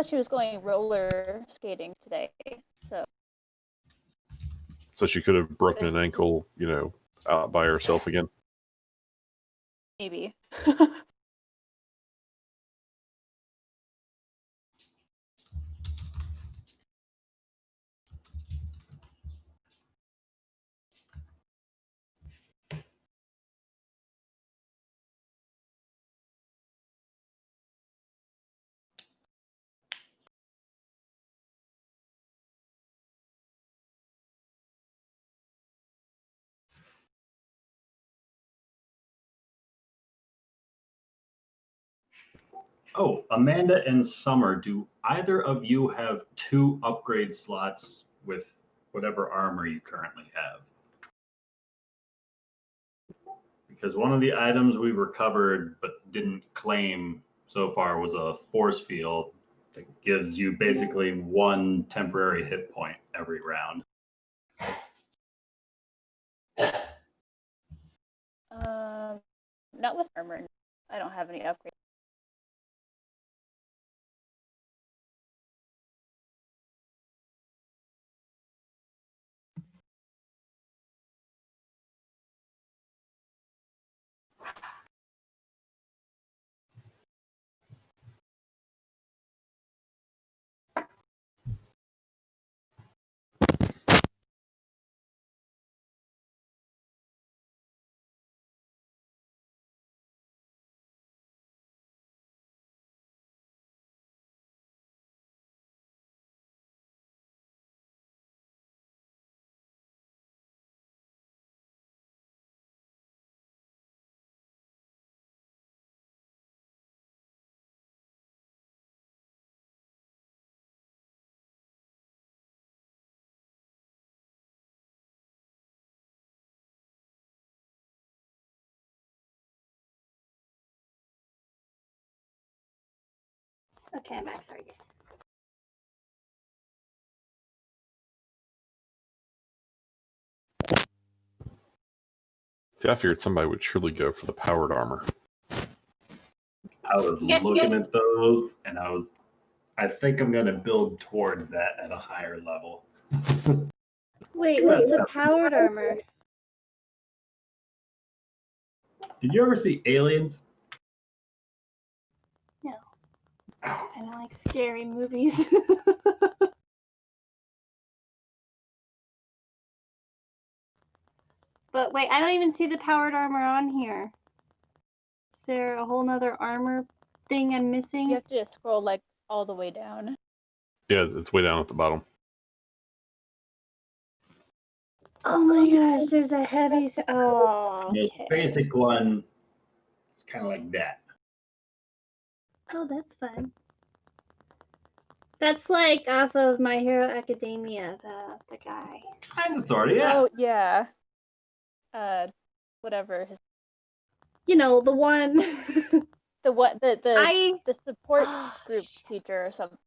that she was going roller skating today, so. So she could have broken an ankle, out by herself again. Maybe. Oh, Amanda and Summer, do either of you have 2 upgrade slots with whatever armor you currently have? Because one of the items we recovered but didn't claim so far was a force field that gives you basically 1 temporary hit point every round. Not with armor. I don't have any upgrades. Okay, I'm back. Sorry, guys. See, I figured somebody would surely go for the powered armor. I was looking at those and I think I'm going to build towards that at a higher level. Wait, what's the powered armor? Did you ever see Aliens? No. I don't like scary movies. But wait, I don't even see the powered armor on here. Is there a whole nother armor thing I'm missing? You have to just scroll like all the way down. Yeah, it's way down at the bottom. Oh my gosh, there's a heavy. Oh, The okay. basic one is kind of like that. Oh, that's fun. That's like off of My Hero Academia, the guy. Kind of, sort of, yeah. Oh yeah. Whatever his. You know, the one. The support group teacher or something.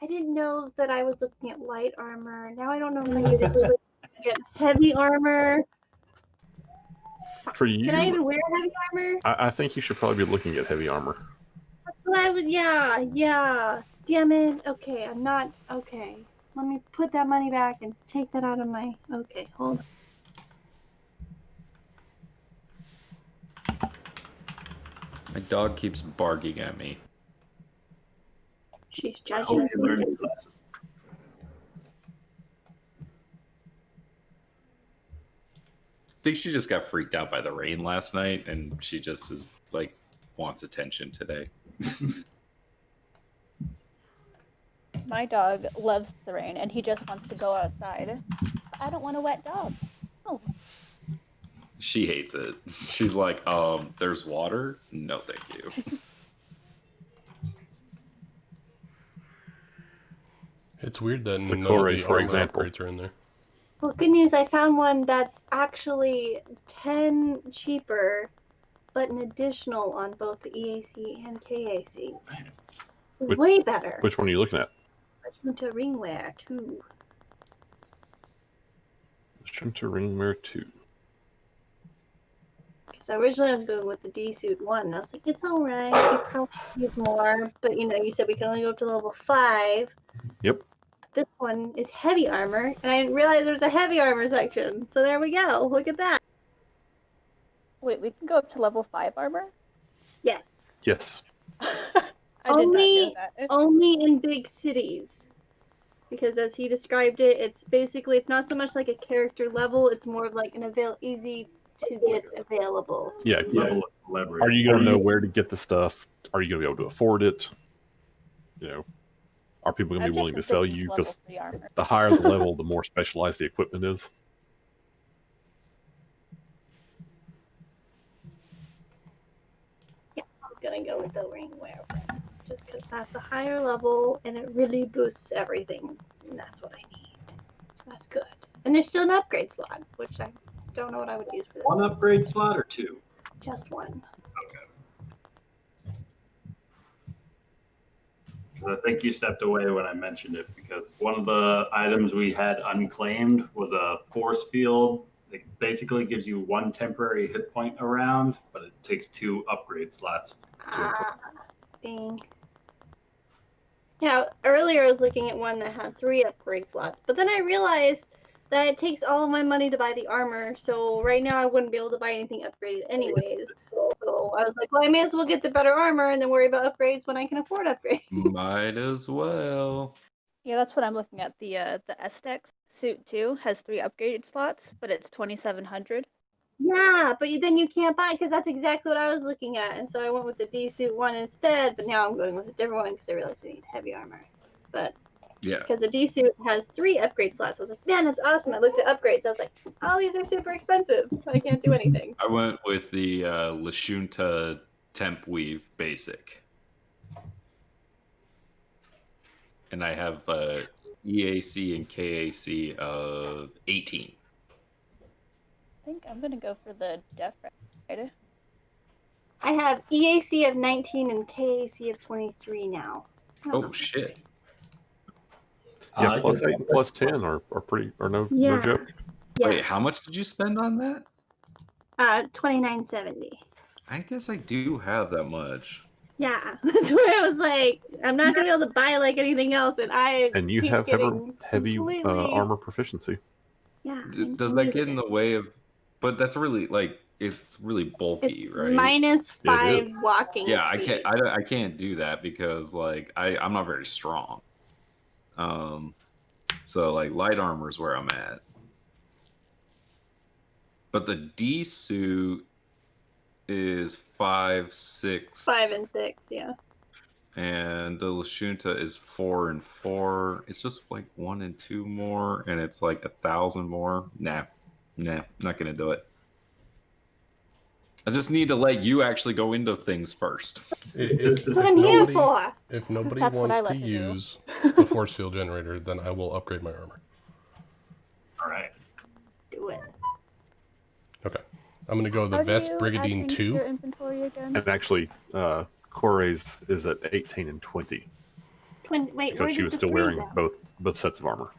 I didn't know that I was looking at light armor. Now I don't know if I need to switch to get heavy armor. For you, Can I even wear heavy armor? I think you should probably be looking at heavy armor. That's what I would. Yeah. Damn it. Okay, I'm not. Okay. Let me put that money back and take that out of my. Okay, hold on. My dog keeps barking at me. She's I hope judging. you learned your lesson. I think she just got freaked out by the rain last night, and she just is like wants attention today. My dog loves the rain and he just wants to go outside. I don't want a wet dog. Oh. She hates it. She's like, there's water? No, thank you. It's weird that So none Corey, of the for armor example. upgrades are in there. Well, good news. I found one that's actually 10 cheaper, but an additional on both the EAC and KAC. Nice. Way better. Which one are you looking at? To ringwear too. Shrimp to Ringware 2. Because So originally I was going with the D suit 1. And I was like, it's all right. We probably use more, but you said we can only go up to level 5. Yep. This one is heavy armor, and I didn't realize there was a heavy armor section. So there we go. Look at that. Wait, we can go up to level 5 armor? Yes. Yes. I did not know that. Only in big cities. Because as he described it, it's not so much like a character level, it's more of like an easy to get available. Yeah. Level of celebrity. Are you going to know where to get the stuff? Are you going to be able to afford it? Are people going to I've be just willing been to sell sticking you? to level Because 3 armor. the higher the level, the more specialized the equipment is. Yeah, I'm gonna go with the ring wearer. Just because that's a higher level and it really boosts everything. And that's what I need. So that's good. And there's still an upgrade slot, which I don't know what I would use for this. One upgrade slot or 2? Just one. Because I think you stepped away when I mentioned it, because one of the items we had unclaimed was a force field. It basically gives you 1 temporary hit point around, but it takes 2 upgrade slots. Dang. Yeah, earlier I was looking at one that had 3 upgrade slots, but then I realized that it takes all of my money to buy the armor, so right now I wouldn't be able to buy anything upgraded anyways. So I was like, well, I may as well get the better armor and then worry about upgrades when I can afford upgrades. Might as well. Yeah, that's what I'm looking at. The Estex suit 2 has 3 upgraded slots, but it's 2,700. Yeah, but then you can't buy it because that's exactly what I was looking at, and so I went with the D suit 1 instead. But now I'm going with a different one because I realized I need heavy armor. But Yeah. because the D suit has 3 upgrade slots, I was like, man, that's awesome. I looked at upgrades. I was like, oh, these are super expensive. I can't do anything. I went with the Lashunta Temp Weave Basic. And I have EAC and KAC of 18. I think I'm gonna go for the Def Ride. I have EAC of 19 and KAC of 23 now. Oh, shit. Yeah, I plus can- 8 and plus 10 are no Yeah. joke. Yeah. Wait, how much did you spend on that? 29.70. I guess I do have that much. Yeah, that's why I was like, I'm not gonna be able to buy like anything else, and I And you keep have getting heavy completely. armor proficiency. Yeah. Does that get in the way of? But that's really it's really bulky, It's right? minus It 5 is. walking Yeah, speed. I can't do that because I'm not very strong. So like light armor is where I'm at. But the D suit is 5, 6. 5 and 6, yeah. And the Lashunta is 4 and 4. It's just like 1 and 2 more, and it's like 1,000 more. Nah, not gonna do it. I just need to let you actually go into things first. That's what I'm here for. If nobody That's what I wants to let her do. use the force field generator, then I will upgrade my armor. All right. Do it. Okay. I'm going to go the How do Vest you add Brigandine things to your 2. inventory again? And actually, Corey's is at 18 and 20 Wait, where because she did was the still 3 wearing go? both sets of armor.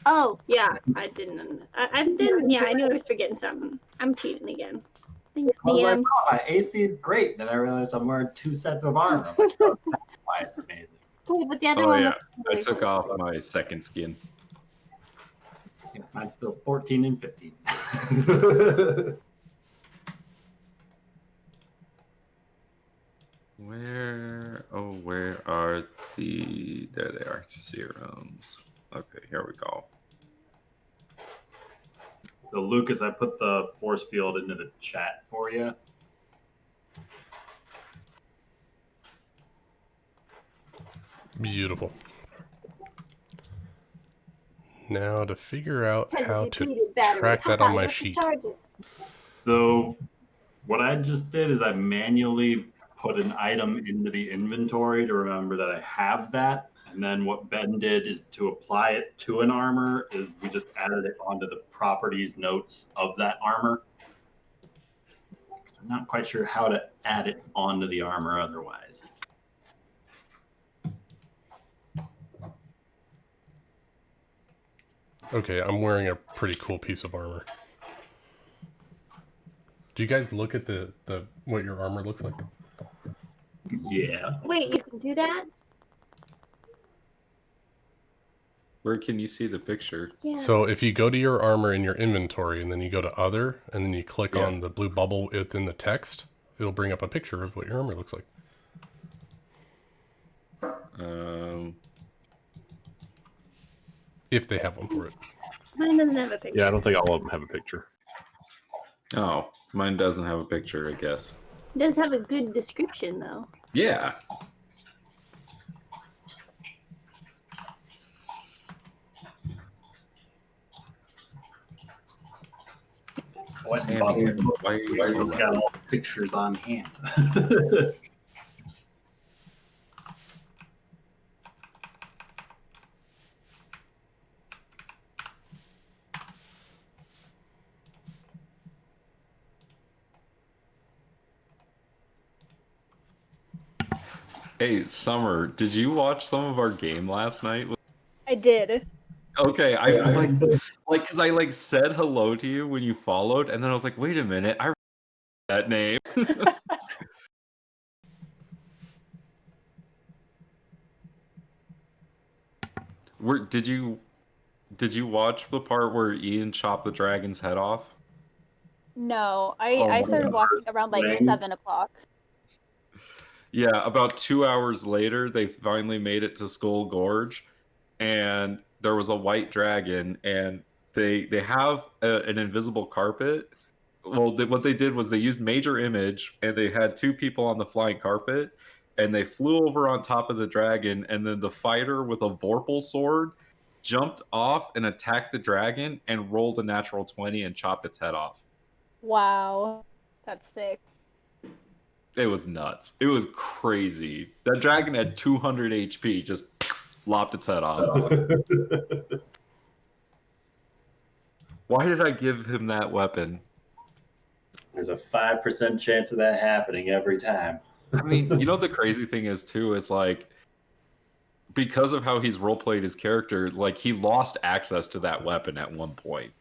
Oh, yeah, I didn't. I didn't. Yeah, I knew I was forgetting something. I'm cheating again. Thanks, I was like, DM. oh, my AC is great. Then I realized I'm wearing 2 sets of armor. I'm like, oh, that's why it's amazing. Wait, but the other Oh one yeah, looks I really took cool. off my second skin. Yeah, mine's still 14 and 15. Where are the? There they are. Serums. Okay, here we go. So Lucas, I put the force field into the chat for you. Beautiful. Now to figure out Has a how to depleted battery. track that Haha, on you my have to sheet. charge it. So what I just did is I manually put an item into the inventory to remember that I have that. And then what Ben did is to apply it to an armor is we just added it onto the properties notes of that armor. I'm not quite sure how to add it onto the armor otherwise. Okay, I'm wearing a pretty cool piece of armor. Do you guys look at the what your armor looks like? Yeah. Wait, you can do that? Where can you see the picture? Yeah. So if you go to your armor in your inventory and then you go to other and then you click Yeah. on the blue bubble within the text, it'll bring up a picture of what your armor looks like. If they have one for it. Mine doesn't have a picture. Yeah, I don't think all of them have a picture. Oh, mine doesn't have a picture, I guess. It does have a good description, though. Yeah. What Sammy, why are you so got all the pictures on hand? Hey, Summer, did you watch some of our game last night? I did. Okay, I was like, because I like said hello to you when you followed, and then I was like, wait a minute, I that name. Did you watch the part where Ian chopped the dragon's head off? No, I Oh my started God. walking around like Swing. 7 o'clock. Yeah, about 2 hours later, they finally made it to Skull Gorge, and there was a white dragon, and they have an invisible carpet. Well, what they did was they used Major Image, and they had two people on the flying carpet, and they flew over on top of the dragon, and then the fighter with a Vorpal sword jumped off and attacked the dragon and rolled a natural 20 and chopped its head off. Wow. That's sick. It was nuts. It was crazy. That dragon had 200 HP, just lopped its head off. Why did I give him that weapon? There's a 5% chance of that happening every time. I mean, you know, the crazy thing is, too, is like, because of how he's roleplayed his character, like, he lost access to that weapon at one point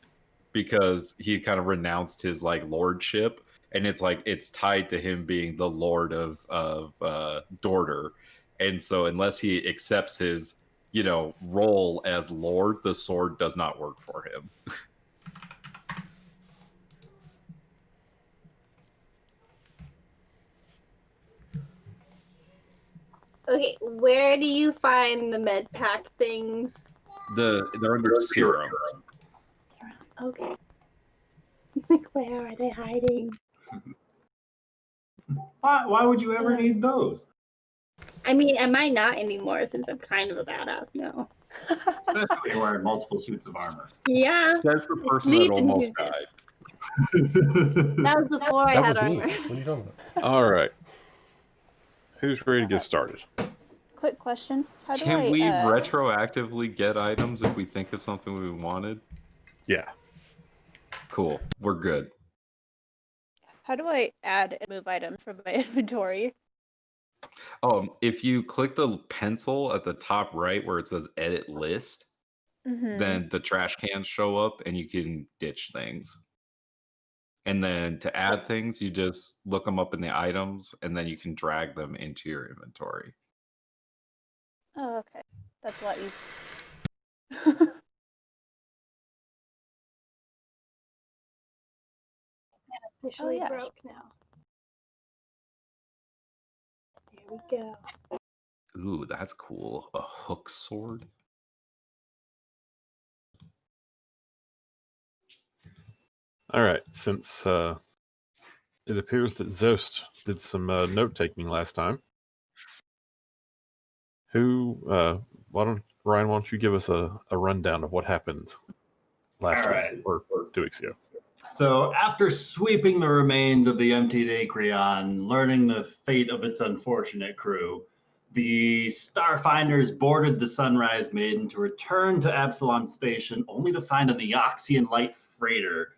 because he kind of renounced his, like, lordship. And it's like, it's tied to him being the lord of Dorter. And so unless he accepts his, role as lord, the sword does not work for him. Okay, where do you find the med pack things? They're under serum. Okay. Like, where are they hiding? Why would you ever need those? I mean, I might not anymore since I'm kind of a badass now. Especially when you're wearing multiple suits of armor. Yeah. Says the person Sleep that and almost use it. died. That was before I That had was me. armor. What are you talking about? All right. Who's ready to get started? Quick question. How do Can we I retroactively get items if we think of something we wanted? Yeah. Cool. We're good. how do I add and move items from my inventory? If you click the pencil at the top right where it says edit list, Mm-hmm. then the trash cans show up and you can ditch things. And then to add things, you just look them up in the items and then you can drag them into your inventory. Oh, okay. That's a lot easier. Officially yeah. broke now. There we go. Ooh, that's cool. A hook sword. All right. Since it appears that Zost did some note taking last time, Ryan? Why don't you give us a rundown of what happened last All week right. or 2 weeks ago? So after sweeping the remains of the emptied Acreon, learning the fate of its unfortunate crew, the Starfinders boarded the Sunrise Maiden to return to Absalom Station, only to find an Eoxian light freighter,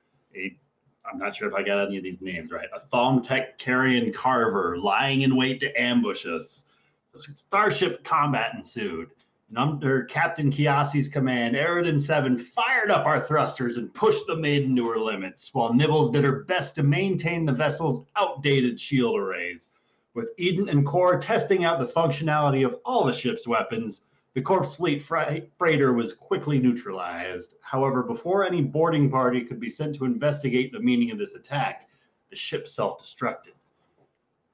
I'm not sure if I got any of these names right, a Thomtech carrion carver lying in wait to ambush us. So starship combat ensued. And under Captain Kiasi's command, Aridin 7 fired up our thrusters and pushed the Maiden to her limits, while Nibbles did her best to maintain the vessel's outdated shield arrays. With Eden and Core testing out the functionality of all the ship's weapons, the Corpse Fleet freighter was quickly neutralized. However, before any boarding party could be sent to investigate the meaning of this attack, the ship self-destructed.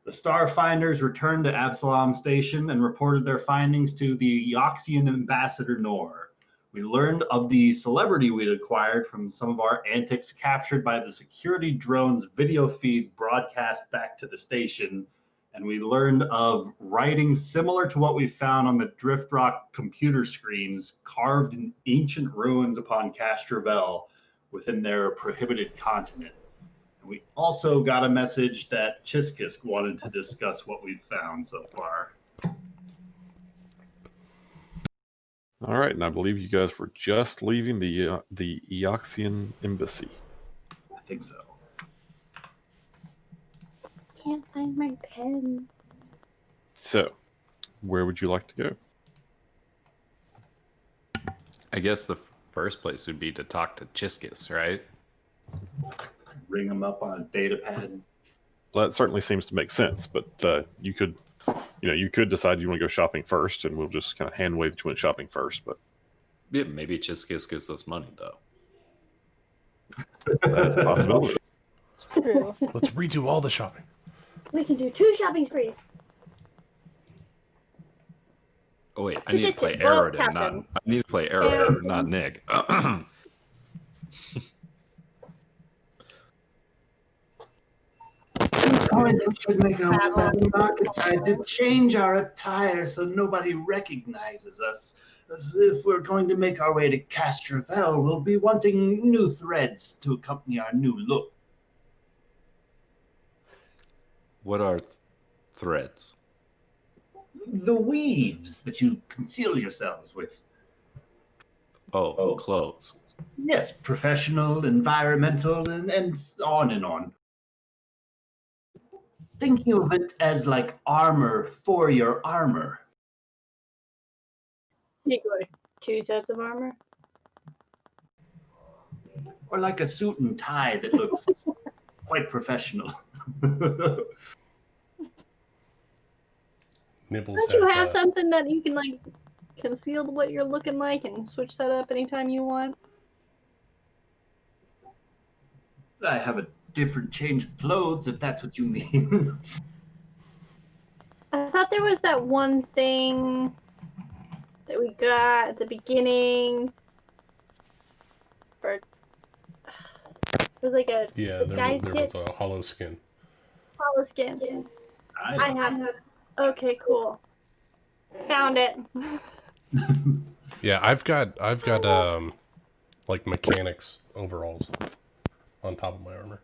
The Starfinders returned to Absalom Station and reported their findings to the Eoxian ambassador Nor. We learned of the celebrity we'd acquired from some of our antics captured by the security drone's video feed broadcast back to the station, and we learned of writing similar to what we found on the Drift Rock computer screens carved in ancient ruins upon Castrovel within their prohibited continent. We also got a message that Chiskisk wanted to discuss what we've found so far. All right, and I believe you guys were just leaving the Eoxian embassy. I think so. Can't find my pen. So, where would you like to go? I guess the first place would be to talk to Chiskis, right? Ring them up on a data pad. Well, that certainly seems to make sense, but you could decide you want to go shopping first, and we'll just kind of hand wave that you went shopping first. But Yeah, maybe Chiskis gives us money, though. that's a possibility. True. Let's redo all the shopping. We can do 2 shopping sprees. Oh wait, I need to play Chiskis, well, Aerodin, Captain. I need to play Aerodin, not Nick. We should make our way to the market side to change our attire so nobody recognizes us. As if we're going to make our way to Castrovel, we'll be wanting new threads to accompany our new look. What are threads? The weaves that you conceal yourselves with. Oh, clothes. Yes, professional, environmental, and on and on. Thinking of it as like armor for your armor. Take like 2 sets of armor. Or like a suit and tie that looks quite professional. Nibbles Don't you has have something that you can like conceal what you're looking like and switch that up anytime you want? I have a different change of clothes, if that's what you mean. I thought there was that one thing that we got at the beginning. For it was like a disguise there kit. was a hollow skin. Hollow skin. I I have. Okay, cool. Found it. Yeah, I've got like mechanics overalls on top of my armor.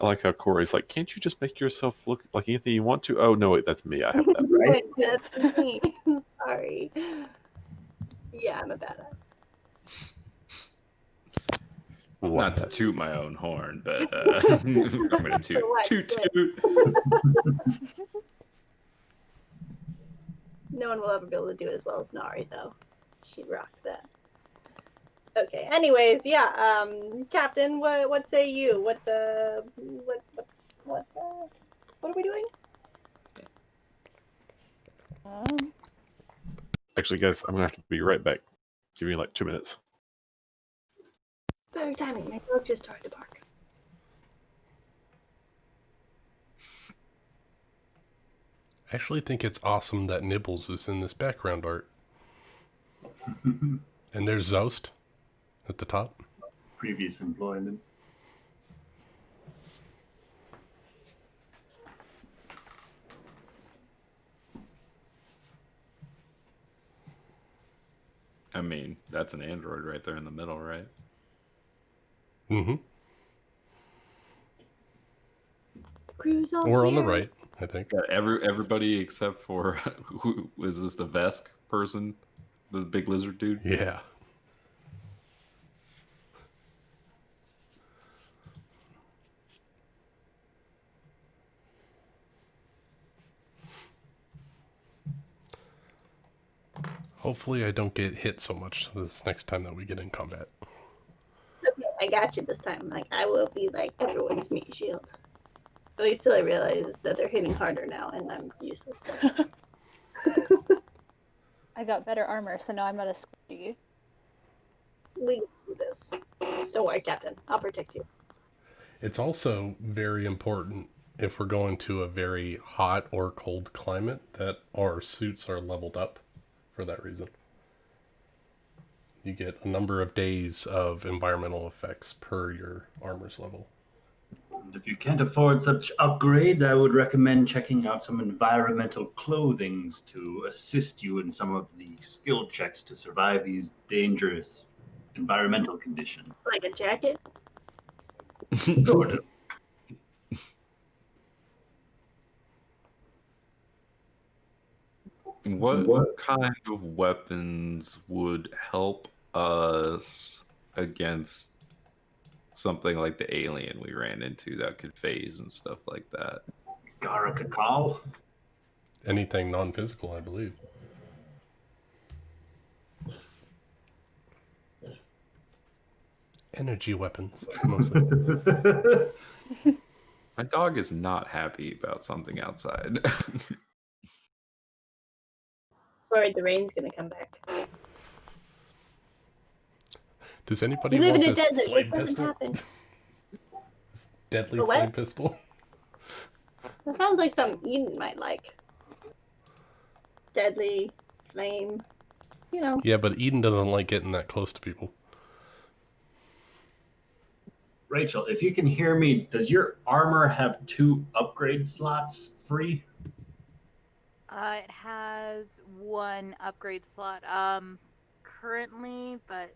I like how Corey's like, can't you just make yourself look like anything you want to? Oh, no, wait, that's me. I have that, right? Wait, that's me. Sorry. Yeah, I'm a badass. Not to toot my own horn, but I'm gonna toot. Toot. No one will ever be able to do it as well as Nari, though. She rocked that. Okay. Anyways, yeah. Captain, what say you? What are we doing? Actually, guys, I'm going to have to be right back. Give me like 2 minutes. Very timely. My dog just started to bark. I actually think it's awesome that Nibbles is in this background art. And there's Zost at the top. Previous employment. I mean, that's an android right there in the middle, right? Mm-hmm. Crew's all Or on the here. right, I think. Yeah, everybody except for who is this? The Vesk person, the big lizard dude. Yeah. Hopefully I don't get hit so much this next time that we get in combat. Okay, I got you this time. Like, I will be like everyone's meat shield. At least till I realize that they're hitting harder now and I'm useless. I got better armor, so now I'm not a squishy. We can do this. Don't worry, Captain. I'll protect you. It's also very important if we're going to a very hot or cold climate that our suits are leveled up for that reason. You get a number of days of environmental effects per your armor's level. And if you can't afford such upgrades, I would recommend checking out some environmental clothings to assist you in some of the skill checks to survive these dangerous environmental conditions. Like a jacket? Sort of. What kind of weapons would help us against something like the alien we ran into that could phase and stuff like that? Gara Kakal? Anything non-physical, I believe. Energy weapons, mostly. My dog is not happy about something outside. Sorry, the rain's gonna come back. Does anybody You live want in a this desert. flame It doesn't pistol? happen. This deadly A what? flame pistol? That sounds like something Eden might like. Deadly, flame, you know. Yeah, but Eden doesn't like getting that close to people. Rachel, if you can hear me, does your armor have 2 upgrade slots free? It has one upgrade slot currently, but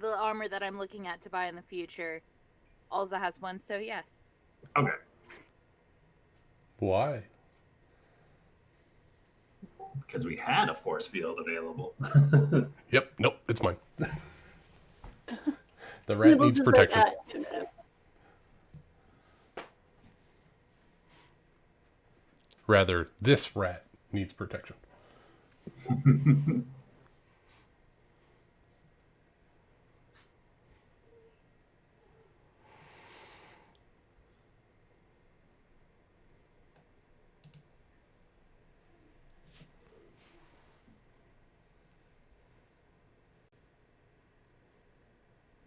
the armor that I'm looking at to buy in the future also has one, so yes. Okay. Why? Because we had a force field available. Yep, nope, it's mine. The rat People needs just like, protection. Rather, this rat needs protection.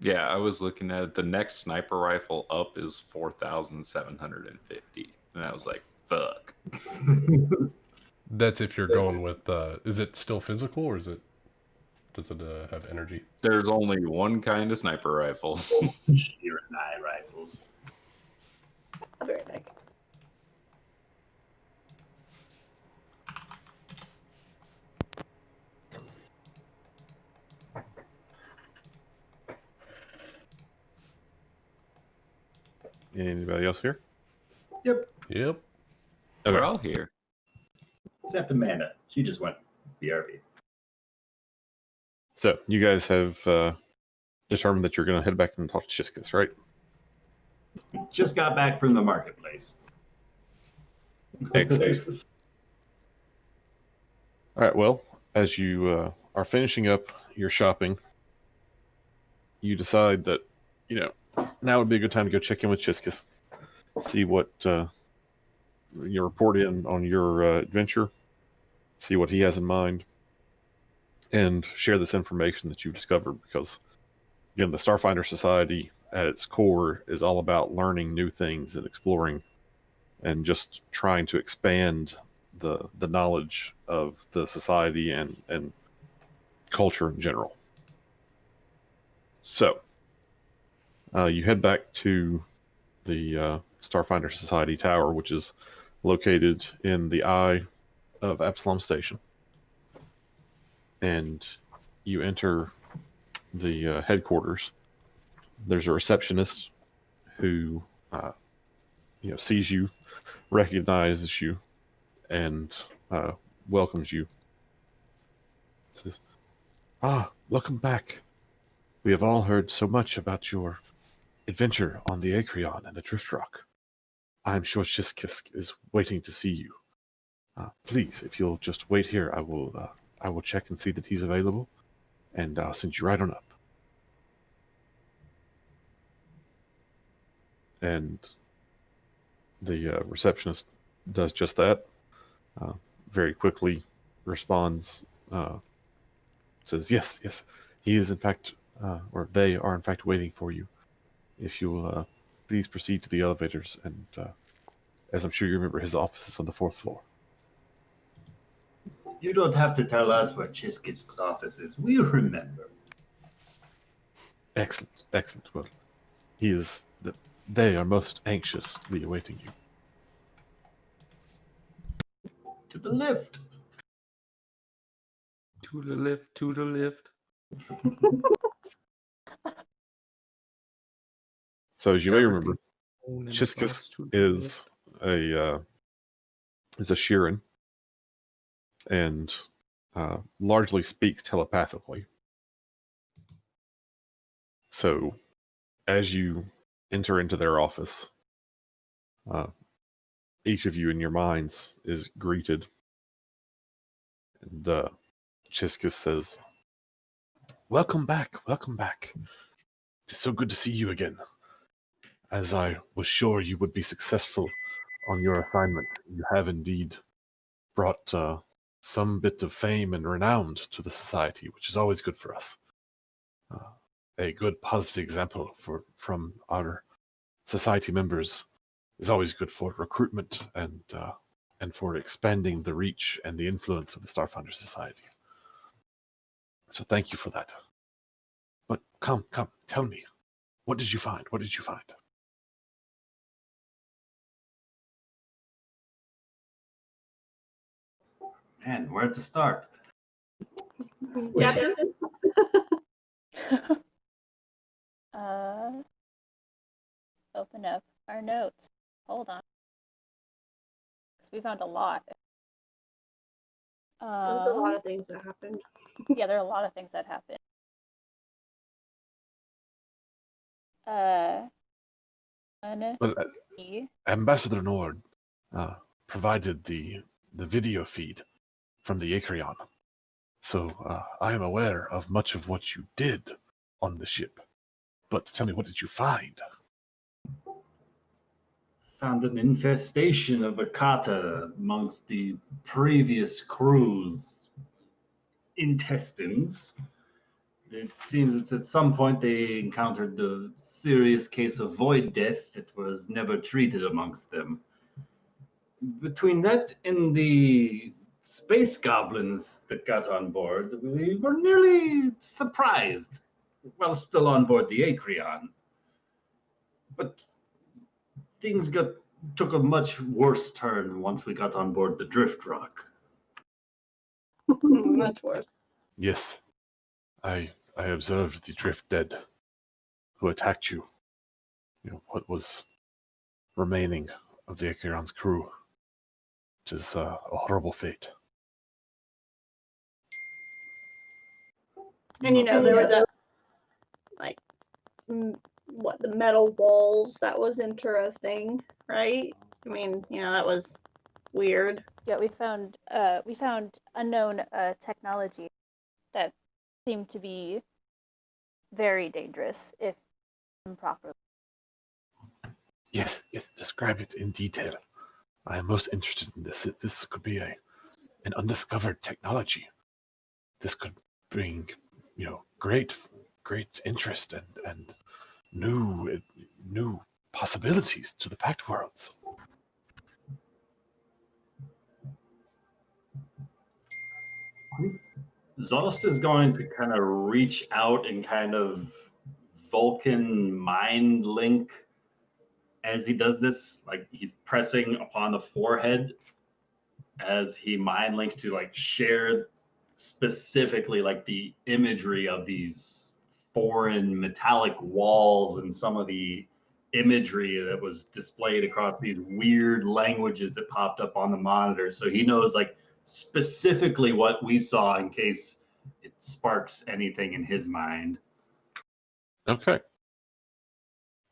Yeah, I was looking at it. The next sniper rifle up is 4,750. And I was like, fuck. That's if you're going with, is it still physical or does it have energy? There's only one kind of sniper rifle. Sheer and eye rifles. I'll be right back. Anybody else here? Yep. Yep. We're all here. Except Amanda. She just went BRB. So you guys have determined that you're going to head back and talk to Chiskus, right? Just got back from the marketplace. Excellent. All right. Well, as you are finishing up your shopping, you decide that now would be a good time to go check in with Chiskus, see what you report in on your adventure, see what he has in mind, and share this information that you've discovered. Because again, the Starfinder Society at its core is all about learning new things and exploring and just trying to expand the knowledge of the society and culture in general. So you head back to the Starfinder Society Tower, which is located in the eye of Absalom Station. And you enter the headquarters. There's a receptionist who sees you, recognizes you, and welcomes you. Says, welcome back. We have all heard so much about your adventure on the Acreon and the Drift Rock. I'm sure Shiskisk is waiting to see you. Please, if you'll just wait here, I will I will check and see that he's available, and I'll send you right on up. And the receptionist does just that. Very quickly responds, says, yes, he is in fact, or they are in fact waiting for you. If you will please proceed to the elevators, and as I'm sure you remember, his office is on the 4th floor. You don't have to tell us where Chisk's office is. We remember. Excellent. Well, they are most anxiously awaiting you. To the lift. To the lift, to the lift. So as you may remember, Everything Chiskus to the lift. is a Shirin, and largely speaks telepathically. So as you enter into their office, each of you in your minds is greeted, and Chiskus says, welcome back. It's so good to see you again. As I was sure you would be successful on your assignment, you have indeed brought some bit of fame and renown to the society, which is always good for us. A good positive example from our society members is always good for recruitment and for expanding the reach and the influence of the Starfinder Society. So thank you for that. But come, tell me, what did you find? Man, where to start? Captain? Open up our notes. Hold on. 'Cause we found a lot. There's a lot of things that happened. Yeah, there are a lot of things that happened. Well, Ambassador Nord provided the video feed from the Acreon. So I am aware of much of what you did on the ship. But tell me, what did you find? Found an infestation of Akata amongst the previous crew's intestines. It seems that at some point they encountered the serious case of void death that was never treated amongst them. Between that and the space goblins that got on board, we were nearly surprised while still on board the Acreon. But things took a much worse turn once we got on board the Drift Rock. Much worse. Yes, I observed the Drift Dead who attacked you. You know, what was remaining of the Acheron's crew. It is a horrible fate. And there was a the metal walls, that was interesting, right? I mean, that was weird. Yeah, we found unknown technology that seemed to be very dangerous if improperly. Yes, describe it in detail. I am most interested in this. This could be an undiscovered technology. This could bring, great interest and new possibilities to the Pact Worlds. Zost is going to kind of reach out and kind of Vulcan mind link as he does this. Like he's pressing upon the forehead as he mind links to share specifically the imagery of these foreign metallic walls and some of the imagery that was displayed across these weird languages that popped up on the monitor. So he knows specifically what we saw in case it sparks anything in his mind. Okay.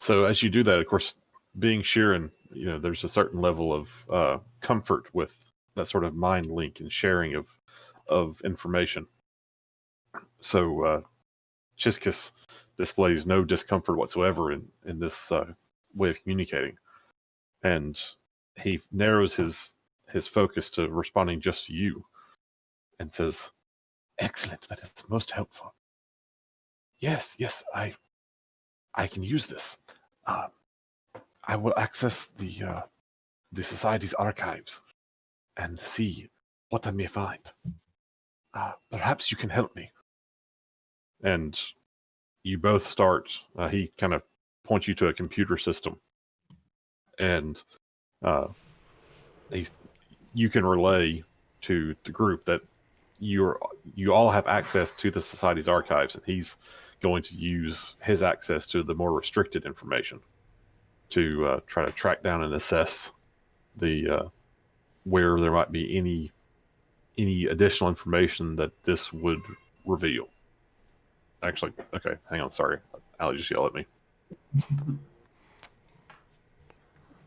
So as you do that, of course, being Sheeran, there's a certain level of comfort with that sort of mind link and sharing of of information. So Chiscus displays no discomfort whatsoever in this way of communicating, and he narrows his focus to responding just to you, and says, "Excellent, that is most helpful. Yes, I can use this. I will access the Society's archives and see what I may find. Perhaps you can help me." And you both start. He kind of points you to a computer system, and you can relay to the group that you all have access to the Society's archives, and he's going to use his access to the more restricted information to try to track down and assess the where there might be any additional information that this would reveal. Actually, okay, hang on, sorry. Allie just yelled at me.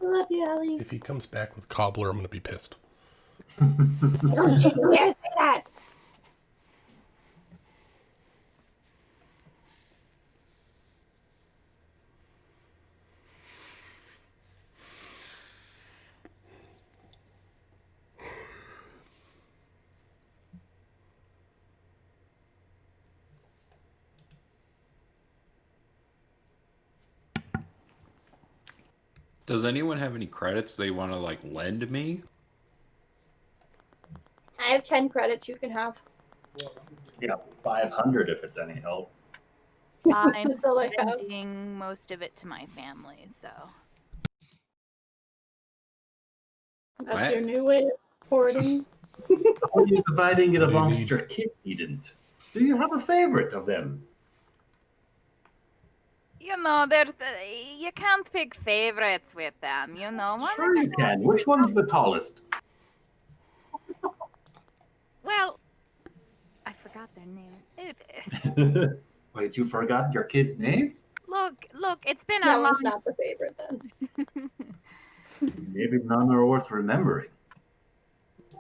I love you, Allie. If he comes back with cobbler, I'm going to be pissed. Don't you dare say that! Does anyone have any credits they want to like lend me? I have 10 credits you can have. Yeah, 500 if it's any help. I'm That's all I have. sending most of it to my family, so. That's What? your new way of hoarding. How are you dividing it What do you amongst need? your kids, Eden? Do you have a favorite of them? You know, you can't pick favorites with them, you know. One Sure of you can. Which one's the tallest? Well, I forgot their name. Wait, you forgot your kids' names? Look, it's been a That long. one's not the favorite then. Maybe none are worth remembering.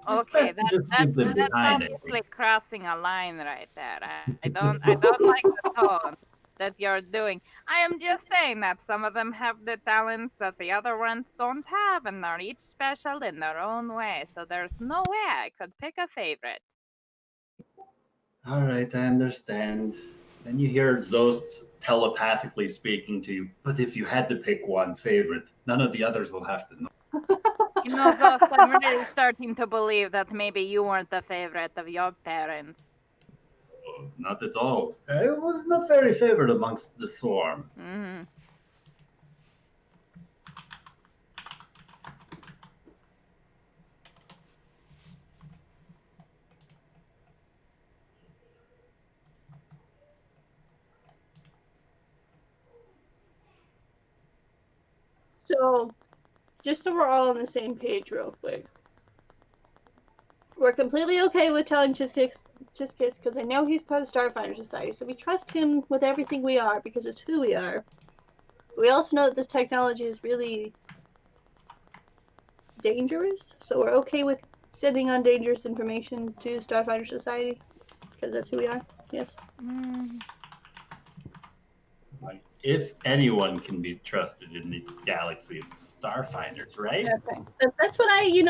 Okay, It's best to just leave them that's behind, I obviously think. crossing a line right there. I don't like the tone that you're doing. I am just saying that some of them have the talents that the other ones don't have, and are each special in their own way. So there's no way I could pick a favorite. All right, I understand. Then you hear Zost telepathically speaking to you. But if you had to pick one favorite, none of the others will have to know. You know, Zost, I'm really starting to believe that maybe you weren't the favorite of your parents. Oh, not at all. I was not very favored amongst the swarm. Mm-hmm. So, just so we're all on the same page real quick. We're completely okay with telling Chiskiss because I know he's part of Starfinder Society, so we trust him with everything we are because it's who we are. But we also know that this technology is really dangerous, so we're okay with sending on dangerous information to Starfinder Society because that's who we are. Yes. Mm. Like, if anyone can be trusted in the galaxy, it's the Starfinders, right? Okay. That's what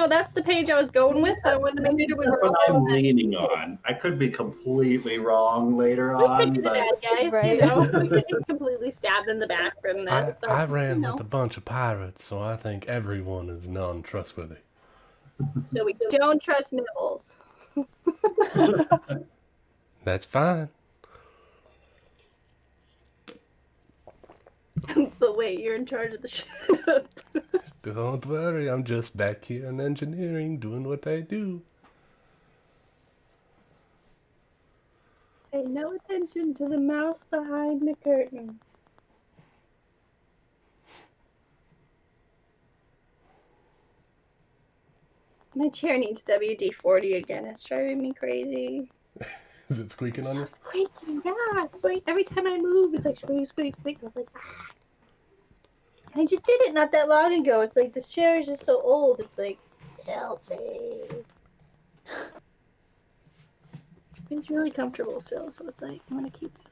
that's the page I was going with. I wanted to make sure we That's were what all I'm on that. leaning on. I could be completely wrong later We could on, be the but bad guys, Right. We could get completely stabbed in the back from this. But, I ran with a bunch of pirates, so I think everyone is non-trustworthy. So we don't trust Nibbles. That's fine. But wait, you're in charge of the ship. Don't worry, I'm just back here in engineering doing what I do. Pay no attention to the mouse behind the curtain. My chair needs WD-40 again. It's driving me crazy. Is it squeaking on you? It's squeaking, yeah. It's like every time I move, it's like squeak, squeak, squeak. I was like, ah. And I just did it not that long ago. It's like this chair is just so old. It's like, help me. It's really comfortable still, so it's like I'm gonna keep it.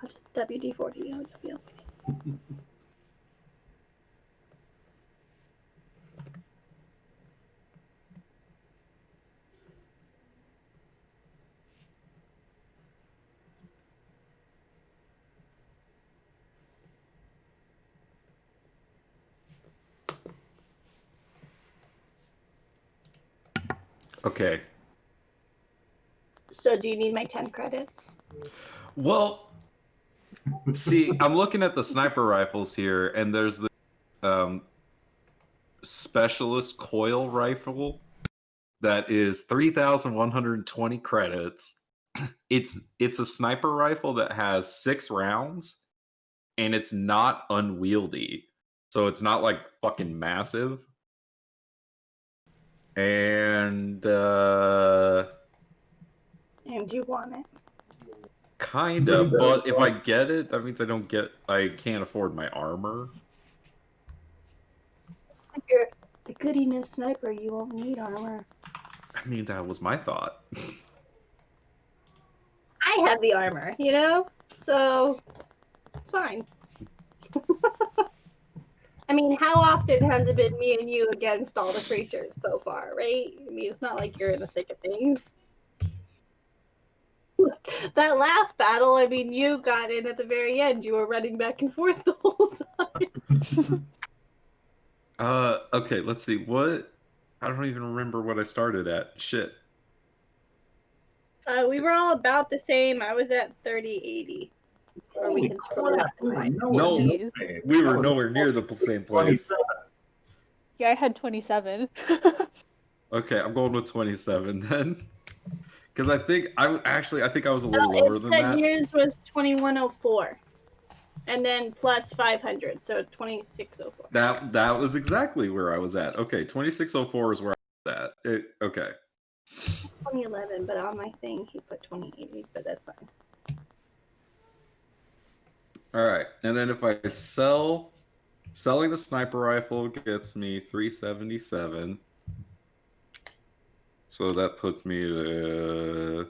I'll just WD-40 OWL. Okay. So do you need my 10 credits? Well, see, I'm looking at the sniper rifles here, and there's the specialist coil rifle that is 3,120 credits. It's a sniper rifle that has 6 rounds, and it's not unwieldy, so it's not like fucking massive. And And you want it? kinda, but if I get it, that means I can't afford my armor. If you're a good enough sniper, you won't need armor. I mean, that was my thought. I have the armor, you know? So, it's fine. I mean, how often has it been me and you against all the creatures so far, right? I mean, it's not like you're in the thick of things. That last battle, I mean, you got in at the very end. You were running back and forth the whole time. Okay, let's see. What? I don't even remember what I started at. Shit. We were all about the same. I was at 3080. Or we can scroll up. No, Jeez. we were nowhere near the same place. Yeah, I had 27. Okay, I'm going with 27 then. Because I think I was a little No, lower it than said that. yours was 2104. And then plus 500, so 2604. That was exactly where I was at. Okay, 2604 is where I was at. Okay. 2011, but on my thing he put 2080, but that's fine. All right, and then if I selling the sniper rifle gets me 377. So that puts me to.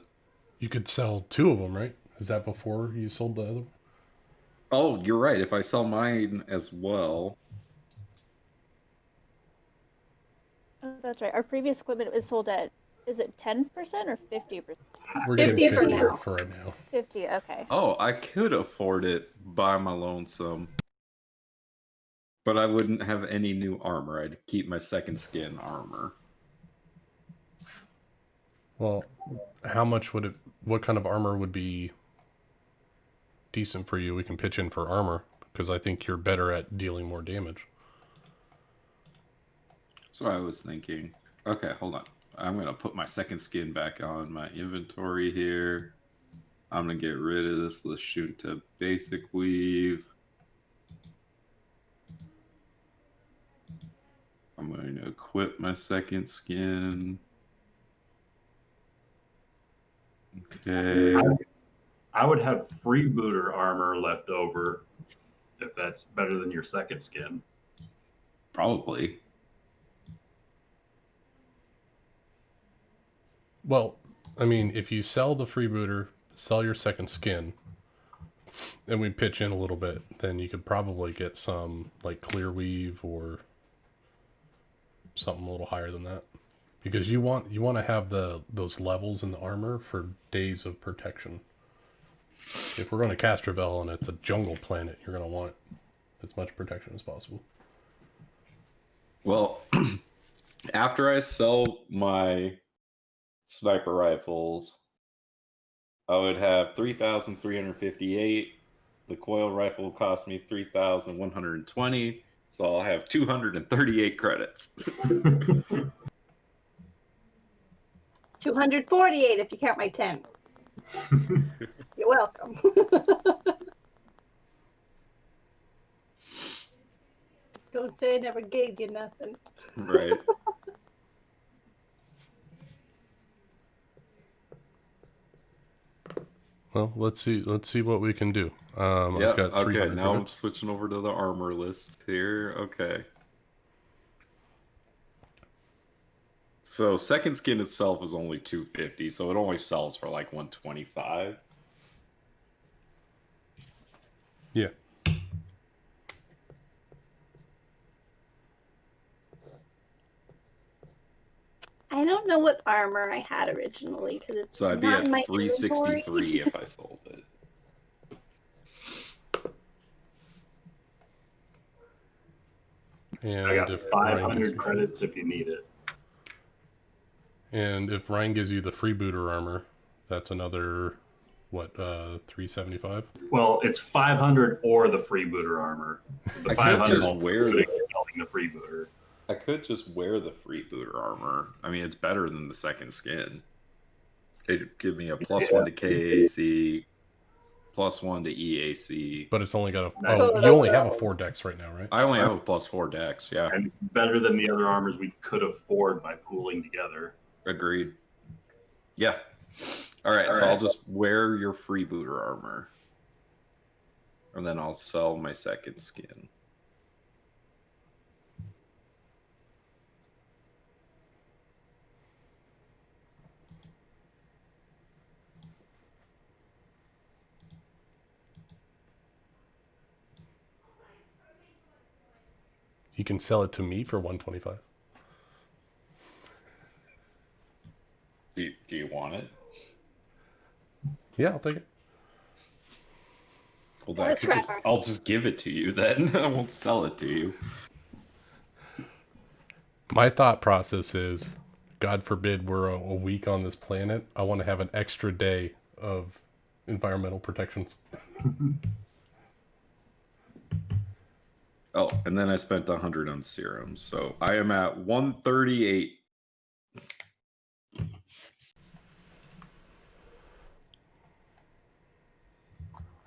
You could sell 2 of them, right? Is that before you sold the other one? Oh, you're right. If I sell mine as well. Oh, that's right. Our previous equipment was sold at, is it 10% or 50%? We're getting 50 for 50 now. for right now. 50, okay. Oh, I could afford it by my lonesome. But I wouldn't have any new armor. I'd keep my second skin armor. Well, how much would it... What kind of armor would be decent for you? We can pitch in for armor, because I think you're better at dealing more damage. That's what I was thinking. Okay, hold on. I'm going to put my second skin back on my inventory here. I'm going to get rid of this Lashunta basic weave. I'm going to equip my second skin. Okay. I would have freebooter armor left over if that's better than your second skin. Probably. Well, I mean, if you sell the freebooter, sell your second skin, and we pitch in a little bit, then you could probably get some, like, clear weave or something a little higher than that. Because you want to have those levels in the armor for days of protection. If we're going to Castrovel and it's a jungle planet, you're going to want as much protection as possible. Well, after I sell my sniper rifles, I would have 3,358. The coil rifle will cost me 3,120. So I'll have 238 credits. 248 if you count my 10. You're welcome. Don't say I never gave you nothing. Right. Well, let's see what we can do. Yeah. I've got Okay. 300 Now I'm credits. switching over to the armor list here. Okay. So second skin itself is only 250, so it only sells for like 125. Yeah. I don't know what armor I had originally because it's So I'd be not at in my 363 inventory. if I sold it. And I got if Ryan 500 gives you, credits if you need it. and if Ryan gives you the freebooter armor, that's another what 375. Well, it's 500 or the freebooter armor. The I could 500 just won't wear include the. the freebooter. I could just wear the freebooter armor. I mean, it's better than the second skin. It'd give me a +1 to KAC, +1 to EAC. But it's only got a. Nice. Oh, you only have a 4 dex right now, right? I only have a +4 dex. Yeah, And better than the other armors we could afford by pooling together. agreed. Yeah. All right, so I'll just wear your freebooter armor, and then I'll sell my second skin. You can sell it to me for 125. Do you want it? Yeah, I'll take it. Well, I'll just give it to you then. I won't sell it to you. My thought process is, God forbid we're a week on this planet, I want to have an extra day of environmental protections. Oh, and then I spent 100 on serums, so I am at 138.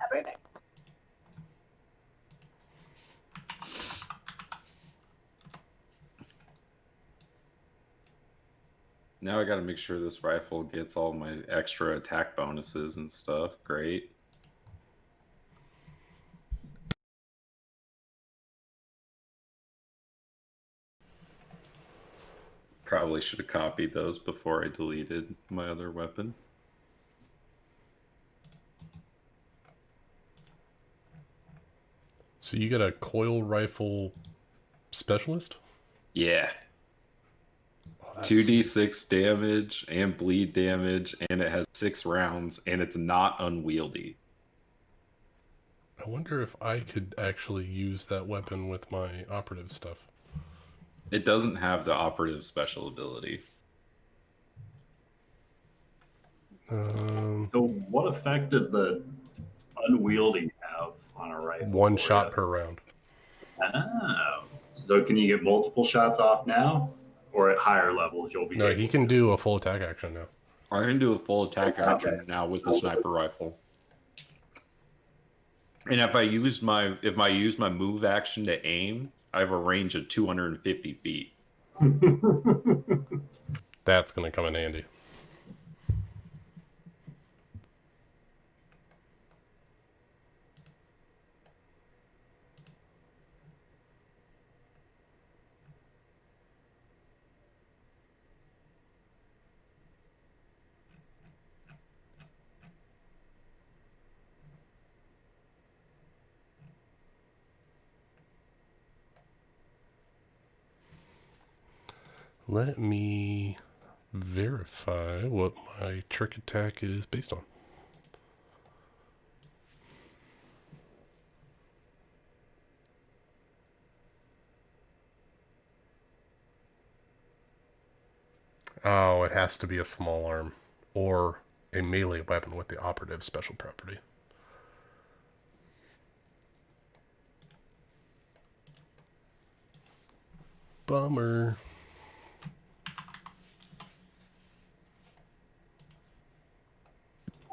Perfect. Now I got to make sure this rifle gets all my extra attack bonuses and stuff. Great. Probably should have copied those before I deleted my other weapon. So you get a coil rifle specialist? Yeah. Oh, 2d6 damage and bleed damage, and it has 6 rounds, and it's not unwieldy. I wonder if I could actually use that weapon with my operative stuff. It doesn't have the operative special ability. So what effect does the unwieldy have on a rifle? One for shot you? per round. Oh. So can you get multiple shots off now? Or at higher levels you'll be No, able he can to? do a full attack action now. I can do a full attack Okay. action now with the sniper rifle. And if I use my move action to aim, I have a range of 250 feet. That's going to come in handy. Let me verify what my trick attack is based on. Oh, it has to be a small arm or a melee weapon with the operative special property. Bummer.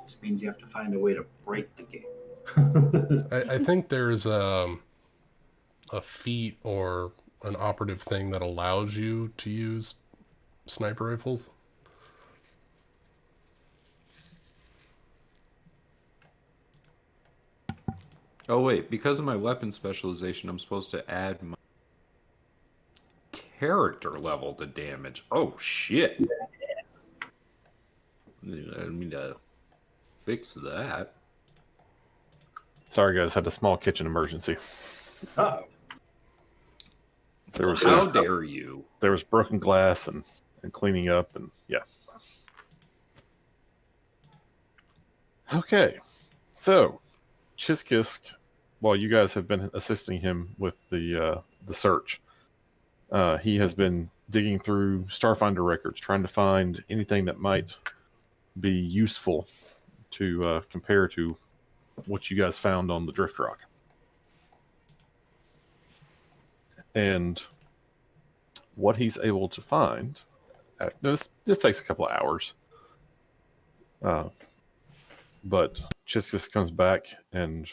This means you have to find a way to break the game. I think there's a feat or an operative thing that allows you to use sniper rifles. Oh wait, because of my weapon specialization, I'm supposed to add my character level the damage. Oh shit! I need to fix that. Sorry, guys, had a small kitchen emergency. Oh, There was How dare you? there was broken glass and cleaning up, and yeah. Okay, so Chiskisk, while you guys have been assisting him with the search, he has been digging through Starfinder records, trying to find anything that might be useful to compare to what you guys found on the Drift Rock. And what he's able to find, this takes a couple of hours, but Chiskisk comes back and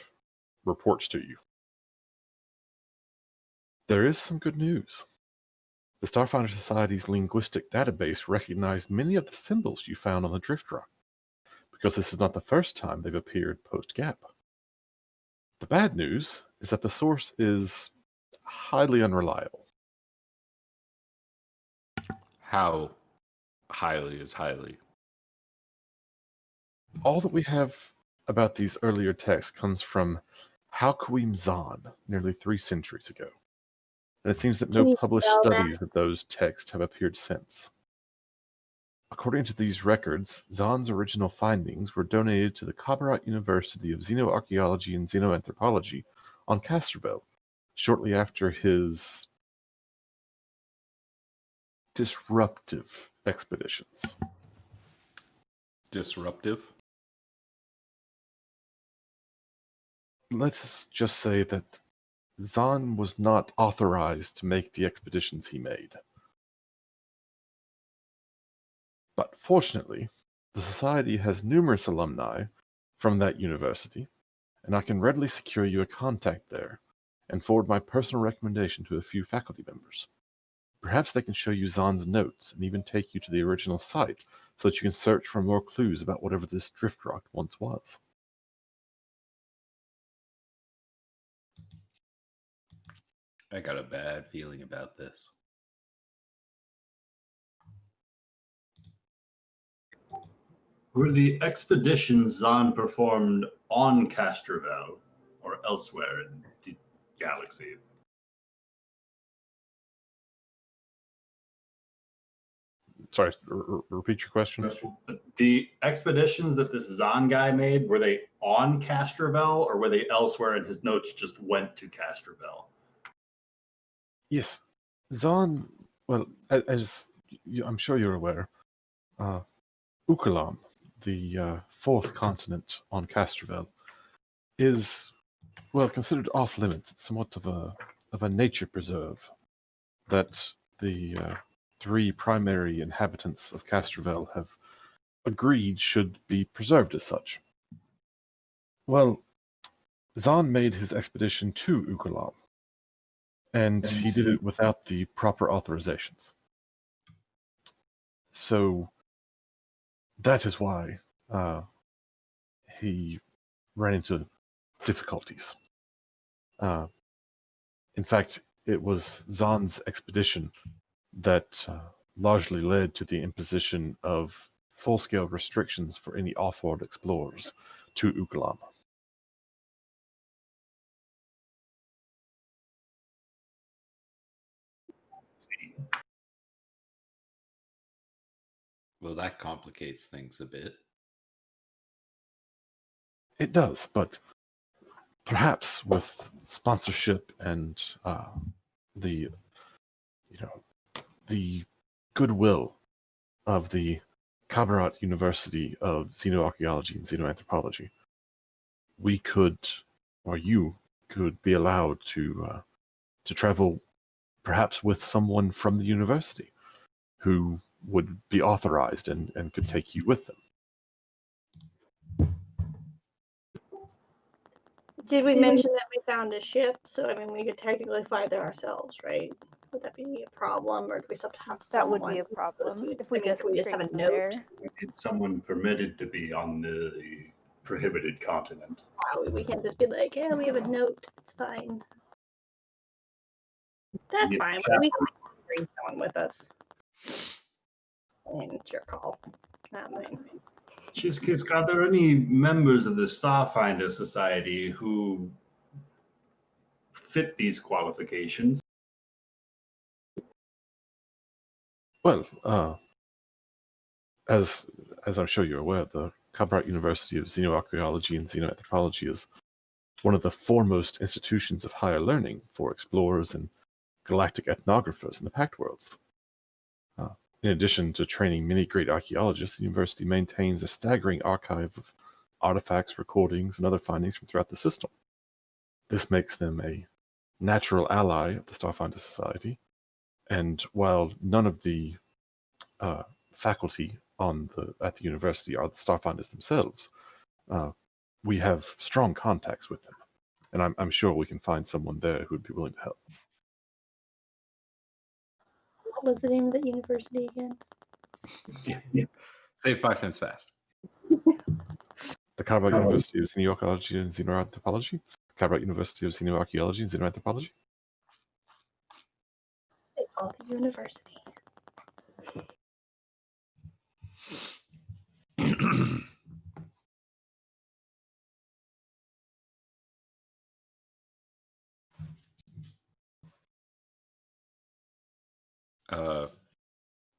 reports to you. There is some good news. The Starfinder Society's linguistic database recognized many of the symbols you found on the Drift Rock, because this is not the first time they've appeared post-gap. The bad news is that the source is highly unreliable. How highly is highly? All that we have about these earlier texts comes from Halquim Zahn nearly 3 centuries ago. And it seems that Can no you published spell that? studies of those texts have appeared since. According to these records, Zahn's original findings were donated to the Kabarat University of Xenoarchaeology and Xenoanthropology on Castrovel, shortly after his disruptive expeditions. Disruptive? Let's just say that Zahn was not authorized to make the expeditions he made. But fortunately, the Society has numerous alumni from that university, and I can readily secure you a contact there and forward my personal recommendation to a few faculty members. Perhaps they can show you Zahn's notes and even take you to the original site so that you can search for more clues about whatever this drift rock once was. I got a bad feeling about this. were the expeditions Zahn performed on Castrovel or elsewhere in the galaxy? Sorry, repeat your question. The expeditions that this Zahn guy made, were they on Castrovel or were they elsewhere and his notes just went to Castrovel? Yes, Zahn, well, as I'm sure you're aware, Ukalam, the fourth continent on Castrovel, is, well, considered off limits. It's somewhat of a nature preserve that the 3 primary inhabitants of Castrovel have agreed should be preserved as such. Well, Zahn made his expedition to Ukalam, and he did it without the proper authorizations. So that is why he ran into difficulties. In fact, it was Zahn's expedition that largely led to the imposition of full-scale restrictions for any off-world explorers to Ukalam. Well, that complicates things a bit. It does, but perhaps with sponsorship and the the goodwill of the Kabarat University of Xenoarchaeology and Xenoanthropology, we could, or you could, be allowed to travel, perhaps with someone from the university who would be authorized and could take you with them. Did we mention that we found a ship? So I mean, we could technically fly there ourselves, right? Would that be a problem, or do we still have to have That someone? would be a problem if I we mean, just can we just have a straight note? there. We need someone permitted to be on the prohibited continent. Wow, we can't just be like, yeah, we have a note. It's fine. That's Yeah, fine. yeah. We can bring someone with us. I mean, it's your call, not mine. Chiskisk, are there any members of the Starfinder Society who fit these qualifications? Well, as I'm sure you're aware, the Kabrat University of Xenoarchaeology and Xenoanthropology is one of the foremost institutions of higher learning for explorers and galactic ethnographers in the Pact Worlds. In addition to training many great archaeologists, the university maintains a staggering archive of artifacts, recordings, and other findings from throughout the system. This makes them a natural ally of the Starfinder Society, and while none of the faculty at the university are the Starfinders themselves, we have strong contacts with them, and I'm sure we can find someone there who would be willing to help. What was the name of the university again? Yeah. Say it 5 times fast. The Kabrat University of Xenoarchaeology and Xenoanthropology. Kabrat University of Xenoarchaeology and Xenoanthropology. They call it university.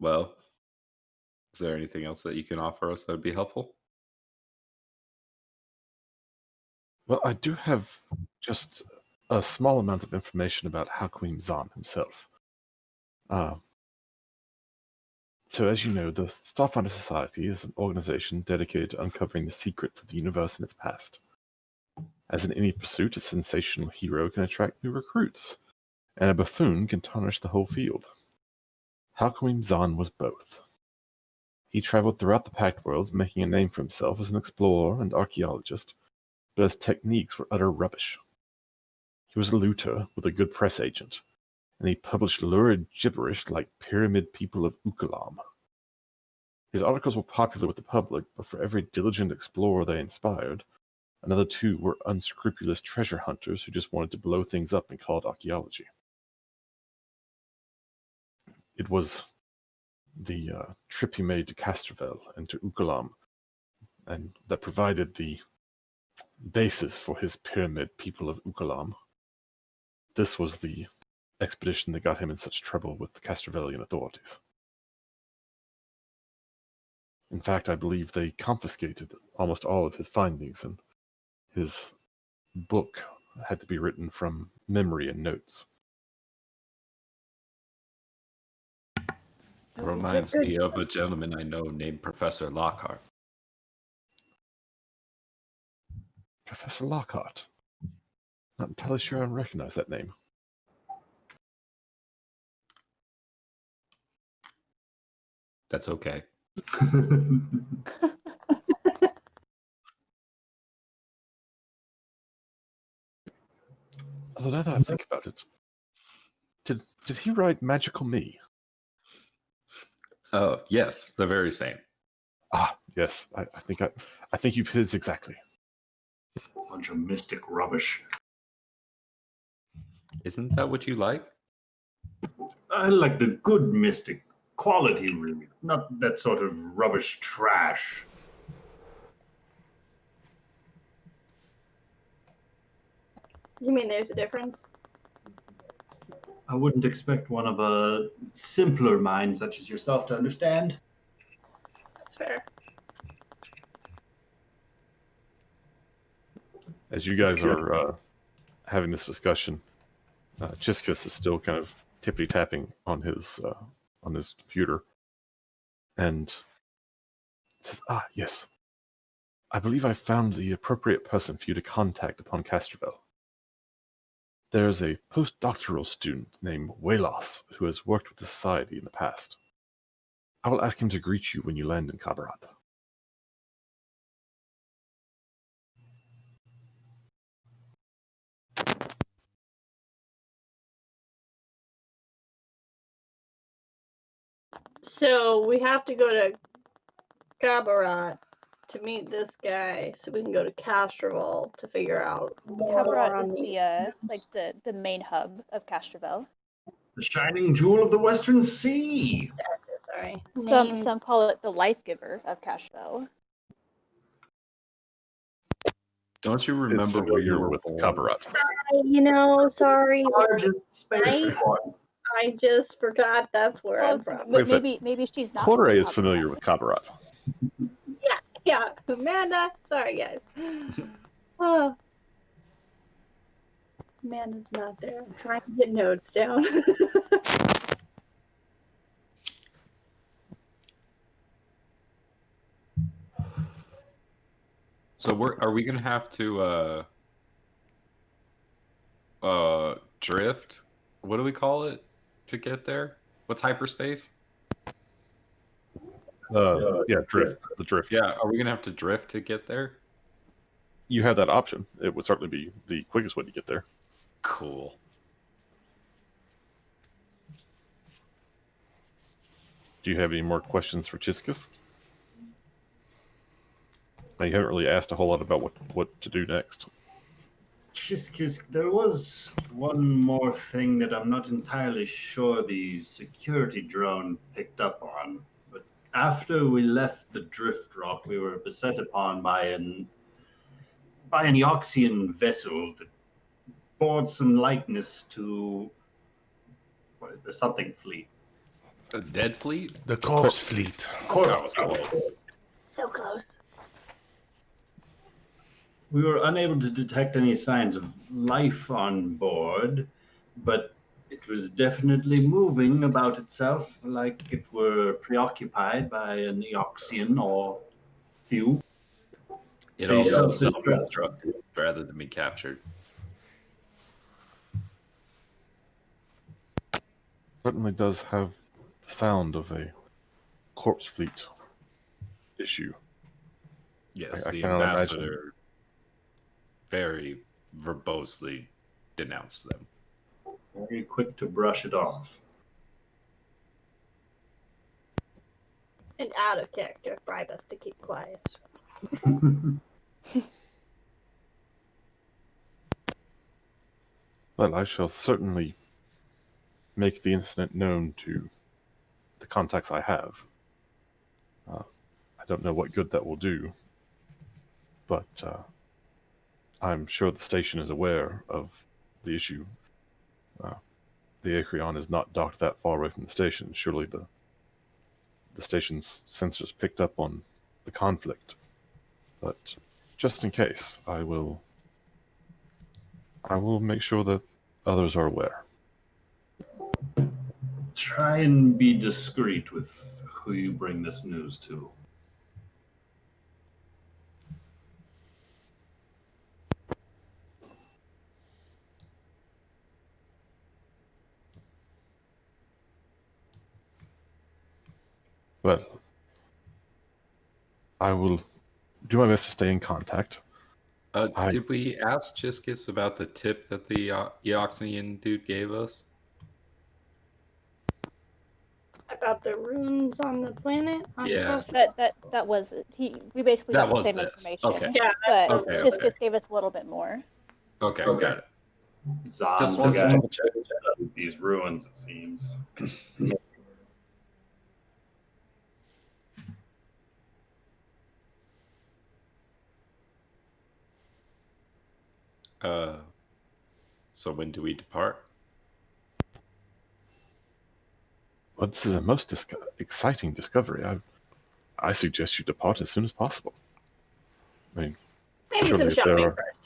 Well, is there anything else that you can offer us that would be helpful? Well, I do have just a small amount of information about Hakuim Zahn himself. So as you know, the Starfinder Society is an organization dedicated to uncovering the secrets of the universe and its past. As in any pursuit, a sensational hero can attract new recruits, and a buffoon can tarnish the whole field. Hakuim Zahn was both. He traveled throughout the Pact Worlds, making a name for himself as an explorer and archaeologist, but his techniques were utter rubbish. He was a looter with a good press agent, and he published lurid gibberish like Pyramid People of Ukalam. His articles were popular with the public, but for every diligent explorer they inspired, another 2 were unscrupulous treasure hunters who just wanted to blow things up and call it archaeology. It was the trip he made to Castrovel and to Ukalam, and that provided the basis for his Pyramid People of Ukalam. This was the expedition that got him in such trouble with the Castrovelian authorities. In fact, I believe they confiscated almost all of his findings, and his book had to be written from memory and notes. Reminds me of a gentleman I know named Professor Lockhart. Professor Lockhart. Not entirely sure I recognize that name. That's okay. Although now that I think about it, did he write Magical Me? Oh, yes, the very same. Ah, yes. I think you've hit it exactly. Bunch of mystic rubbish. Isn't that what you like? I like the good mystic quality, really, not that sort of rubbish trash. You mean there's a difference? I wouldn't expect one of a simpler mind such as yourself to understand. That's fair. As you guys are having this discussion, Chiskus is still kind of tippity tapping on his computer, and says, "Ah, yes. I believe I found the appropriate person for you to contact upon Castrovel. There's a postdoctoral student named Welos who has worked with the Society in the past. I will ask him to greet you when you land in Kabarat." So we have to go to Gabarat to meet this guy, so we can go to Castrovel to figure out more Cabrat on is the. the main hub of Castrovel. The shining jewel of the Western Sea. Sorry. Some call it the life giver of Cashville. Don't you It's remember where you familiar were with born? Kabarat. Sorry. Largest spaceport. I just forgot that's where Well, I'm from. Like I said, maybe she's not. Corey from is familiar with Kabarat. Yeah, Amanda. Sorry, guys. Oh, Amanda's not there. I'm trying to get notes down. So are we gonna have to drift? What do we call it to get there? What's hyperspace? Yeah, drift. The drift. Yeah, are we gonna have to drift to get there? You have that option. It would certainly be the quickest way to get there. Cool. Do you have any more questions for Chiskus? Now, you haven't really asked a whole lot about what to do next. Chiskus, there was one more thing that I'm not entirely sure the security drone picked up on. But after we left the drift rock, we were beset upon by an Eoxian vessel that bore some likeness to the something fleet. A dead fleet? The corpse fleet. Corpse That was fleet. close. So close. We were unable to detect any signs of life on board, but it was definitely moving about itself like it were preoccupied by an Eoxian or few. It They also self-destruct. self-destructed rather than be captured. Certainly does have the sound of a corpse fleet issue. Yes, I the cannot imagine. ambassador very verbosely denounced them. Very quick to brush it off. And out of character, bribe us to keep quiet. Well, I shall certainly make the incident known to the contacts I have. I don't know what good that will do, but I'm sure the station is aware of the issue. The Acreon is not docked that far away from the station. Surely the station's sensors picked up on the conflict. But just in case, I will make sure that others are aware. Try and be discreet with who you bring this news to. Well, I will do my best to stay in contact. Did we ask Chiskis about the tip that the Eoxian dude gave us? About the runes on the planet? Yeah. That was it. We basically That got the was same this. information. Okay. Yeah. But Okay, Chiskus okay. gave us a little bit more. Okay, got it. Zon's Just the wanted to guy double check. who studied these ruins, it seems. So when do we depart? Well, this is a most exciting discovery. I suggest you depart as soon as possible. I mean, Maybe surely some shopping first.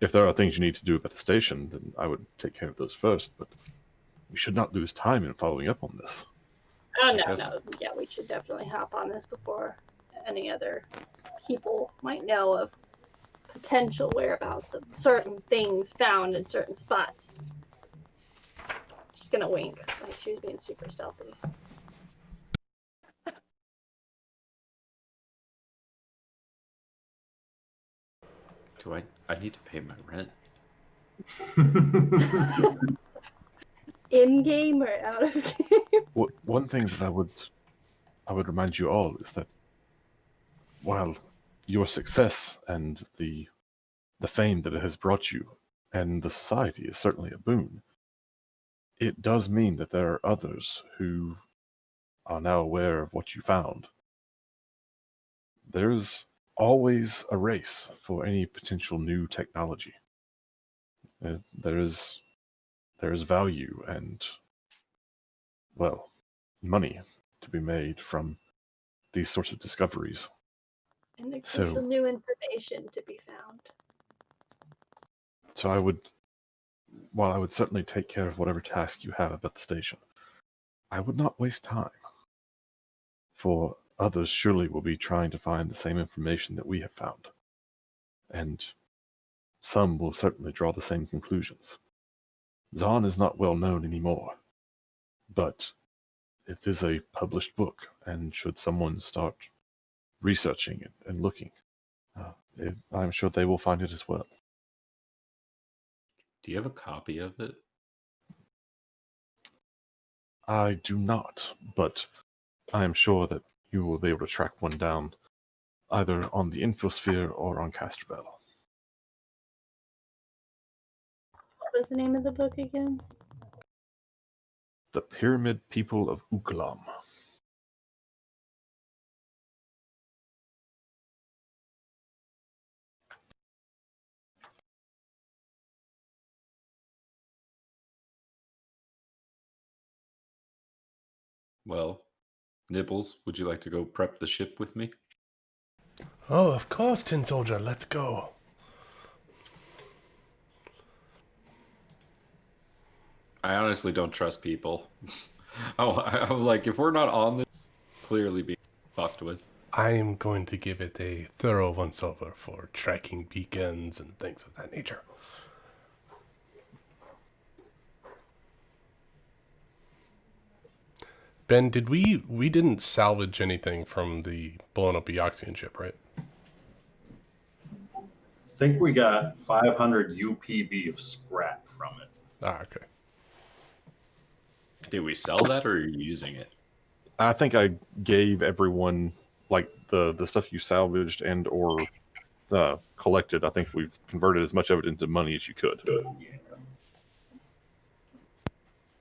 if there are things you need to do about the station, then I would take care of those first. But we should not lose time in following up on this. Oh, I no. guess- Yeah, we should definitely hop on this before any other people might know of potential whereabouts of certain things found in certain spots. Just gonna wink, like she was being super stealthy. Do I need to pay my rent? In game or out of game? One thing that I would remind you all is that while your success and the fame that it has brought you and the society is certainly a boon, it does mean that there are others who are now aware of what you found. There's always a race for any potential new technology. There is value and, well, money to be made from these sorts of discoveries. And the So- crucial new information to be found. So while I would certainly take care of whatever task you have at the station, I would not waste time. For others surely will be trying to find the same information that we have found. And some will certainly draw the same conclusions. Zahn is not well known anymore, but it is a published book, and should someone start researching it and looking, I'm sure they will find it as well. Do you have a copy of it? I do not, but I am sure that you will be able to track one down, either on the Infosphere or on Castrovel. What was the name of the book again? The Pyramid People of Uklam. Well, Nibbles, would you like to go prep the ship with me? Oh, of course, Tin Soldier, let's go. I honestly don't trust people. I'm like, if we're not on this, clearly being fucked with. I am going to give it a thorough once-over for tracking beacons and things of that nature. Ben, we didn't salvage anything from the blown up Eoxian ship, right? I think we got 500 UPB of scrap from it. Ah, okay. Did we sell that or are you using it? I think I gave everyone like the stuff you salvaged and or collected. I think we've converted as much of it into money as you could.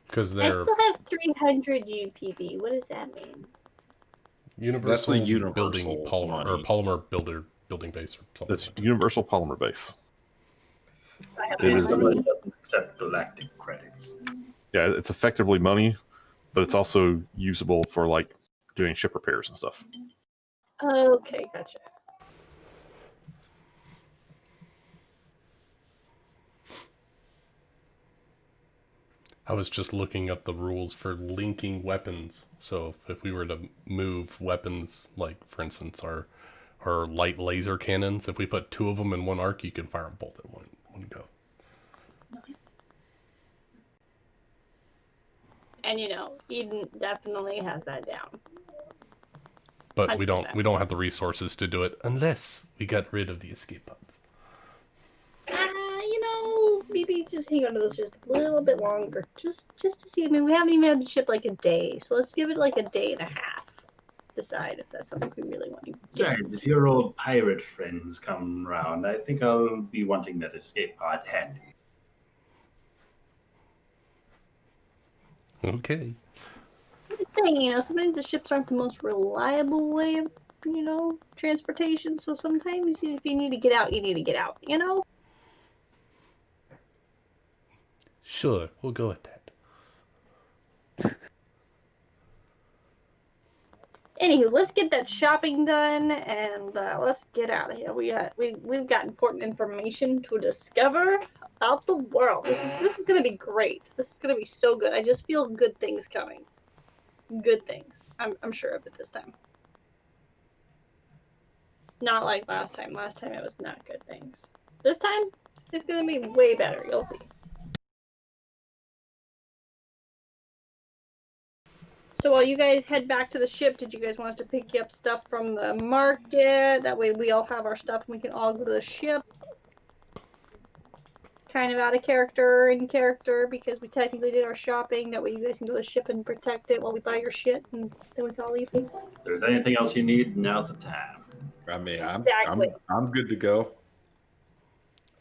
Because I they're still have 300 UPB. What does that mean? universal, That's the universal building polymer or money. polymer building base or something. That's Like that. Universal Polymer Base. I have It my is- money. Doesn't accept galactic credits. Yeah, it's effectively money, but it's also usable for like doing ship repairs and stuff. Okay, gotcha. I was just looking up the rules for linking weapons. So if we were to move weapons, like for instance our light laser cannons, if we put 2 of them in one arc, you can fire a bolt in one go. And Eden definitely has that down. But we 100%. don't have the resources to do it unless we got rid of the escape pods. Maybe just hang on to those just a little bit longer, just to see. I mean, we haven't even had the ship like a day, so let's give it like a day and a half. Decide if that's something we really want to do. Besides, if your old pirate friends come round, I think I'll be wanting that escape pod handy. Okay. I'm just saying, sometimes the ships aren't the most reliable way of, transportation. So sometimes if you need to get out, you need to get out. Sure, we'll go with that. Anywho, let's get that shopping done and let's get out of here. We've got important information to discover about the world. This is gonna be great. This is gonna be so good. I just feel good things coming. Good things. I'm sure of it this time. Not like last time. Last time it was not good things. This time it's gonna be way better. You'll see. So while you guys head back to the ship, did you guys want us to pick up stuff from the market? That way we all have our stuff and we can all go to the ship. Kind of out of character, in character, because we technically did our shopping. That way you guys can go to the ship and protect it while we buy your shit, and then we can all leave. If there's anything else you need, now's the time. I mean, Exactly. I'm good to go.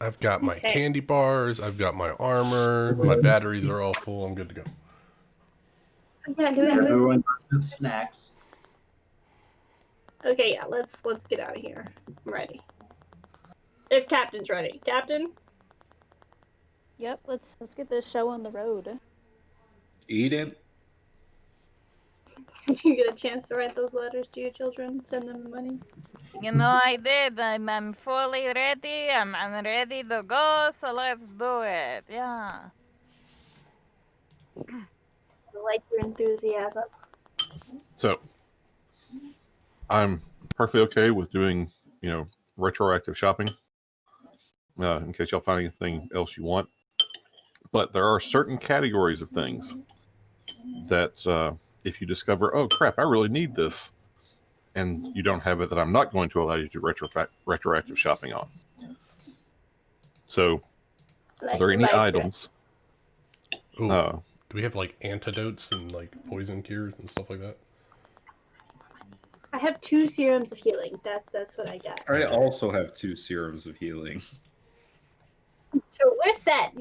I've got my Okay. candy bars. I've got my armor. My batteries are all full. I'm good to go. Yeah, do it. Everyone has snacks. Okay, yeah, let's get out of here. I'm ready. If Captain's ready. Captain? Yep, let's get this show on the road. Eden? Did you get a chance to write those letters to your children? Send them the money? You know, I did. I'm fully ready. I'm ready to go. So let's do it. Yeah. I like your enthusiasm. So I'm perfectly okay with doing, retroactive shopping. In case y'all find anything else you want. But there are certain categories of things that if you discover, oh crap, I really need this, and you don't have it, that I'm not going to allow you to retroactive shopping on. So, are there any items? Ooh, Uh, do we have like antidotes and like poison cures and stuff like that? I have 2 serums of healing. That's what I got. I also have 2 serums of healing. So we're set,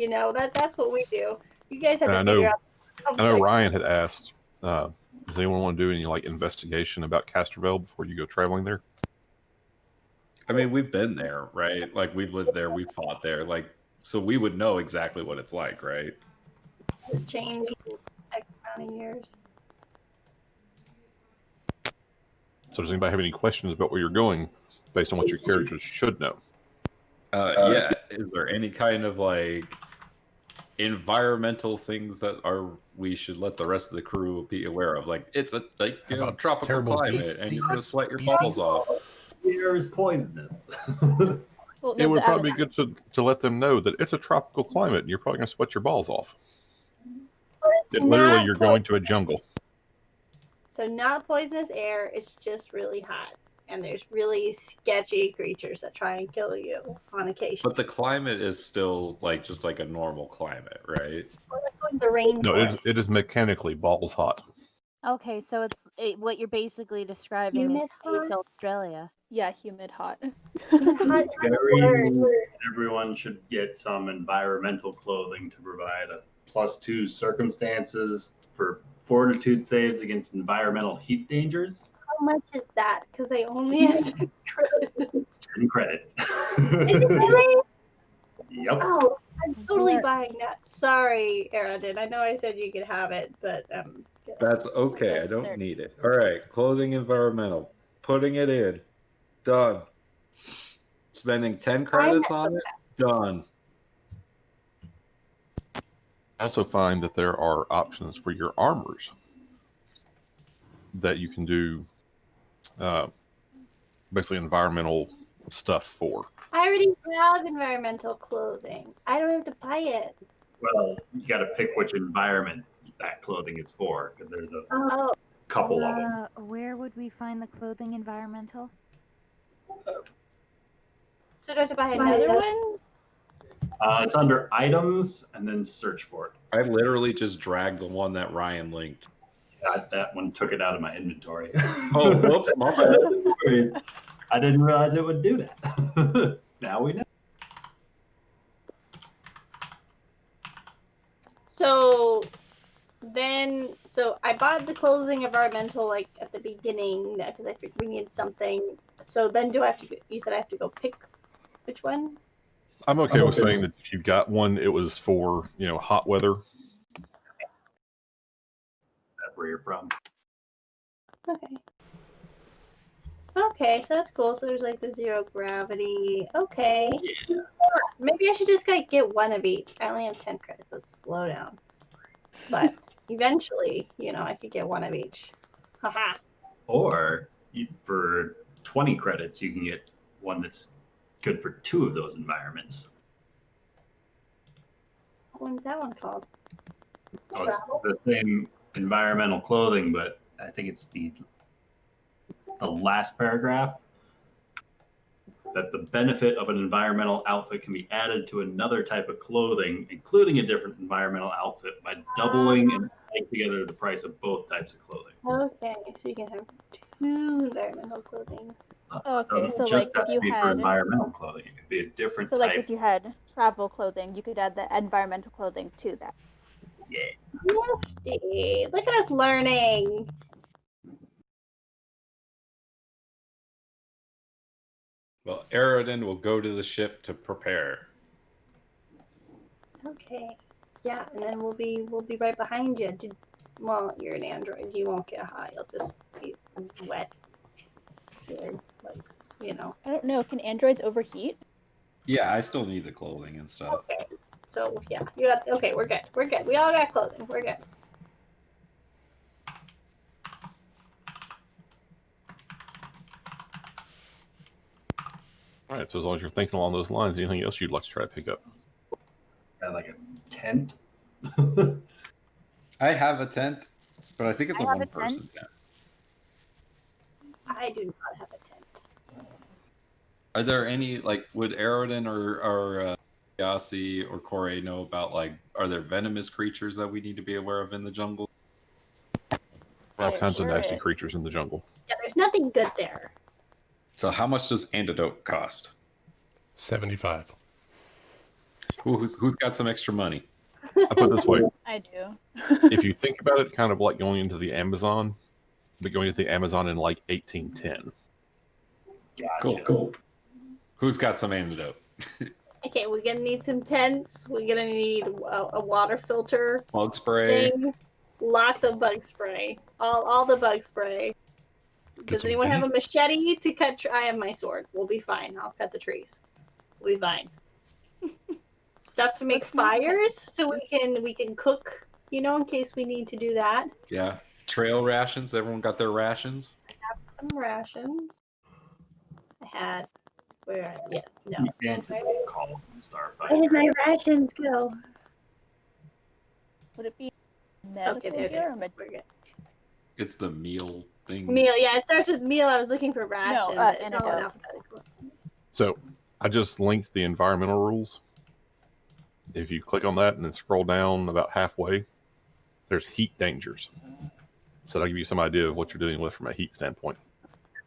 that's what we do. You guys have to figure out. I know Ryan had asked, does anyone want to do any like investigation about Casterville before you go traveling there? I mean, we've been there, right? Like, we've lived there, we've fought there. Like, so we would know exactly what it's like, right? Change X amount of years. So does anybody have any questions about where you're going based on what your characters should know? Yeah. Is there any kind of like environmental things that we should let the rest of the crew be aware of? Like, it's a about tropical terrible climate, and you're gonna beasties? sweat your Beasties? balls off. The air is poisonous. Well, It would probably be good to let them know that it's a tropical climate and you're probably going to sweat your balls off. It's Literally, not you're going to a jungle. So not poisonous air, it's just really hot. And there's really sketchy creatures that try and kill you on occasion. But the climate is still like just like a normal climate, right? Or like going to the rainforest. No, it is mechanically balls hot. Okay, so what you're basically describing Humid is hot? Australia. Yeah, humid hot. Humid hot is not a word. Everyone should get some environmental clothing to provide a +2 circumstances for fortitude saves against environmental heat dangers. How much is that? Because I only have 10 credits. 10 credits. Is it really? Yep. Oh, I'm totally Yeah. buying that. Sorry, Aerodin. I know I said you could have it, but That's okay. I don't need it. All right, clothing environmental. Putting it in. Done. Spending 10 credits on it. Done. I also find that there are options for your armors that you can do basically environmental stuff for. I already have environmental clothing. I don't have to buy it. Well, you got to pick which environment that clothing is for, because there's a Oh, couple of them. Where would we find the clothing environmental? so do I have to buy another one? It's under items, and then search for it. I literally just dragged the one that Ryan linked. That one took it out of my inventory. Oh, whoops, my bad. I didn't realize it would do that. Now we know. So I bought the clothing environmental like at the beginning because I figured we needed something. So then you said I have to go pick which one? I'm okay with saying that if you got one, it was for, hot weather. That's where you're from. Okay. Okay, so that's cool. So there's like the 0 gravity. Okay. Yeah. Maybe I should just get one of each. I only have 10 credits. Let's slow down. But eventually, I could get one of each. Haha. Or for 20 credits, you can get one that's good for 2 of those environments. When's that one called? Oh, it's the same environmental clothing, but I think it's the last paragraph. That the benefit of an environmental outfit can be added to another type of clothing, including a different environmental outfit, by doubling and adding together the price of both types of clothing. Okay, so you can have No environmental clothing. Okay, Doesn't so just like have if to you be for had, environmental clothing. It could be a different so like type. if you had travel clothing, you could add the environmental clothing to that. Yeah. Nifty. Look at us learning. Well, Aerodin will go to the ship to prepare. Okay. Yeah, and then we'll be right behind you. Well, you're an android. You won't get hot. You'll just be wet. You're like, you know. I don't know. Can androids overheat? Yeah, I still need the clothing and stuff. Okay. So yeah, you got. Okay, we're good. We're good. We all got clothing. We're good. All right. So as long as you're thinking along those lines, anything else you'd like to try to pick up? Got like a tent. I have a tent, but I think it's I a have a one-person tent. tent. I do not have a tent. Are there any, like, would Aerodin or Yasi or Kore know about, like, are there venomous creatures that we need to be aware of in the jungle? All There kinds of sure nasty is. creatures in the jungle. Yeah, there's nothing good there. So how much does antidote cost? 75. Who's got some extra money? I put it this way: I do. if you think about it, kind of like going into the Amazon, but going into the Amazon in like 1810. Gotcha. Cool. Who's got some antidote? Okay, we're gonna need some tents. We're gonna need a water filter Bug spray. thing. Lots of bug spray. All the bug spray. Does some anyone have a bait. machete to cut? I have my sword. We'll be fine. I'll cut the trees. We'll be fine. Stuff to make Let's not cut fires, so we can cook. You know, in case we need to do that. Yeah. Trail rations. Everyone got their rations? Some rations. I had. Where? Yes. No. The antidote called in Where did Starfinder. my rations go? Would it be Okay, medical gear or we're good. It's the meal thing. Meal. Yeah, it starts with meal. I was looking for ration, No, but it's all in antidote. alphabetical. So I just linked the environmental rules. If you click on that and then scroll down about halfway, there's heat dangers. So that'll give you some idea of what you're dealing with from a heat standpoint.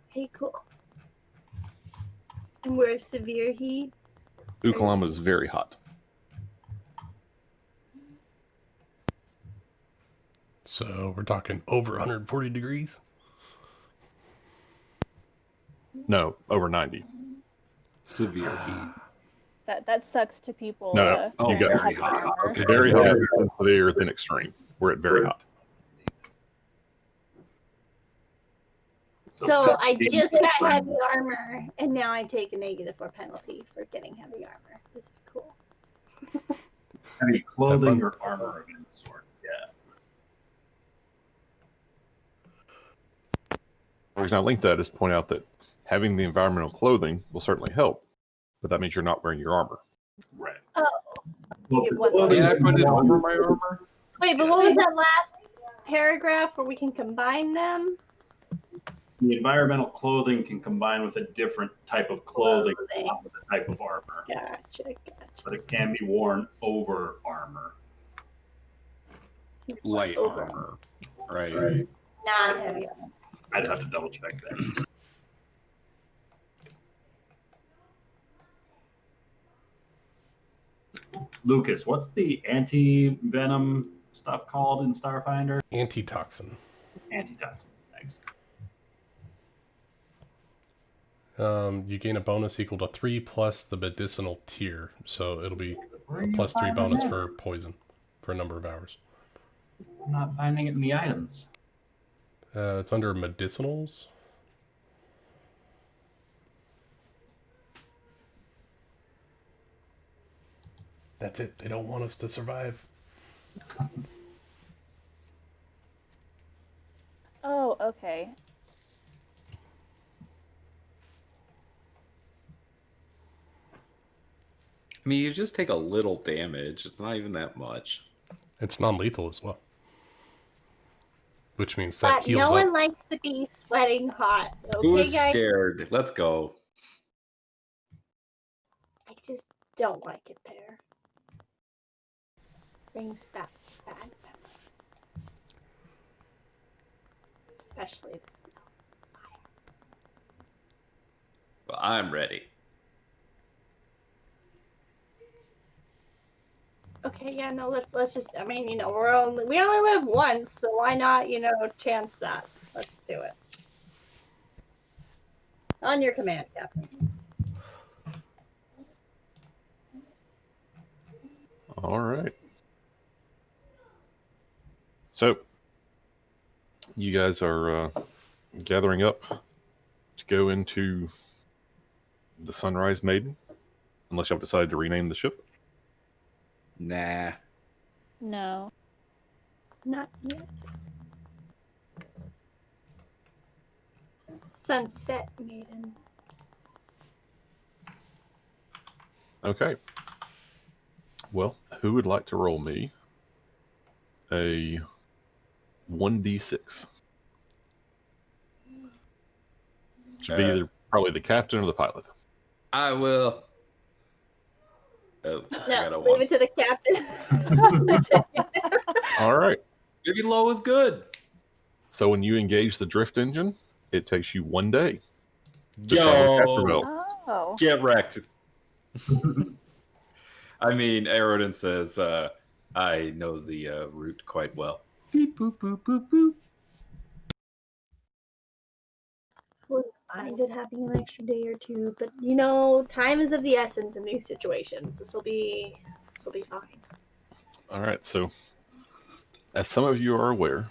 Hey, cool. And we're severe heat. Ukalama is very hot. So we're talking over 140 degrees. No, over 90. Severe heat. That sucks to people. No, Oh, you got very heavy hot. armor. Okay. very hot, then severe, then extreme. We're at very hot. So I just got heavy armor, and now I take a -4 penalty for getting heavy armor. This is cool. Heavy clothing Have or armor of any sort. Yeah. The reason I linked that is to point out that having the environmental clothing will certainly help, but that means you're not wearing your armor. Right. Oh. Well, You get the one. clothing Can I put it is over my armor? Wait, but what was that last paragraph where we can combine them? The environmental clothing can combine with a different type of clothing, not with a type of armor, Gotcha. but it can be worn over armor. Light Over. armor. Right. Not heavy armor. I'd have to double check that. Lucas, what's the anti-venom stuff called in Starfinder? Antitoxin. Antitoxin. Thanks. You gain a bonus equal to 3 plus the medicinal tier. So it'll be a +3 bonus for poison for a number of hours. I'm not finding it in the items. It's under medicinals. That's it. They don't want us to survive. Oh, okay. I mean, you just take a little damage. It's not even that much. It's non-lethal as well. Which means that But heals no up. one likes to be sweating hot. Who's Okay, guys? scared? Let's go. I just don't like it there. Brings back bad memories. Especially the smell. Well, I'm ready. Okay, yeah, no, let's just. I mean, we only live once, so why not, chance that? Let's do it. On your command, Captain. All right. So, you guys are gathering up to go into the Sunrise Maiden, unless y'all decided to rename the ship. Nah. No. Not yet. Sunset Maiden. Okay. Well, who would like to roll me a 1d6? Should be either probably the captain or the pilot. I will. Oh, I got a No, leave one. it to the captain. All right. Maybe low is good. So when you engage the drift engine, it takes you 1 day to travel Yo, Casperville. Oh. get wrecked. I mean, Aerodin says, I know the route quite well. Beep, boop, boop, boop, boop. Wouldn't mind it having an extra day or two, but time is of the essence in these situations. This will be fine. All right. So, as some of you are aware,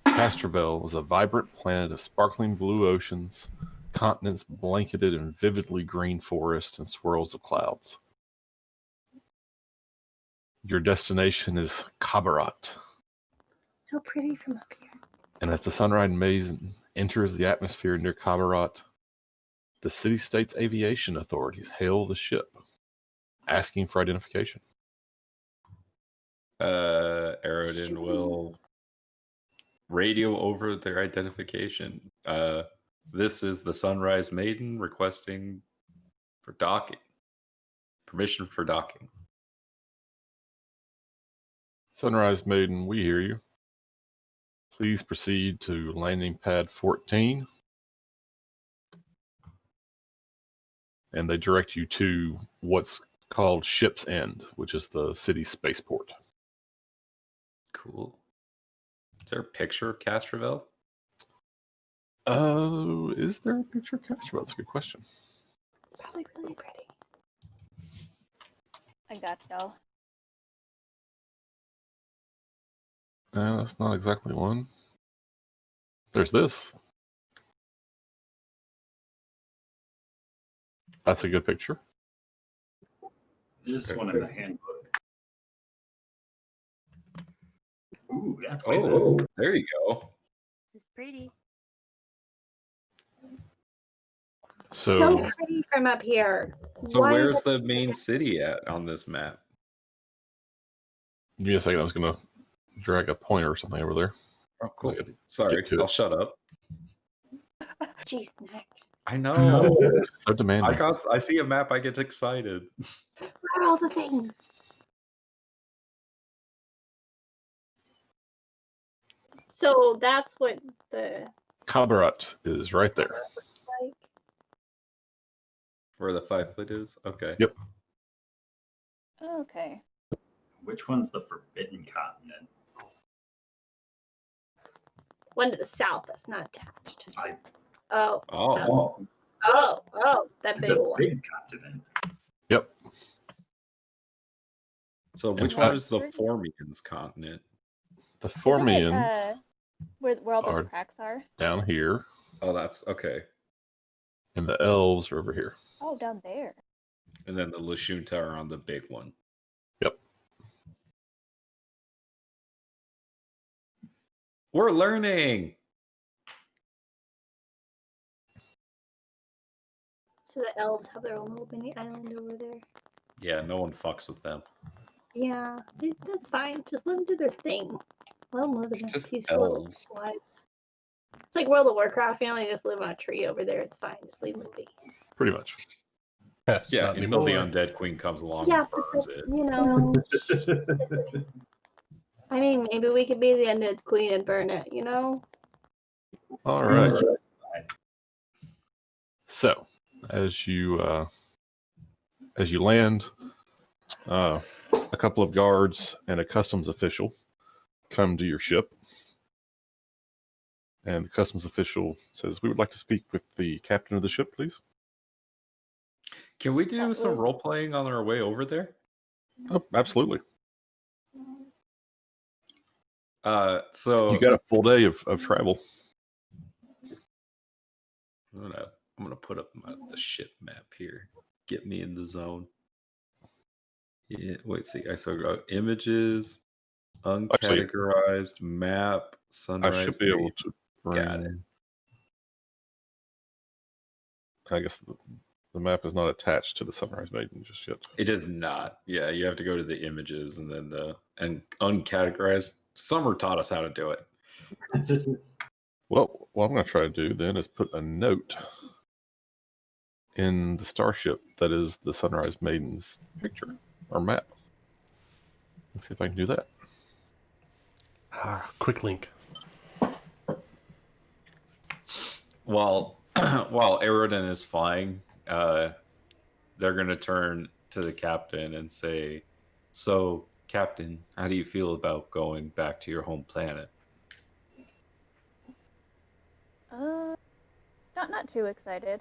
Casperville is a vibrant planet of sparkling blue oceans, continents blanketed in vividly green forests and swirls of clouds. Your destination is Kabarat, So pretty from up here. and as the Sunrise Maiden enters the atmosphere near Kabarat, the city-state's aviation authorities hail the ship, asking for identification. Aerodin will radio over their identification. This is the Sunrise Maiden requesting for docking. Permission for docking. Sunrise Maiden, we hear you. Please proceed to landing pad 14. And they direct you to what's called Ship's End, which is the city's spaceport. Cool. Is there a picture of Castroville? Oh, is there a picture of Castro? That's a good question. It's probably really pretty. I got y'all. That's not exactly one. There's this. That's a good picture. This one in the handbook. Ooh, that's way better. Oh, there you go. It's pretty. So So, pretty from up here. So Why where's is the main city at on this map? give me a second. I was going to drag a pointer or something over there. Oh, cool. I could Sorry, get to it. I'll shut up. Jeez, Nick. I know. So demanding. I see a map, I get excited. Where are all the things? So that's what the Kabarat is right there. looks like. Where the 5 foot is? Okay. Yep. Okay. Which one's the forbidden continent? One to the south that's not attached. I, Oh, Oh, that it's big a one. big continent. Yep. so which In one fact- is the Formians continent? The Isn't it, Formians where all those are- cracks are? down here, Oh, that's okay. and the elves are over here. Oh, down there. And then the Lashunta are on the big one. Yep. We're learning. So the elves have their own little mini island over there. Yeah, no one fucks with them. Yeah, that's fine. Just let them do their thing. Let them live in Just peaceful elves. lives. It's like World of Warcraft. They just live on a tree over there. It's fine. Just leave them be. Pretty much. Yeah, Not until the anymore. undead queen comes along Yeah, and but burns that's, it. I mean, maybe we could be the undead queen and burn it. All right. So, as you land, a couple of guards and a customs official come to your ship, and the customs official says, "We would like to speak with the captain of the ship, please." Can we do That some would- role playing on our way over there? Oh, absolutely. So You got a full day of travel. I'm gonna put up the ship map here. Get me in the zone. Yeah, wait, see, I saw images, Actually, uncategorized map, I sunrise. should be able map. to Got it. bring. I guess the map is not attached to the Sunrise Maiden just yet. It is not. Yeah, you have to go to the images and then and uncategorized. Summer taught us how to do it. Well, what I'm going to try to do then is put a note in the starship that is the Sunrise Maiden's picture or map. Let's see if I can do that. Quick link. While while Aerodin is flying, they're gonna turn to the captain and say, "So, Captain, how do you feel about going back to your home planet?" Not too excited,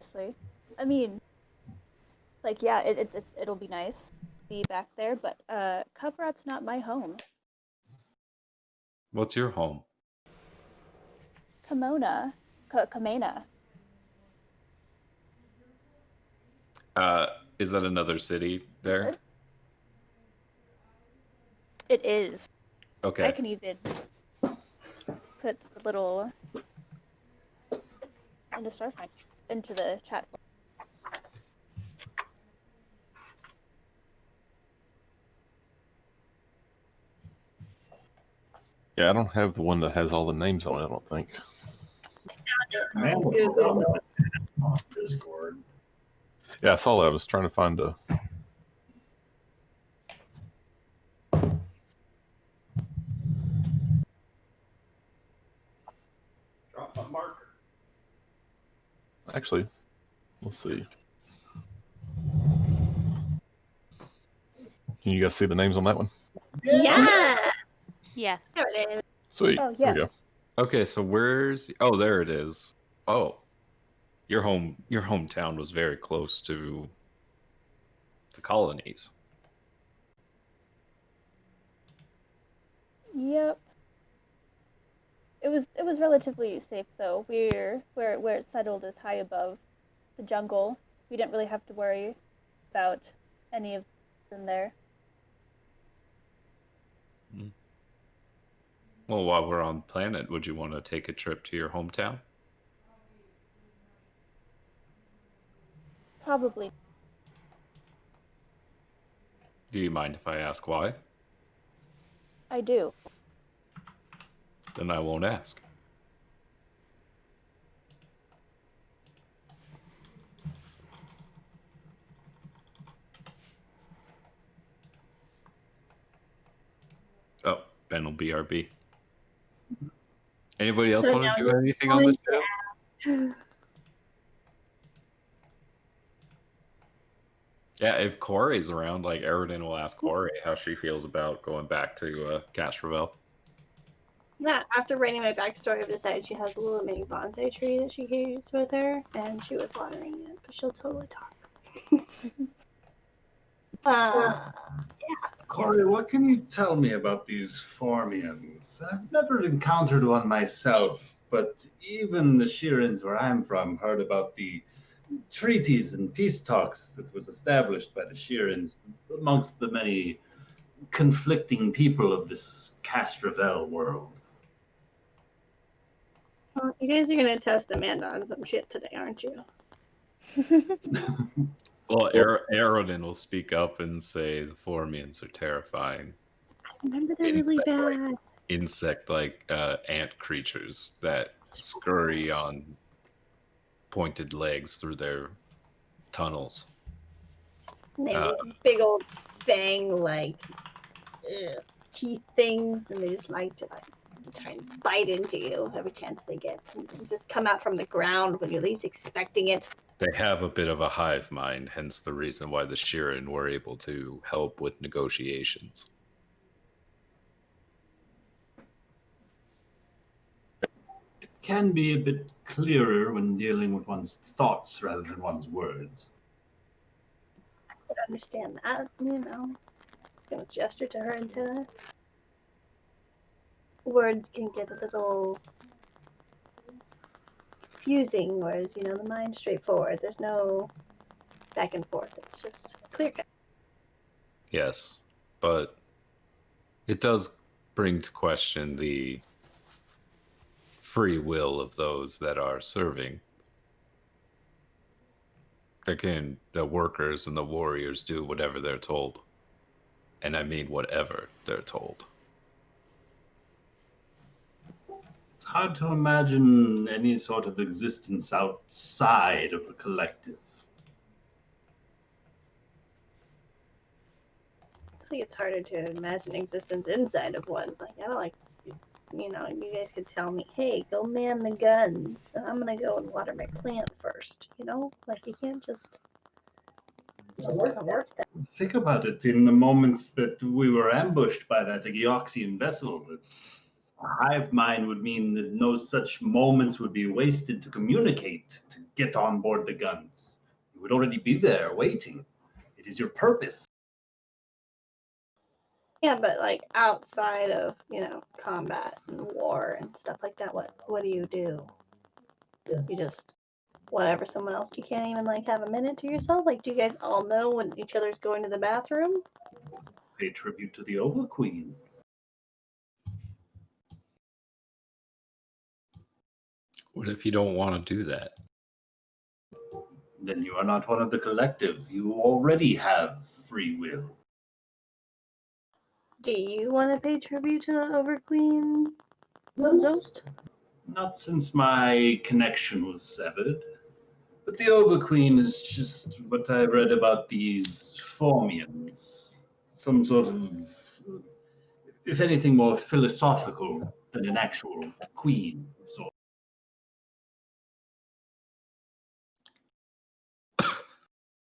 honestly. I mean, like, yeah, it'll be nice to be back there, but Cuprat's not my home. What's your home? Kamona, Kamena. Is that another city there? It is. I Okay. can even put the little into Starfinder into the chat. Yeah, I don't have the one that has all the names on it, I don't think. Man, we're Google. on Discord. Yeah, I saw that. I was trying to find a. Drop my marker. Actually, let's see. Can you guys see the names on that one? Yeah. Yes. There it is. Sweet. Oh, There we yeah. go. Okay, so where's? Oh, there it is. Oh, your hometown was very close to the colonies. Yep. It was relatively safe though. We're where it's settled is high above the jungle. We didn't really have to worry about any of them there. Well, while we're on planet, would you want to take a trip to your hometown? Probably. Do you mind if I ask why? I do. Then I won't ask. Oh, Ben will BRB. Anybody else So want now to do you're anything on the going show? Yeah, if Corey's around, like Aerodin will ask Corey how she feels about going back to Castrovel. Yeah, after writing my backstory, I've decided she has a little mini bonsai tree that she carries with her, and she was watering it, but she'll totally talk. Corey, what can you tell me about these Formians? I've never encountered one myself, but even the Shirins where I'm from heard about the treaties and peace talks that was established by the Shirins amongst the many conflicting people of this Castrovel world. Well, you guys are gonna test Amanda on some shit today, aren't you? Well, Aerodin will speak up and say the Formians are terrifying. Remember they're really bad. Insect-like ant creatures that scurry on pointed legs through their tunnels. And they have these big old fang like teeth things, and they just like to try and bite into you every chance they get, and just come out from the ground when you're least expecting it. They have a bit of a hive mind, hence the reason why the Shirin were able to help with negotiations. It can be a bit clearer when dealing with one's thoughts rather than one's words. I could understand that, you know. Just gonna gesture to her into words can get a little confusing, whereas, you know, the mind's straightforward. There's no back and forth. It's just clear cut. Yes, but it does bring to question the free will of those that are serving. Again, the workers and the warriors do whatever they're told. And I mean whatever they're told. It's hard to imagine any sort of existence outside of a collective. I think it's harder to imagine existence inside of one. Like, I don't like, you know, you guys could tell me, hey, go man the guns, and I'm gonna go and water my plant first, you know? Like, you can't just, it just doesn't work that. Think about it. In the moments that we were ambushed by that Geoxian vessel, a hive mind would mean that no such moments would be wasted to communicate, to get on board the guns. You would already be there waiting. It is your purpose. Yeah, but like outside of, you know, combat and war and stuff like that, what do? You just whatever someone else, you can't even like have a minute to yourself? Like, do you guys all know when each other's going to the bathroom? Pay tribute to the Oval Queen. What if you don't want to do that? Then you are not one of the collective. You already have free will. Do you want to pay tribute to the Overqueen Zost? Not since my connection was severed. But the Overqueen is just what I read about these Formians. Some sort of, if anything, more philosophical than an actual queen. So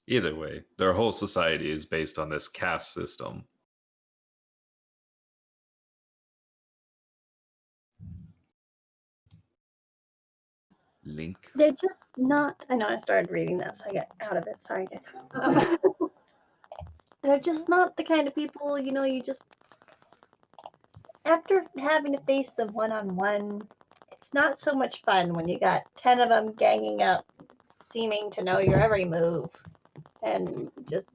Either way, their whole society is based on this caste system. Link. They're just not. I know I started reading that, so I got out of it. Sorry, guys. They're just not the kind of people, you know, you just. After having to face them one on one, it's not so much fun when you got 10 of them ganging up, seeming to know your every move, and just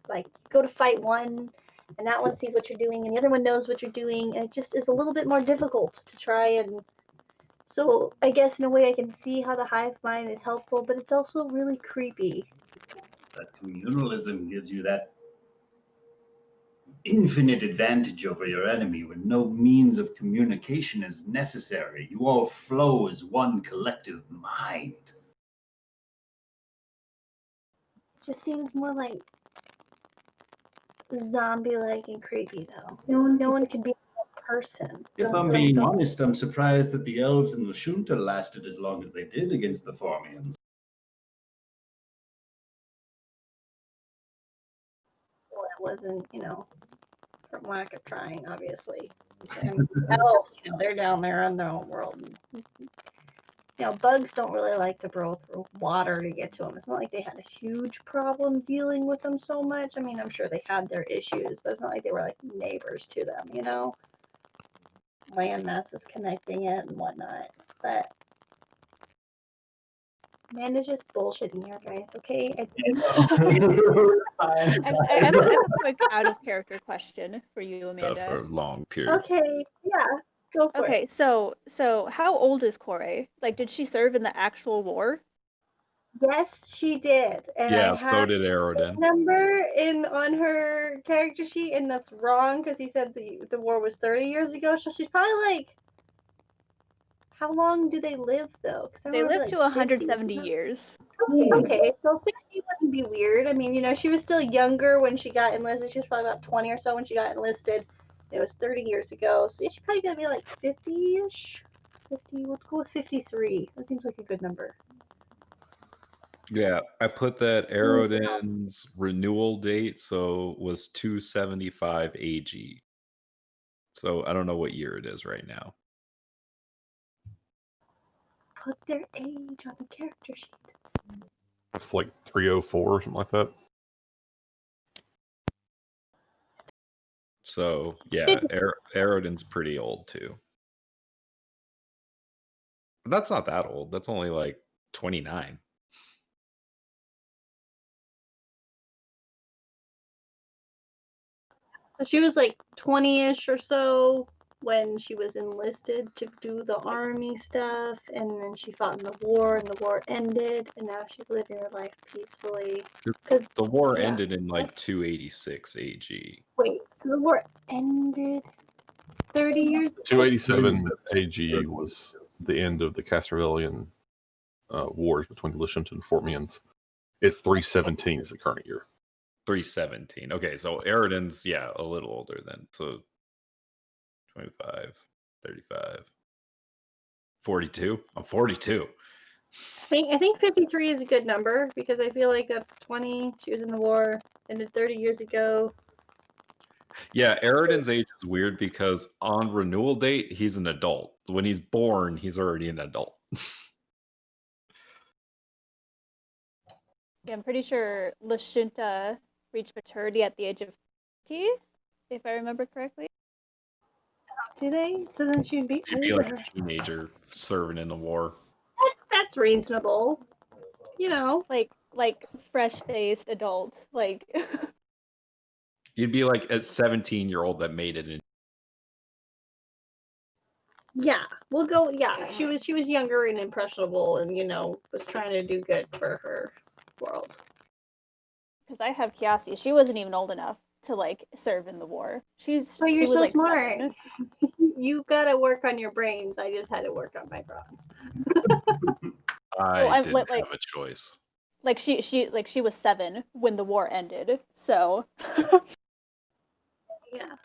like go to fight one, and that one sees what you're doing, and the other one knows what you're doing, and it just is a little bit more difficult to try and. So I guess in a way I can see how the hive mind is helpful, but it's also really creepy. that communalism gives you that infinite advantage over your enemy when no means of communication is necessary. You all flow as one collective mind. It just seems more like zombie-like and creepy, though. No one could be a person. If I'm being honest, I'm surprised that the elves and the Shunta lasted as long as they did against the Formians. Well, it wasn't, you know, from lack of trying, obviously. And elves, you know, they're down there in their own world. You know, bugs don't really like to burrow through water to get to them. It's not like they had a huge problem dealing with them so much. I mean, I'm sure they had their issues, but it's not like they were like neighbors to them, you know? Land masses connecting it and whatnot. But Amanda's just bullshitting here, guys, okay? I have a quick out of character question for you, Amanda. For a long period. Okay, yeah, go for it. Okay, so how old is Corey? Like, did she serve in the actual war? Yes, she did. And Yeah, I so have did Aerodin. number on her character sheet, and that's wrong because he said the war was 30 years ago. So she's probably like, how long do they live though? They lived to 170 years. Okay, so 50 wouldn't be weird. I mean, you know, she was still younger when she got enlisted. She was probably about 20 or so when she got enlisted. It was 30 years ago, so she's probably gonna be like 50-ish. 50. Let's go with 53. That seems like a good number. Yeah, I put that Aerodin's renewal date, so was 275 AG. So I don't know what year it is right now. Put their age on the character sheet. It's like 304 or something like that. So yeah, Aerodin's pretty old too. But that's not that old. That's only like 29. So she was like 20-ish or so when she was enlisted to do the army stuff, and then she fought in the war, and the war ended, and now she's living her life peacefully. Because The war yeah. ended in like 286 AG. Wait, so the war ended 30 years ago? 287 AG was the end of the Castervillian wars between the Lashunta and Fort Means. It's 317 is the current year. 317. Okay, so Aerodin's, yeah, a little older then. So 25, 35, 42. I'm 42. I think 53 is a good number because I feel like that's 20. She was in the war, ended 30 years ago. Yeah, Aerodin's age is weird because on renewal date, he's an adult. When he's born, he's already an adult. Yeah, I'm pretty sure Lashunta reached maturity at the age of 50, if I remember correctly. Do they? So then she'd be He'd be older. like a teenager serving in the war. That's reasonable. You know. Like fresh-faced adult. Like You'd be like a 17-year-old that made it in. Yeah, we'll go. Yeah, she was younger and impressionable, and was trying to do good for her world. because I have Kiasi, she wasn't even old enough to like serve in the war. But you're she was so like smart. 7. You gotta work on your brains. I just had to work on my bronze. I I'm didn't like have a choice. like she was 7 when the war ended. So Yeah.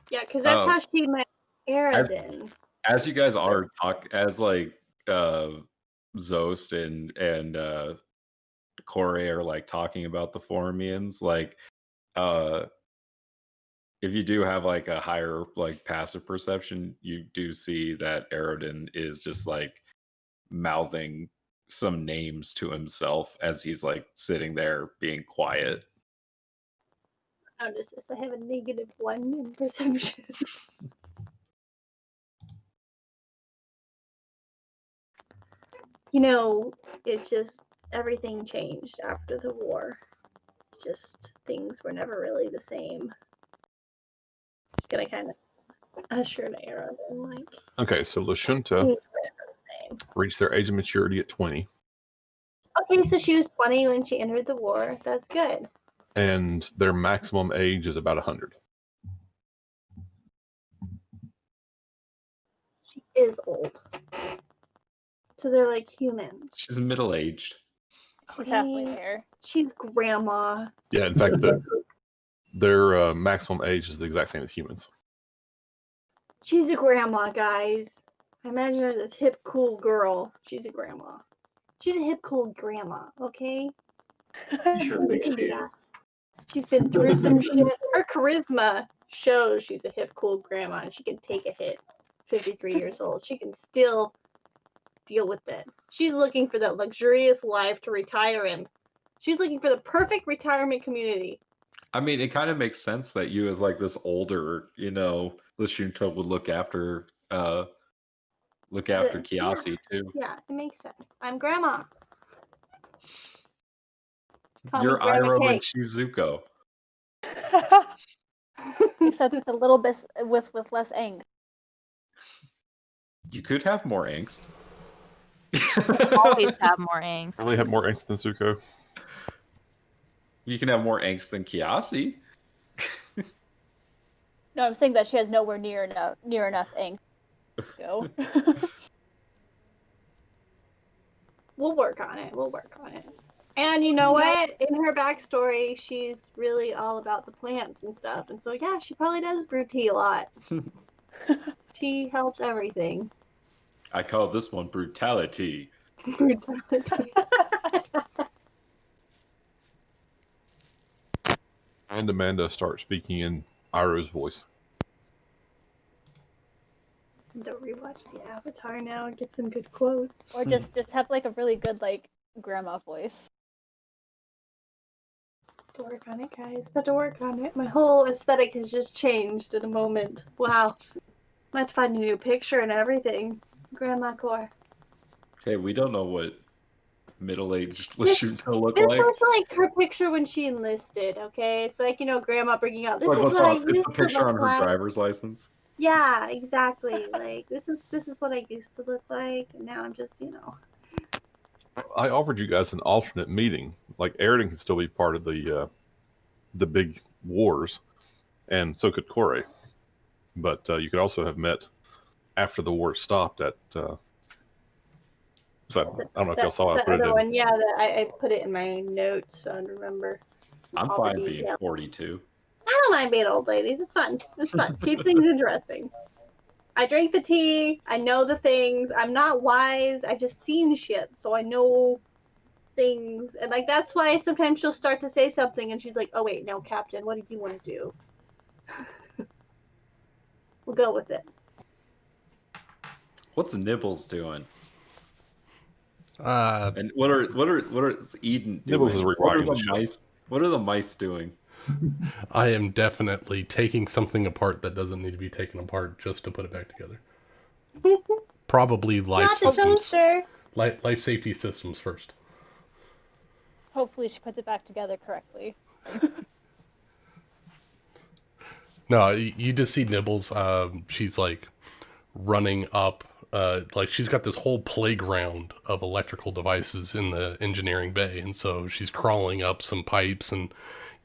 Yeah, because that's how she met Aerodin. As you guys are as like Zost and Corey are like talking about the Formians, like if you do have like a higher like passive perception, you do see that Aerodin is just like mouthing some names to himself as he's like sitting there being quiet. How does this? I have a -1 in perception. It's just everything changed after the war. Just things were never really the same. Just gonna kind of usher an era in, like. Okay, so Lashunta things were never the same. reached their age of maturity at 20, Okay, so she was 20 when she entered the war. That's good. and their maximum age is about 100. She is old. So they're like humans. She's middle-aged. she's halfway there. She's grandma. Yeah, in fact, their maximum age is the exact same as humans. She's a grandma, guys. I imagine her this hip, cool girl. She's a grandma. She's a hip, cool grandma, okay? You sure think she is? She's been through some shit. Her charisma shows she's a hip, cool grandma, and she can take a hit. 53 years old. She can still deal with it. She's looking for that luxurious life to retire in. She's looking for the perfect retirement community. I mean, it kind of makes sense that you, as like this older, Lashunta would look after Kiasi too. Yeah, it makes sense. I'm grandma. You're Iroh and Shizuko. Except it's a little bit with less angst. You could have more angst. Always have more angst. I really have more angst than Zuko. You can have more angst than Kiasi. No, I'm saying that she has nowhere near enough angst. Go. We'll work on it. And you know what? In her backstory, she's really all about the plants and stuff. And so, yeah, she probably does brew tea a lot. She helps everything. I call this one brutality. Brutality. And Amanda starts speaking in Iroh's voice. Don't rewatch the Avatar now and get some good quotes. Or just have like a really good like grandma voice. To work on it, guys. But to work on it. My whole aesthetic has just changed in a moment. Wow. I have to find a new picture and everything. Grandma core. Hey, we don't know what middle-aged This- Lashunta look This like. was like her picture when she enlisted, okay? It's like, grandma bringing out, this Like, is what's what I on? It's used a to picture on look her like. driver's license. Yeah, exactly. Like, this is what I used to look like, and now I'm just, I offered you guys an alternate meeting. Like Aridin can still be part of the big wars, and so could Kore. But you could also have met after the war stopped at. So I don't know if y'all saw. I the put it other in. one, yeah, I put it in my notes, so I remember. I'm all the fine being details. 42. I don't mind being old ladies. It's fun. It's fun. Keeps things interesting. I drink the tea. I know the things. I'm not wise. I just seen shit, so I know things. And like that's why sometimes she'll start to say something, and she's like, "Oh wait, no, Captain. What do you want to do?" We'll go with it. What's Nibbles doing? Uh, And what are Eden doing? Nibbles is What are rewriting the the show. mice? What are the mice doing? I am definitely taking something apart that doesn't need to be taken apart just to put it back together. Probably life Not the systems. toaster. Life safety systems first. Hopefully she puts it back together correctly. No, you just see Nibbles. She's like running up. Like she's got this whole playground of electrical devices in the engineering bay, and so she's crawling up some pipes and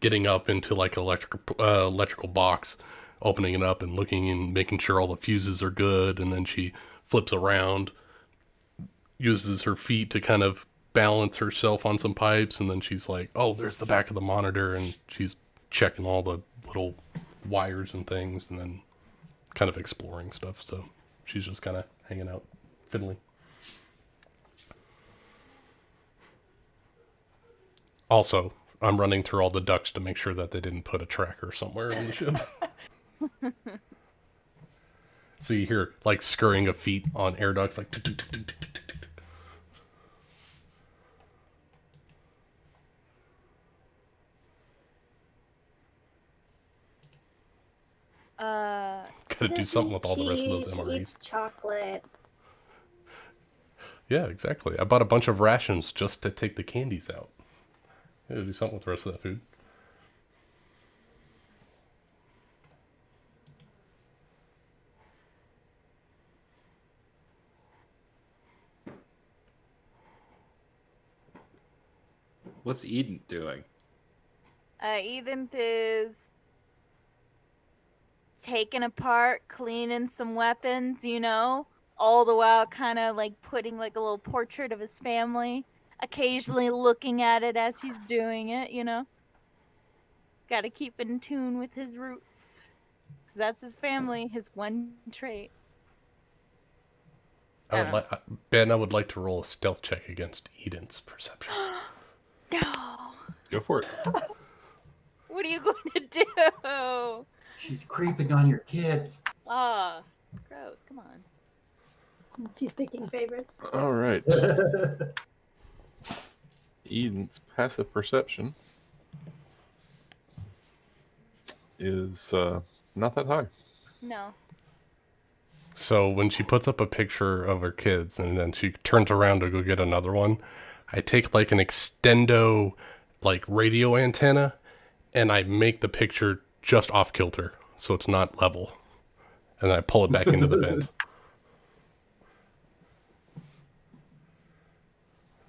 getting up into like an electrical box, opening it up and looking and making sure all the fuses are good, and then she flips around, uses her feet to kind of balance herself on some pipes, and then she's like, oh, there's the back of the monitor, and she's checking all the little wires and things, and then kind of exploring stuff. So she's just kind of hanging out, fiddling. Also, I'm running through all the ducts to make sure that they didn't put a tracker somewhere in the ship. So you hear like scurrying of feet on air ducts, like. Tuk, tuk, tuk, tuk, tuk, tuk, tuk, tuk. Gotta do something with all the rest of those She MREs. eats chocolate. Yeah, exactly. I bought a bunch of rations just to take the candies out. Gotta do something with the rest of that food. What's Eden doing? Eden is taking apart, cleaning some weapons, all the while kind of like putting like a little portrait of his family, occasionally looking at it as he's doing it. Got to keep in tune with his roots. 'Cause that's his family, his one trait. Ben, I would like to roll a stealth check against Eden's perception. No. Go for it. What are you going to do? She's creeping on your kids. Ah, gross. Come on. She's picking favorites. All right. Eden's passive perception is not that high. No. So when she puts up a picture of her kids and then she turns around to go get another one, I take like an extendo like radio antenna and I make the picture just off kilter so it's not level. And I pull it back into the vent.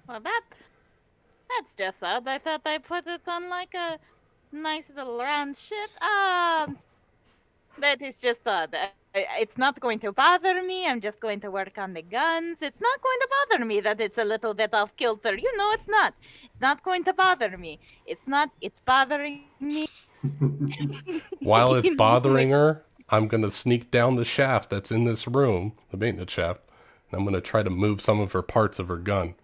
Well, that's just odd. I thought they put it on like a nice little round ship. That is just odd. It's not going to bother me. I'm just going to work on the guns. It's not going to bother me that it's a little bit off kilter. It's not. It's not going to bother me. It's not. It's bothering me. While it's You know, bothering her, I'm going to sneak down the shaft that's in this room, the maintenance shaft, and I'm going to try to move some of her parts of her gun.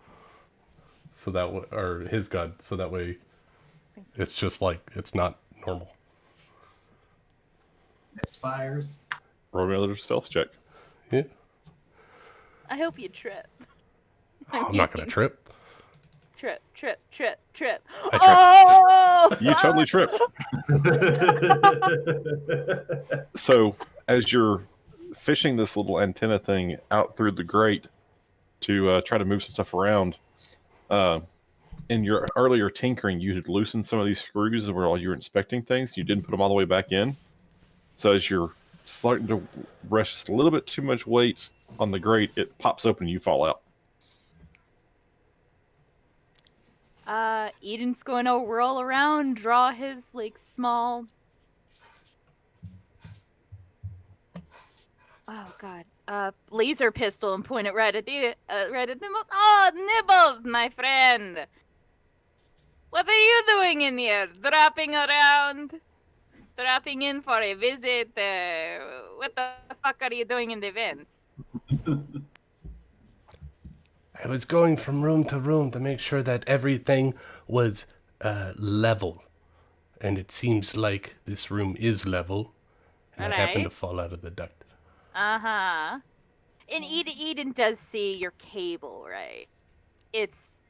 So that or his gun, so that way it's just like it's not normal. Misfires. Roll another stealth check. Yeah. I hope you trip. I'm not going to trip. Trip. I Oh! You totally tripped. So as you're fishing this little antenna thing out through the grate to try to move some stuff around, in your earlier tinkering, you had loosened some of these screws while you were inspecting things. You didn't put them all the way back in. So as you're starting to rest a little bit too much weight on the grate, it pops open and you fall out. Eden's going to roll around, draw his small. Oh God. Laser pistol and point it right at Nibbles. Oh, Nibbles, my friend. What are you doing in here? Dropping around? Dropping in for a visit? What the fuck are you doing in the vents? I was going from room to room to make sure that everything was level. And it seems like this room is level. And I happened to fall out of the duct. Uh-huh. And Eden does see your cable, right? It's...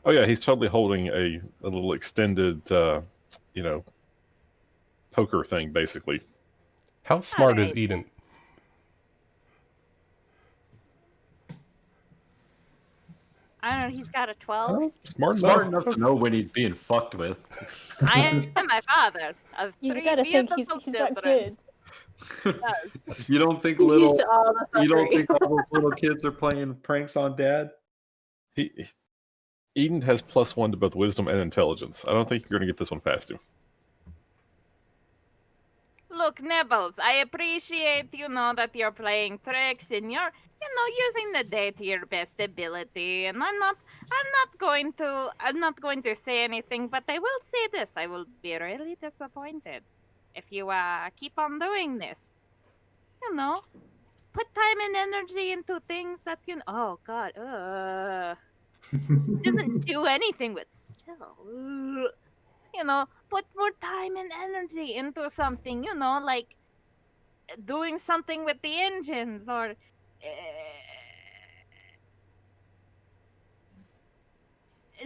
Oh yeah, he's totally holding a little extended, poker thing, basically. How smart is Eden? I don't know, he's got a 12. Smart enough to know when he's being fucked with. I am my father of You 3 gotta think beautiful he's got children. kids. You don't think He's used to all the you don't fuckery. think all those little kids are playing pranks on dad? Eden has +1 to both wisdom and intelligence. I don't think you're going to get this one past him. Look, Nibbles, I appreciate, that you're playing tricks and you're, using the day to your best ability. And I'm not going to say anything, but I will say this. I will be really disappointed if you keep on doing this. Put time and energy into things that oh God, doesn't do anything, but still, put more time and energy into something, like doing something with the engines or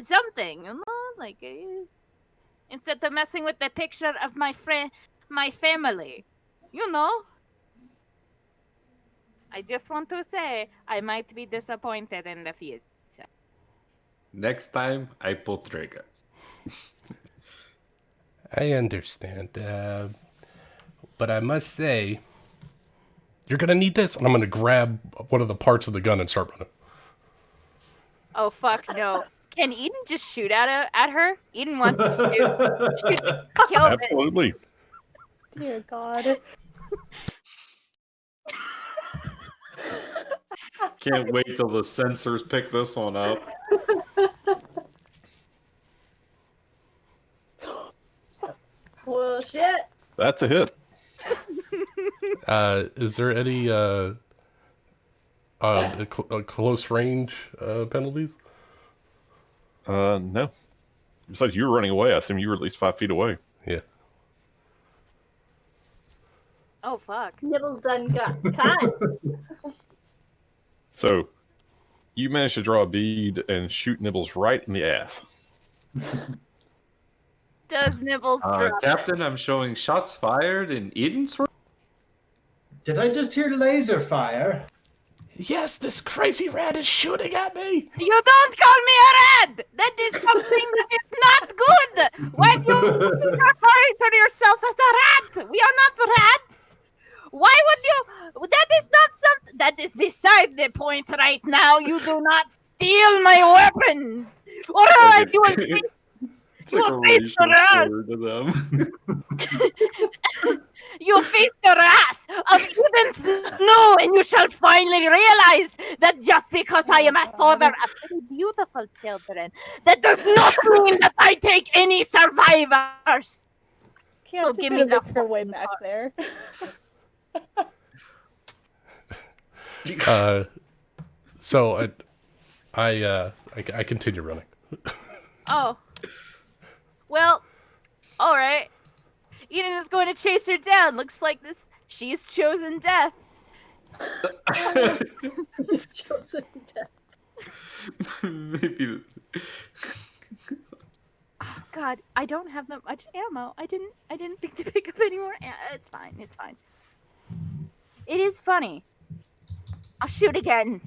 something, like instead of messing with the picture of my family, I just want to say I might be disappointed in the future. Next time, I pull trigger. I understand. But I must say, you're going to need this. And I'm going to grab one of the parts of the gun and start running. Oh, fuck no. Can Eden just shoot at her? Eden wants to shoot. Kill it. Absolutely. Dear God. Can't wait till the sensors pick this one up. Well, shit. That's a hit. Is there any close range penalties? No. Besides, you were running away. I assume you were at least 5 feet away. Yeah. Oh, fuck. Nibbles done got caught. So, you managed to draw a bead and shoot Nibbles right in the ass. Does Nibbles drop Captain, I'm showing shots fired in Eden's room. Did I just hear laser fire? Yes, this crazy rat is shooting at me. You don't call me a rat! That is something that is not good! Why do you refer to yourself as a rat? We are not rats! Why would you? That is not something. That is beside the point right now. You do not steal my weapons! Or else you will face, It's like a racial slur to them. You face the wrath of Eden Snow, and you shall finally realize that just because I am a father of three beautiful children, that does not mean that I take any survivors. Cass give is me gonna the make her way fucking back there. So I continue running. Oh, well, all right. Eden is going to chase her down. Looks like she's chosen death. He's chosen death. Maybe. Oh God, I don't have that much ammo. I didn't think to pick up any more. It's fine. It's fine. It is funny. I'll shoot again.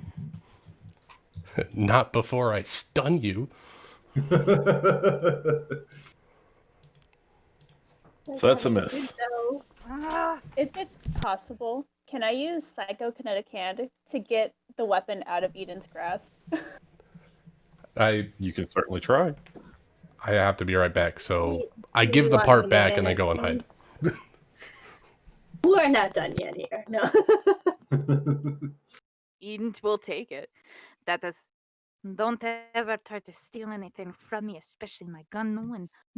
Not before I stun you. So that's a miss. So, If it's possible, can I use Psychokinetic Hand to get the weapon out of Eden's grasp? You can certainly try. I have to be right back. So I Do give you the want part me back to and I go and hide. we're not done yet here. No. Eden will take it. That is. Don't ever try to steal anything from me, especially my gun. No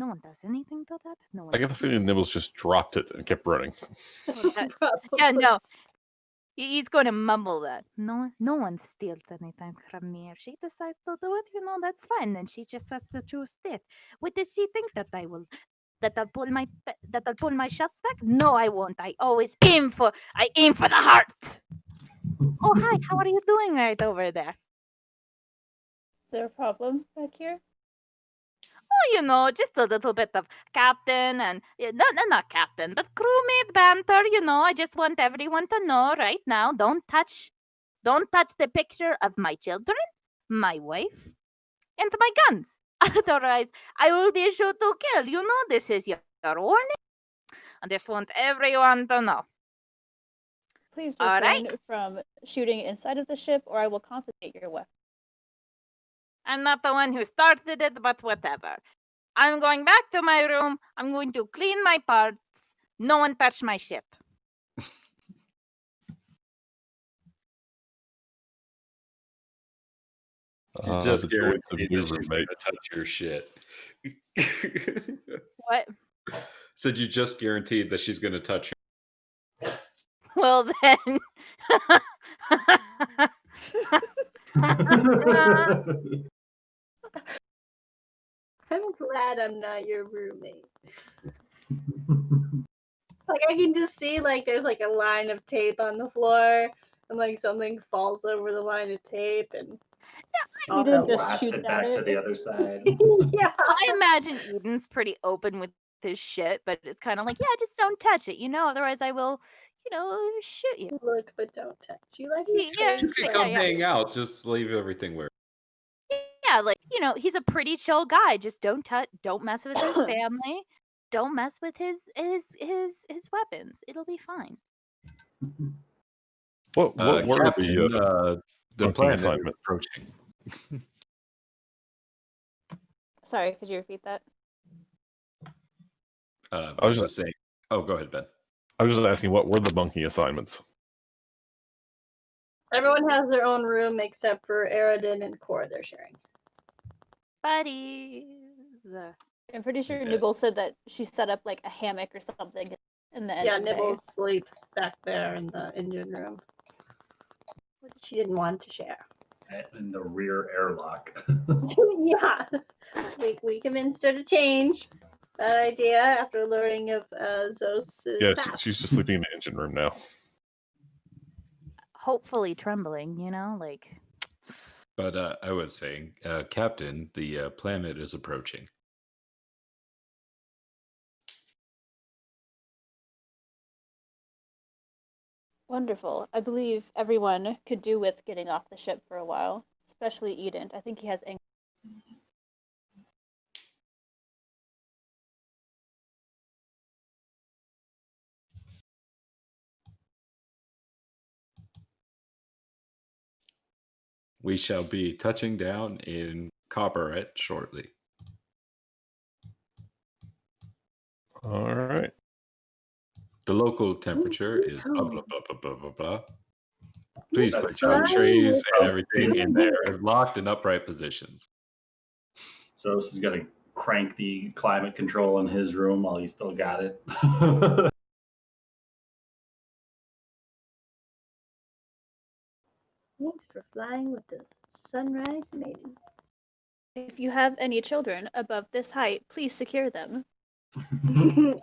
one does anything to that. No one. I get the feeling Nibbles just dropped it and kept running. Yeah, no. He's going to mumble that. No one steals anything from me. If she decides to do it, that's fine. Then she just has to choose it. What does she think that I will? That I'll pull my shots back? No, I won't. I aim for the heart. Oh hi, how are you doing right over there? Is there a problem back here? Oh, just a little bit of captain and not captain, but crewmate banter. I just want everyone to know right now. Don't touch the picture of my children, my wife, and my guns. Otherwise, I will be sure to kill. This is your warning. I just want everyone to know. Please All right. refrain from shooting inside of the ship, or I will confiscate your weapon. I'm not the one who started it, but whatever. I'm going back to my room. I'm going to clean my parts. No one touch my ship. You just The joys of guaranteed new that she's gonna roommates. touch your shit. What? Said you just guaranteed that she's gonna touch your. Well then. I'm glad I'm not your roommate. Like I can just see like there's like a line of tape on the floor and like something falls over the line of tape and Eden just Blast shoots it at back to it. the other side. yeah. I imagine Eden's pretty open with his shit, but it's kind of like, yeah, just don't touch it, otherwise I will, shoot you. Look but don't touch. You like your Yeah, You trade could yeah, come yeah. hang out. Just leave everything where. Yeah, like, he's a pretty chill guy. Just don't mess with his family. Don't mess with his weapons. It'll be fine. What were Captain, the the bunking planet is assignments? approaching. Sorry, could you repeat that? I was just saying. Oh, go ahead, Ben. I was just asking, what were the bunking assignments? Everyone has their own room except for Aridin and Core they're sharing. Buddies. I'm pretty sure Okay. Nibble said that she set up like a hammock or something in the Yeah, engine bay. Nibbles sleeps back there in the engine room. She didn't want to share. In the rear airlock. Yeah. We convinced her to change that idea after learning of Zos' Yeah, past. she's just sleeping in the engine room now. Hopefully trembling, like. But I was saying, Captain, the planet is approaching. Wonderful. I believe everyone could do with getting off the ship for a while, especially Eden. I think he has anxiety. We shall be touching down in Copperette shortly. All right. The local temperature is blah, blah, blah, blah, blah, blah, blah. Please That's put your fine. trays and Oh, everything in their locked and upright positions. So he's got to crank the climate control in his room while he's still got it. Thanks for flying with the sunrise maiden. If you have any children above this height, please secure them.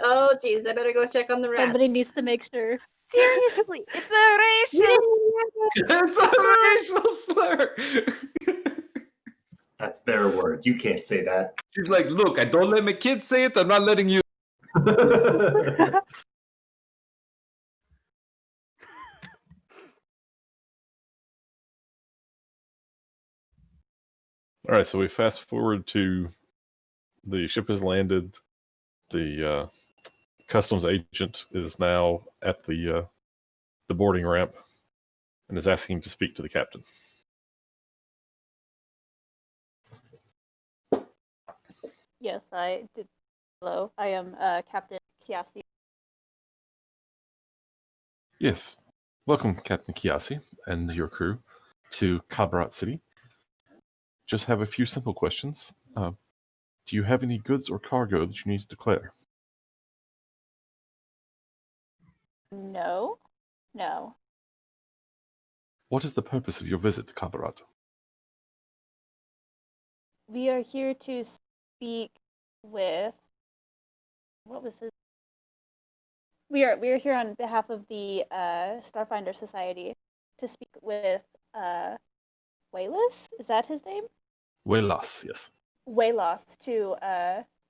Oh, geez, I better go check on the rats. Somebody needs to make sure. Seriously, it's a racial. It's a racial slur. That's their word. You can't say that. She's like, look, I don't let my kids say it. I'm not letting you. All right, so we fast forward to the ship has landed. The customs agent is now at the boarding ramp and is asking to speak to the captain. Yes, I did. Hello, I am Captain Kiasi. Yes, welcome, Captain Kiasi and your crew, to Kabrat City. Just have a few simple questions. Do you have any goods or cargo that you need to declare? No, no. What is the purpose of your visit to Kabrat? We are here to speak with. What was his? We are here on behalf of the Starfinder Society to speak with Wayless. Is that his name? Welas, yes. Waylos to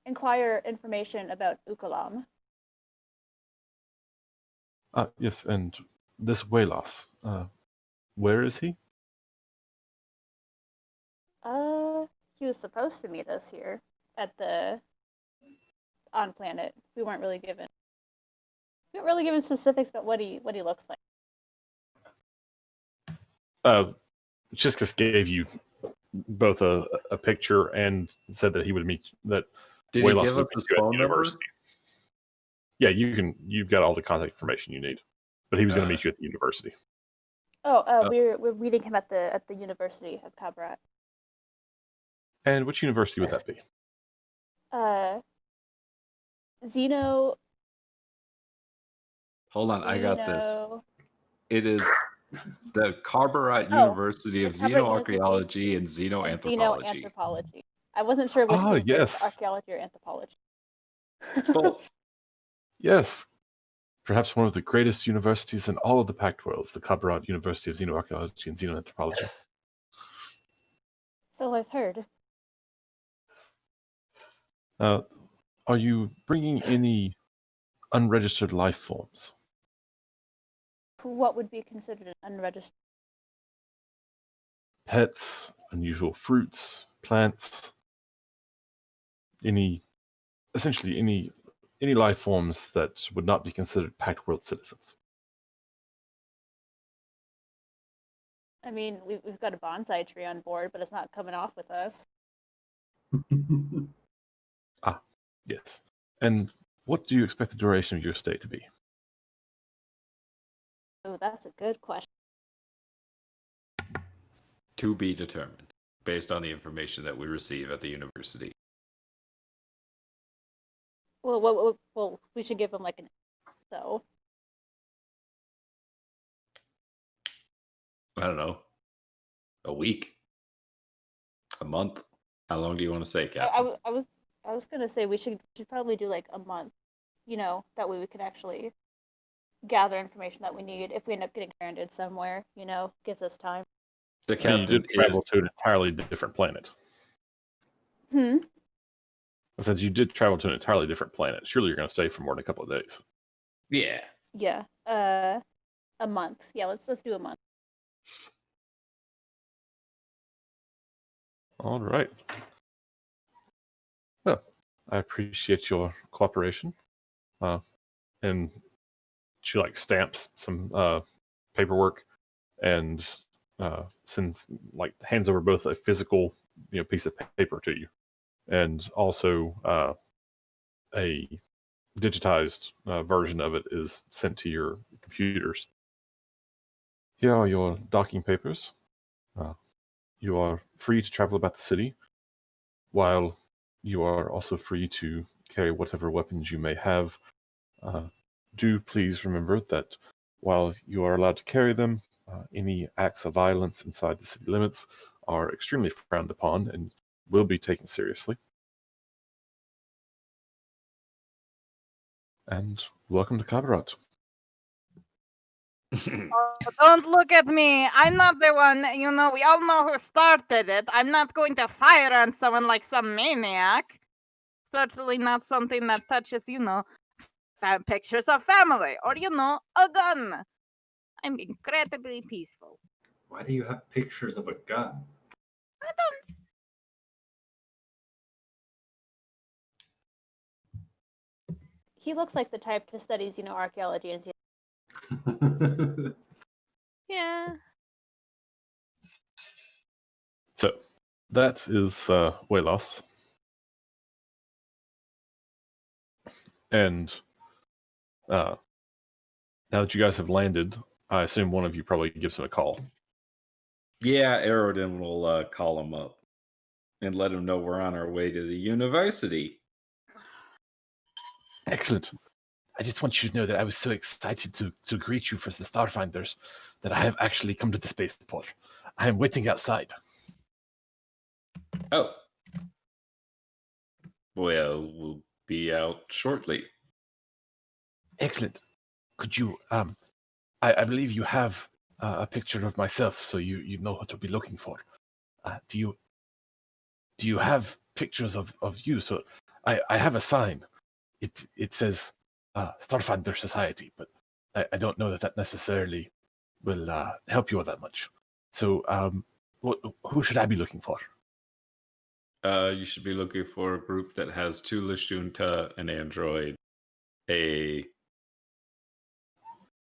inquire information about Ukalam. Yes, and this Welas, where is he? He was supposed to meet us here at the on planet. We weren't really given specifics about what he looks like. Chiskus gave you both a picture and said that he would meet that. Did he Welas give would us meet his you at the phone number? university. Yeah, you've got all the contact information you need. But he was going to meet you at the university. We're meeting him at the University of Kabrat. And which university would that be? Xeno. Hold on, I got this. Xeno- It is the Carbarat Oh, University of the Carbarat Xenoarchaeology and and Xenoanthropology. Xenoanthropology. I wasn't sure which was yes. archaeology or anthropology. It's both. Yes. Perhaps one of the greatest universities in all of the Pact Worlds, the Kabrat University of Xenoarchaeology and Xenoanthropology. So I've heard. Are you bringing any unregistered life forms? What would be considered an unregistered? Pets, unusual fruits, plants, essentially any life forms that would not be considered Pact World citizens. I mean, we've got a bonsai tree on board, but it's not coming off with us. Yes. And what do you expect the duration of your stay to be? Oh, that's a good question. To be determined, based on the information that we receive at the university. Well, we should give him like an so. I don't know. A week? A month? How long do you want to say, Captain? I was gonna say we should probably do like a month. You know, that way we can actually gather information that we need if we end up getting stranded somewhere. You know, gives us time. The I mean, you captain did travel is to an entirely different planet. Hmm. I said you did travel to an entirely different planet. Surely you're going to stay for more than a couple of days. yeah. Yeah. A month. Yeah. Let's do a month. All right. Well, I appreciate your cooperation. And she like stamps some paperwork and hands over both a physical piece of paper to you and also a digitized version of it is sent to your computers. Here are your docking papers. You are free to travel about the city, while you are also free to carry whatever weapons you may have. Do please remember that while you are allowed to carry them, any acts of violence inside the city limits are extremely frowned upon and will be taken seriously. And welcome to Kabarat. Oh, don't look at me. I'm not the one. We all know who started it. I'm not going to fire on someone like some maniac. Certainly not something that touches, pictures of family or, a gun. I'm incredibly peaceful. Why do you have pictures of a gun? I don't. He looks like the type that studies, archaeology and Yeah. So that is Welos. And now that you guys have landed, I assume one of you probably gives him a call. Yeah, Aerodin will call him up and let him know we're on our way to the university. Excellent. I just want you to know that I was so excited to greet you for the Starfinders that I have actually come to the spaceport. I am waiting outside. Oh. Well, we'll be out shortly. Excellent. Could you, I believe you have a picture of myself, so you know what to be looking for. Do you have pictures of you? So I have a sign. It says Starfinder Society, but I don't know that necessarily will help you all that much. So who should I be looking for? You should be looking for a group that has 2 Lashunta, an android,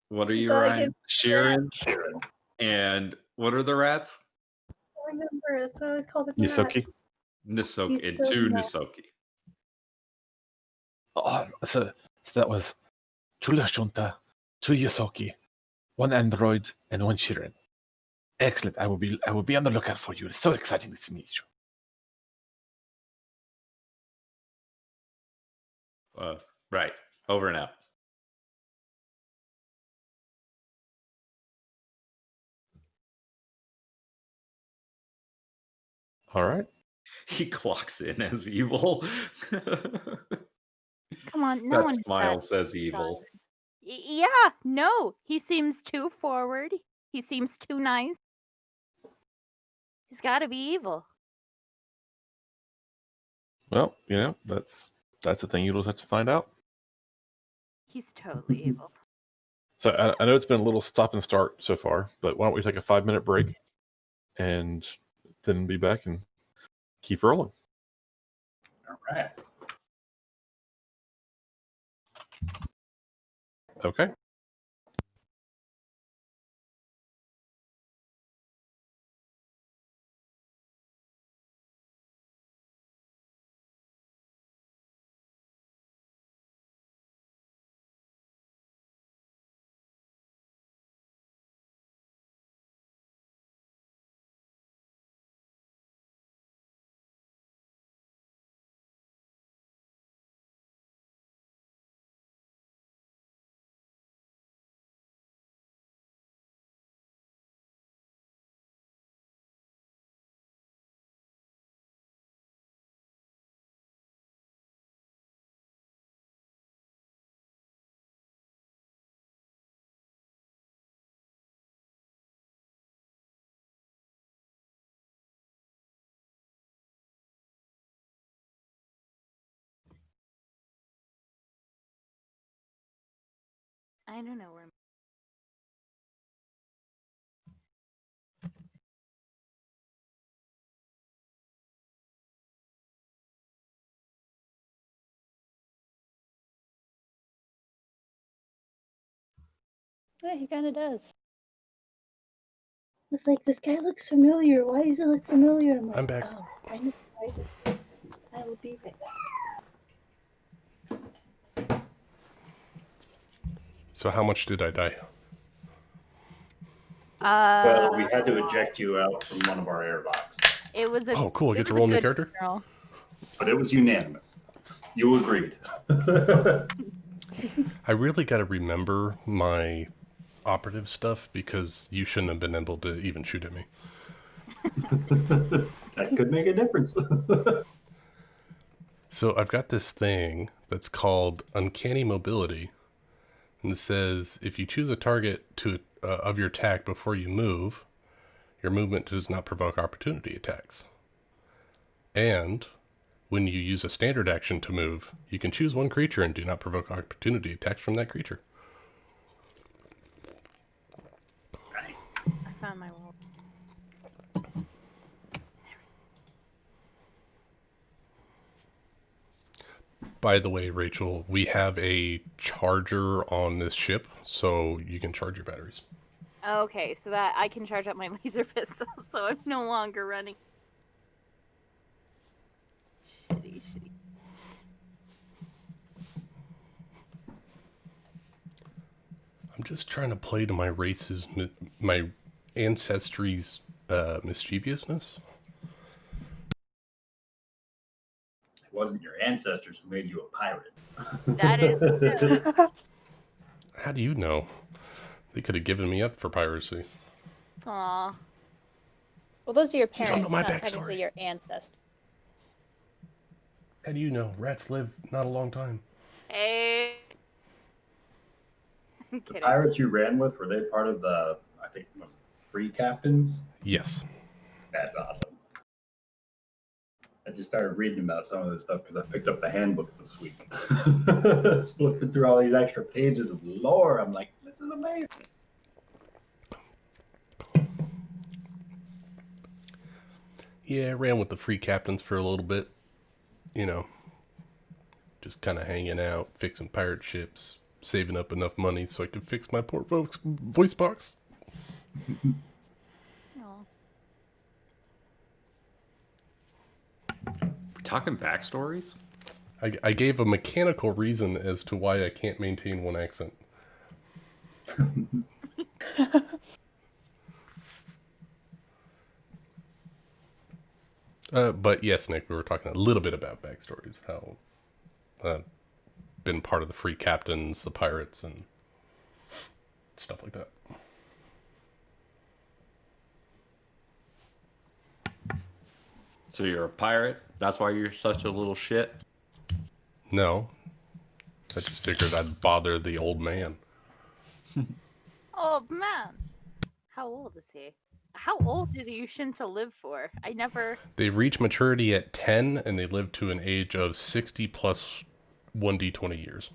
what are you, Ryan? Sheeran? And what are the rats? I remember, it's always called a Nisoki? Nisoki, and 2 Nisoki. Oh, so that was 2 Lashunta, 2 Yosoki, 1 android, and 1 Shirin. Excellent. I will be on the lookout for you. It's so exciting to meet you. Right. Over and out. All right. He clocks in as evil. Come on, no one That smile says evil. Yeah, no. He seems too forward. He seems too nice. He's got to be evil. Well, that's the thing. You'll just have to find out. He's totally evil. So I know it's been a little stop and start so far, but why don't we take a 5-minute break and then be back and keep rolling. All right. Okay. I don't know where. Yeah, he kind of does. It's like, this guy looks familiar. Why does he look familiar? I'm like, I'm back. oh, I know. I will be right back. So how much did I die? Well, we had to eject you out from one of our airlocks, It was a. Oh, cool. I It get to was a roll a new good character? funeral. but it was unanimous. You agreed. I really got to remember my operative stuff because you shouldn't have been able to even shoot at me. That could make a difference. So I've got this thing that's called Uncanny Mobility. And it says if you choose a target to of your attack before you move, your movement does not provoke opportunity attacks. And when you use a standard action to move, you can choose one creature and do not provoke opportunity attacks from that creature. Nice. I found my roll. By the way, Rachel, we have a charger on this ship, so you can charge your batteries. Okay, so that I can charge up my laser pistol, so I'm no longer running. Shitty. I'm just trying to play to my race's, my ancestry's mischievousness. It wasn't your ancestors who made you a pirate. That is How do you know? They could have given me up for piracy. Aw. Well, those are your don't parents, know my not backstory. technically your ancestors. How do you know? Rats live not a long time. Hey. I'm The kidding. pirates you ran with, were they part of the, I think, free captains? Yes. That's awesome. I just started reading about some of this stuff because I picked up the handbook this week. Flipping through all these extra pages of lore, I'm like, this is amazing. Yeah, I ran with the free captains for a little bit. You know, just kind of hanging out, fixing pirate ships, saving up enough money so I could fix my poor folks' voice box. Aw. We're talking backstories? I gave a mechanical reason as to why I can't maintain one accent. But yes, Nick, we were talking a little bit about backstories. How been part of the free captains, the pirates, and stuff like that. So you're a pirate? That's why you're such a little shit? No, I just figured I'd bother the old man. Oh man. How old is he? How old do the Yushinta live for? I never. They reach maturity at 10, and they live to an age of 60 plus 1d20 years.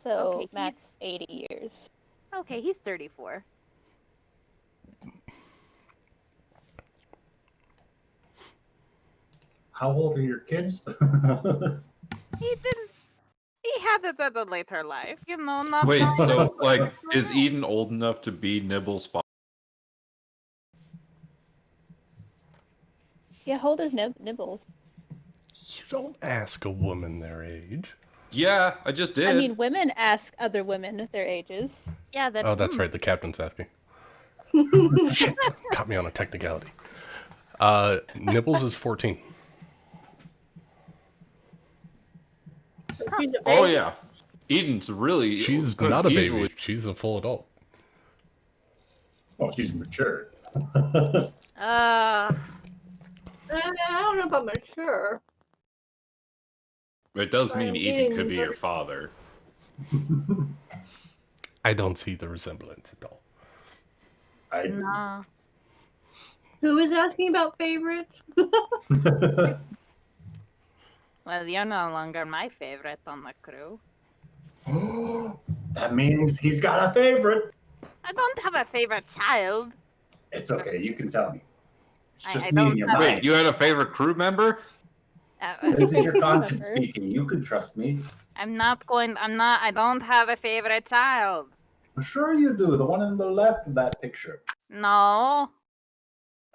So Okay, max 80 years. Okay, he's 34. How old are your kids? He didn't. He had it at a later life, you know. Not Wait, not- so, like, is Eden old enough to be Nibble's father? Yeah, how old is Nibbles? You don't ask a woman their age. Yeah, I just did. I mean, women ask other women their ages. Yeah, that. Oh, that's right. The captain's asking. Shit, caught me on a technicality. Nibbles is 14. She's a Oh, baby. yeah. Eden's really... She's could not a easily- baby. She's a full adult. Oh, she's mature. I don't know about mature. It does mean I'm Eden getting could be your very- father. I don't see the resemblance at all. I do. Nah. Who is asking about favorites? Well, you're no longer my favorite on the crew. That means he's got a favorite. I don't have a favorite child. It's okay, you can tell me. It's I just me don't and your have- mind. Wait, you had a favorite crew member? This is your conscience Remember. speaking. You can trust me. I don't have a favorite child. Sure you do. The one on the left of that picture. No.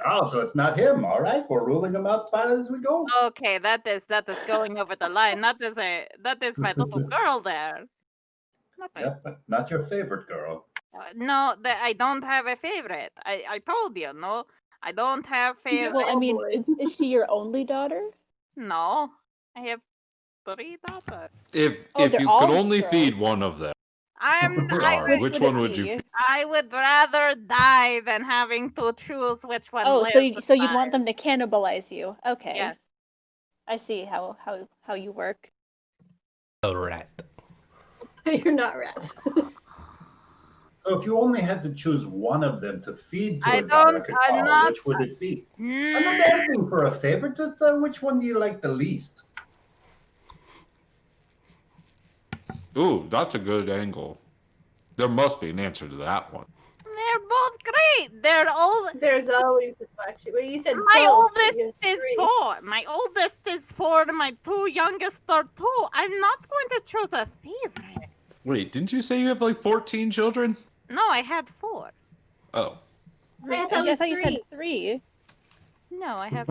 Oh, so it's not him. All right, we're ruling him out as we go. Okay, that is going over the line. That is my little girl there. Not my, Yep, but not your favorite girl. no, I don't have a favorite. I told you, no, I don't have favorite. Well, I Oh, mean, boy. is she your only daughter? No, I have 3 daughters. If Oh, they're you all could only girls. feed one of them, I Dar, would, which would it one would you be? feed? I would rather die than having to choose which one Oh, lives. so you'd want them to cannibalize you? Okay. Yeah. I see how you work. A rat. You're not rats. So if you only had to choose one of them to feed to I a don't- Dark I'm not- which would it be? I'm Mm, not asking for a favorite, just which one do you like the least? Ooh, that's a good angle. There must be an answer to that one. they're both great. They're all. There's always a question. Well, you said My both, but oldest you had is 3. 4. My oldest is 4. And my 2 youngest are 2. I'm not going to choose a favorite. Wait, didn't you say you have like 14 children? No, I had 4. Oh. I thought it was you said 3. 3. No, I have.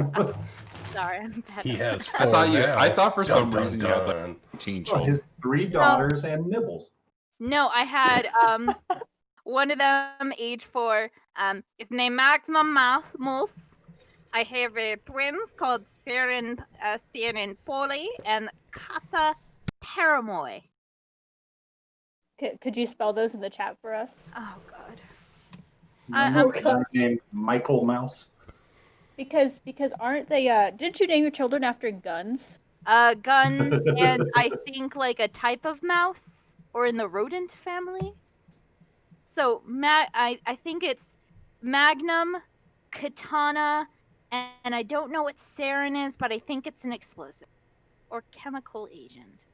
Sorry, I'm dead. He has 4 I now. thought for some Dun, reason you had like dun. 14 Well, children. his 3 daughters and Nibbles. No, I had one of them age 4. His name Magnum Mouse. I have twins called Saren Poli and Kata Paramoy. Could you spell those in the chat for us? Oh God. Remember the guy named Michael Mouse? Because aren't they didn't you name your children after guns? Guns and I think like a type of mouse or in the rodent family. So I think it's Magnum, Katana, and I don't know what sarin is, but I think it's an explosive or chemical agent.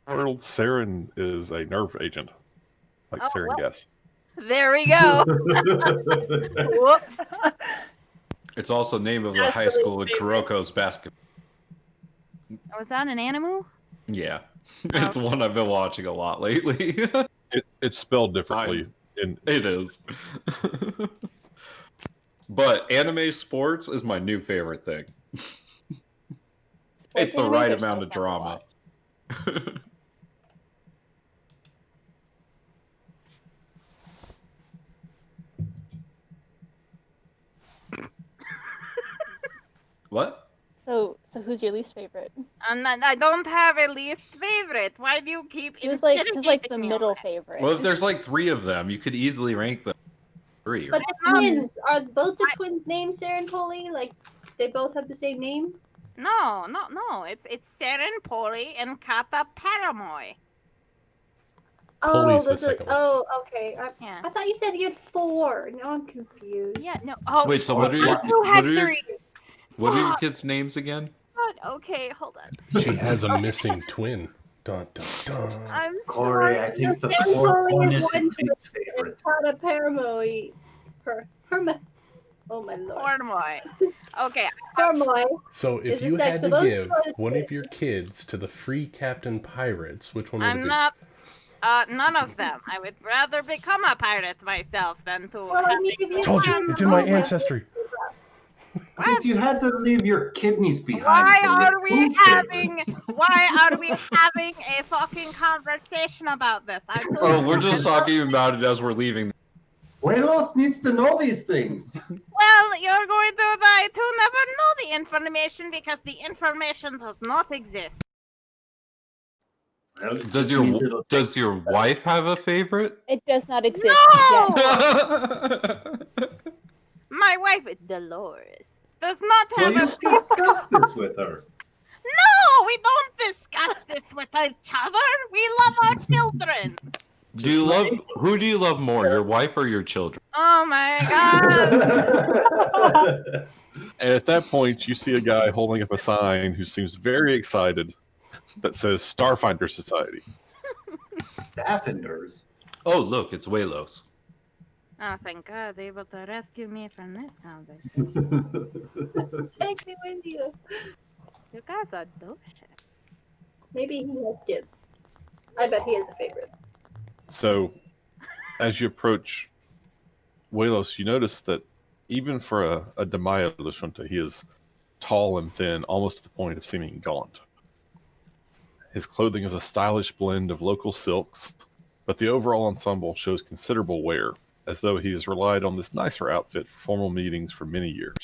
Arnold sarin is a nerve agent, like Oh, sarin well. gas. There we go. Whoops. It's also the name of a That's high really school in favorite. Kuroko's basketball. Was that an animal? Yeah. Oh. It's one I've been watching a lot lately. It's spelled differently. It is. But anime sports is my new favorite thing. Sports It's the animes right are so amount of fun to drama. watch. What? So who's your least favorite? I don't have a least favorite. Why do you keep Who's like interrogating the me on middle that? favorite? Well, if there's like 3 of them, you could easily rank them 3. But Right? the twins, are both the twins named Saren Poli? Like, they both have the same name? No. It's Saren Poli and Kata Paramoy. Poli's the those are, second one. oh, okay. Yeah. I thought you said you had 4. Now I'm confused. Yeah, no. Oh, Wait, so what are your, I do have what are your, 3. what are your Fuck. kids' names again? God, okay, hold on. She has a missing twin. Dun, dun, dun. I'm Corey, sorry. I think the Saren fourth Poli one is is one his twin. least favorite. Kata Paramoy. Oh my lord. Paramoy. Okay. Paramoy. So if Is the you sex- had so to those give are the one of your twins. kids to the free Captain Pirates, which one would it I'm be? not. None of them. I would rather become a pirate myself than to. Well, I mean, if you Told you, had it's in my all my- ancestry. If you had to leave your kidneys behind, Why for your are we food having? Why are we having a fucking conversation about this? I told Oh, you we're just I love talking about it as we're leaving. Buelos needs to know these things. Well, you're going to die to never know the information because the information does not exist. Well, Does it means it'll does your wife have a favorite? It does not exist No! yet. My wife, Dolores, does not So have you a. discussed this with her. No, we don't discuss this with each other. We love our children. Who do you love more, your wife or your children? Oh my god. And at that point, you see a guy holding up a sign who seems very excited that says Starfinder Society. Starfinders. Oh, look, it's Walos. Oh, thank God, able to rescue me from this conversation. Take me with you. You guys are dope shit. Maybe he has kids. I bet he has a favorite. So, as you approach Walos, you notice that even for a Demaya Lashunta, he is tall and thin, almost to the point of seeming gaunt. His clothing is a stylish blend of local silks, but the overall ensemble shows considerable wear, as though he has relied on this nicer outfit for formal meetings for many years.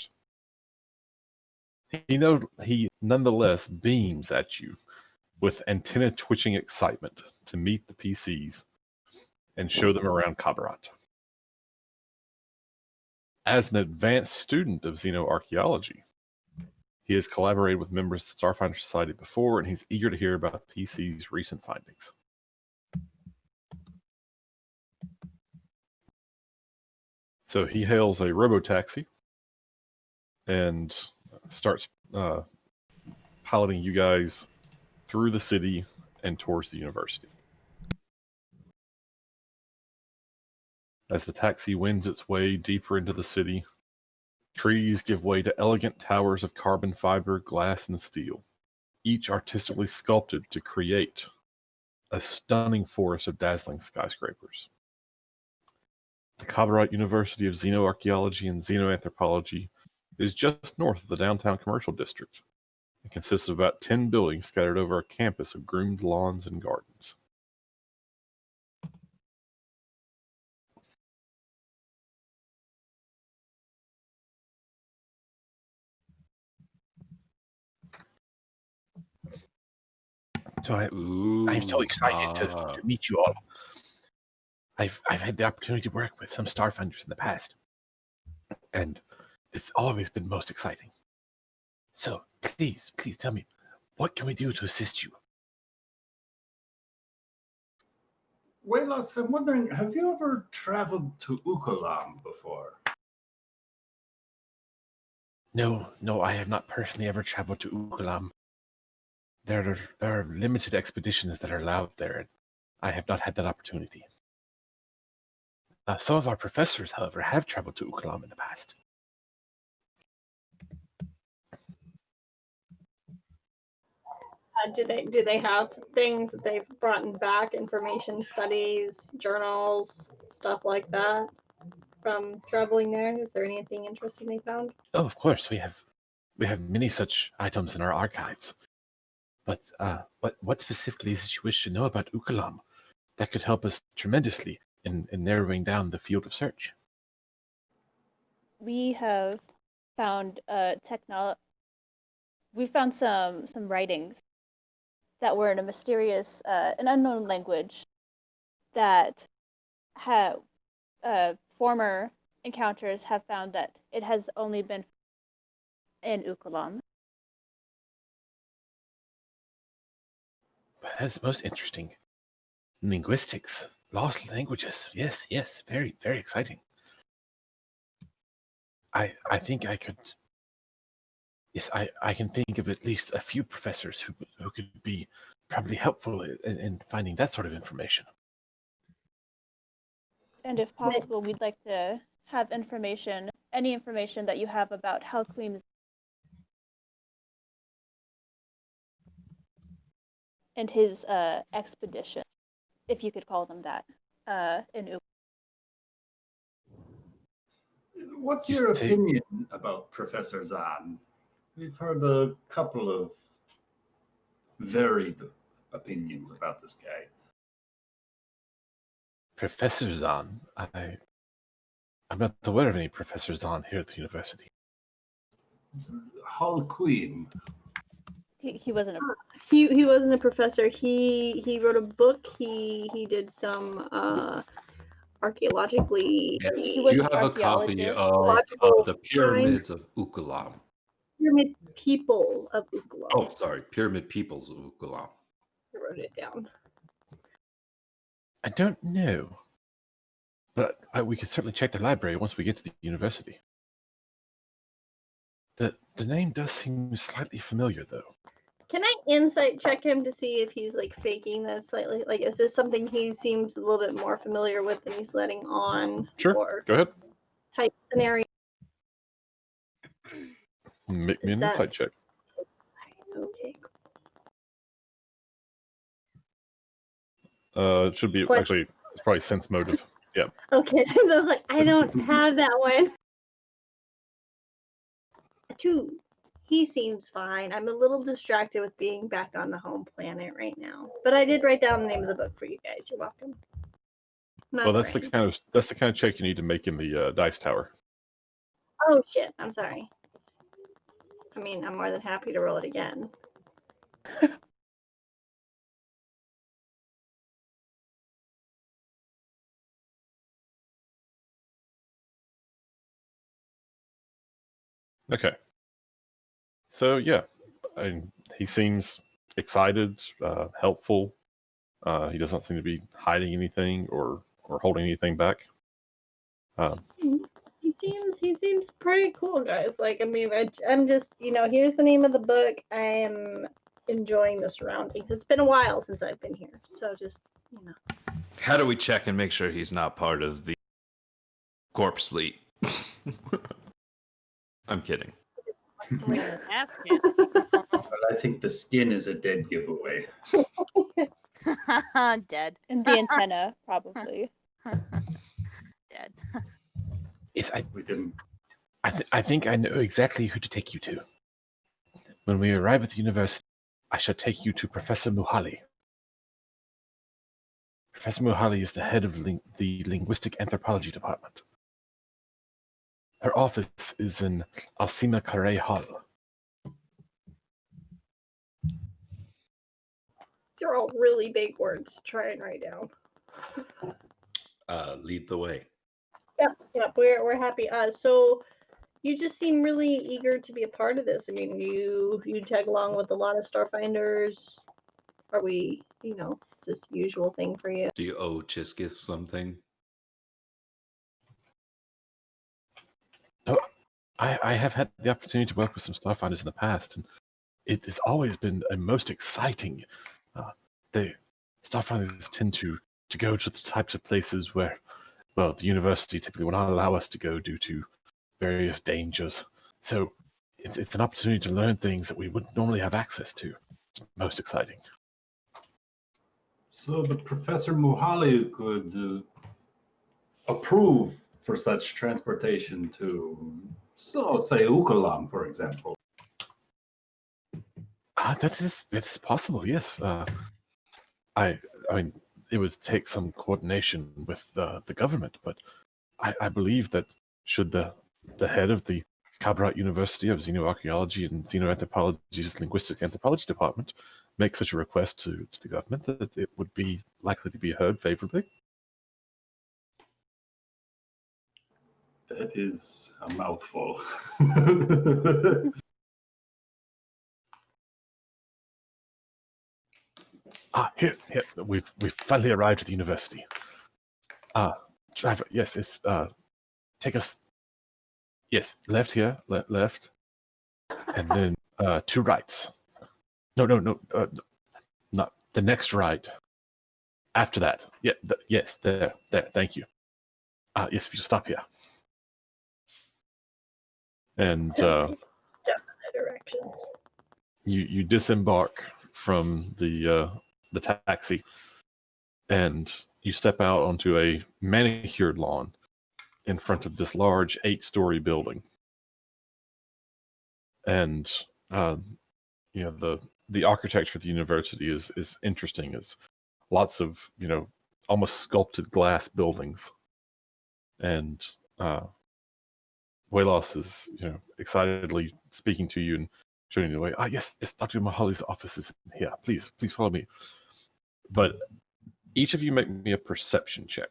He nonetheless beams at you with antenna-twitching excitement to meet the PCs and show them around Kabarat. As an advanced student of xenoarchaeology, he has collaborated with members of the Starfinder Society before, and he's eager to hear about PC's recent findings. So he hails a robotaxi and starts piloting you guys through the city and towards the university. As the taxi wends its way deeper into the city, trees give way to elegant towers of carbon fiber, glass, and steel, each artistically sculpted to create a stunning forest of dazzling skyscrapers. The Kabarat University of Xenoarchaeology and Xenoanthropology is just north of the downtown commercial district. It consists of about 10 buildings scattered over a campus of groomed lawns and gardens. So I'm so excited to meet you all. I've had the opportunity to work with some Starfinders in the past, and it's always been most exciting. So please tell me, what can we do to assist you? Walos, I'm wondering, have you ever traveled to Ukolam before? No, I have not personally ever traveled to Ukalam. There are limited expeditions that are allowed there, and I have not had that opportunity. Some of our professors, however, have traveled to Ukalam in the past. Do they have things that they've brought back, information, studies, journals, stuff like that from traveling there? Is there anything interesting they found? Oh, of course, we have many such items in our archives. But what specifically is it you wish to know about Ukalam that could help us tremendously in narrowing down the field of search? We have found we found some writings that were in a mysterious, an unknown language that former encounters have found that it has only been in Ukalam. That's most interesting. Linguistics, lost languages. Yes, very, very exciting. I think I could. Yes, I can think of at least a few professors who could be probably helpful in finding that sort of information. And if possible, we'd like to have any information that you have about Halquim's and his expedition, if you could call them that, in Ukalam. What's You your say- opinion about Professor Zahn? We've heard a couple of varied opinions about this guy. Professor Zahn, I'm not aware of any Professor Zahn here at the university. Halquim. He wasn't a He wasn't a professor. He wrote a book. He did some archaeologically. Yes. He Do was you an have a copy archaeologist, of the pyramids of Ukalam? Pyramid people of Ukalam. Oh, sorry, pyramid peoples of Ukalam. I wrote it down. I don't know, but we could certainly check the library once we get to the university. The name does seem slightly familiar, though. Can I insight check him to see if he's like faking that slightly? Like, is this something he seems a little bit more familiar with than he's letting on? Sure, Or go ahead. type scenario? Make me Is an that- insight check. Okay. It should be What? actually, it's probably sense motive. Yep. Okay, so I was like, I don't have that one. 2. He seems fine. I'm a little distracted with being back on the home planet right now. But I did write down the name of the book for you guys. You're welcome. Well, that's the kind of check you need to make in the dice tower. Oh shit! I'm sorry. I mean, I'm more than happy to roll it again. Okay. So yeah, he seems excited, helpful. He doesn't seem to be hiding anything or holding anything back. He seems pretty cool, guys. Like, I mean, I'm just, here's the name of the book. I am enjoying the surroundings. It's been a while since I've been here, so just, How do we check and make sure he's not part of the corpse fleet? I'm kidding. Ask it. But I think the skin is a dead giveaway. Dead. And the antenna, probably. Dead. Yes, We didn't. I think I know exactly who to take you to. When we arrive at the university, I shall take you to Professor Muhali. Professor Muhali is the head of the Linguistic Anthropology Department. Her office is in Alcima Carre Hall. these are all really big words to try and write down. Lead the way. Yep, we're happy. So you just seem really eager to be a part of this. I mean, you tag along with a lot of Starfinders. Are we, is this usual thing for you? Do you owe Chiskis something? No, I have had the opportunity to work with some Starfinders in the past, and it has always been a most exciting. The Starfinders tend to go to the types of places where, well, the university typically will not allow us to go due to various dangers. So it's an opportunity to learn things that we wouldn't normally have access to. It's most exciting. So the Professor Muhali could approve for such transportation to, so say, Ukalam, for example. That is possible. Yes. I mean, it would take some coordination with the government, but I believe that should the head of the Kabrat University of Xenoarchaeology and Xenoanthropology's Linguistic Anthropology Department make such a request to the government, that it would be likely to be heard favorably. That is a mouthful. Here, we've finally arrived at the university. Driver, yes, if take us, yes, left here, left, and then 2 rights. No, not the next right. After that, yeah, yes, there. Thank you. Yes, if you stop here, and Step in the directions. you disembark from the taxi, and you step out onto a manicured lawn in front of this large 8-story building, and the architecture of the university is interesting. It's lots of almost sculpted glass buildings, and Welos is excitedly speaking to you and showing you the way. Yes, Dr. Mahali's office is here. Please follow me. But each of you make me a perception check.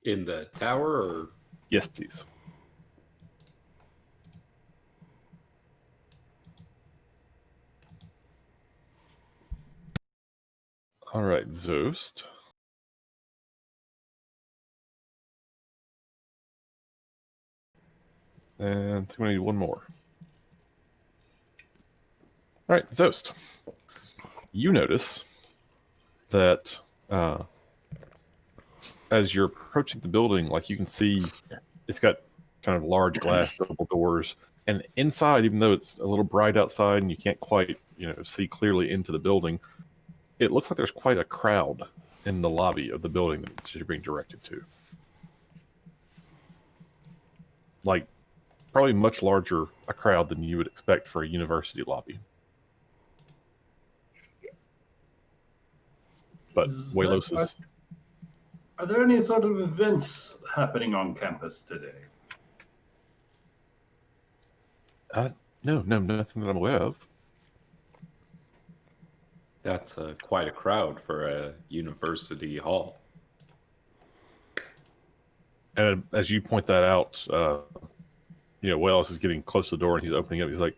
In the tower, or Yes, please. All right, Zost. And I think we need one more. All right, Zost. You notice that as you're approaching the building, like, you can see it's got kind of large glass double doors, and inside, even though it's a little bright outside and you can't quite see clearly into the building, it looks like there's quite a crowd in the lobby of the building that you're being directed to. Like, probably much larger a crowd than you would expect for a university lobby. But Walos is... Are there any sort of events happening on campus today? No, nothing that I'm aware of. That's quite a crowd for a university hall. And as you point that out, Wallace is getting close to the door and he's opening up. He's like,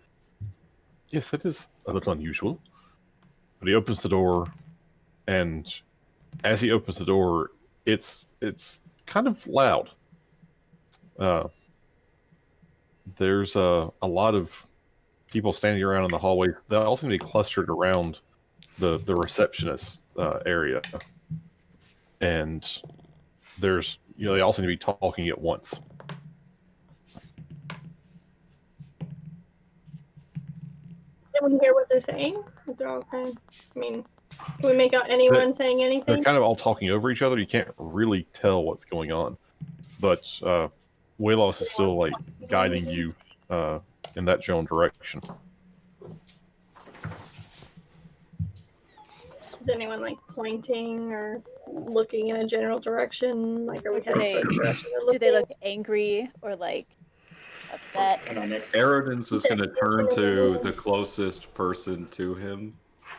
yes, that is a little unusual. But he opens the door, and as he opens the door, it's kind of loud. There's a lot of people standing around in the hallway. They all seem to be clustered around the receptionist area. And there's, they all seem to be talking at once. Can we hear what they're saying? They're all kind of, can we make out anyone saying anything? They're kind of all talking over each other. You can't really tell what's going on. But Walos is still, guiding you in that general direction. Is anyone, pointing or looking in a general direction? Are we heading in a direction they're looking? Do they look angry or, upset? Aridens is going to turn to the closest person to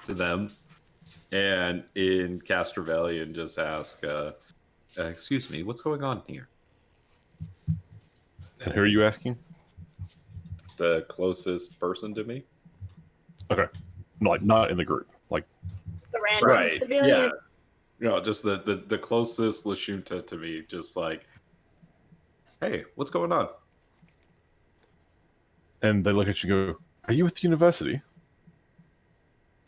them, and in Castrovellian just ask, excuse me, what's going on here? And who are you asking? The closest person to me. Okay. Not in the group. The random civilian. Yeah. Just the closest Lashunta to me, just hey, what's going on? And they look at you and go, are you at the university?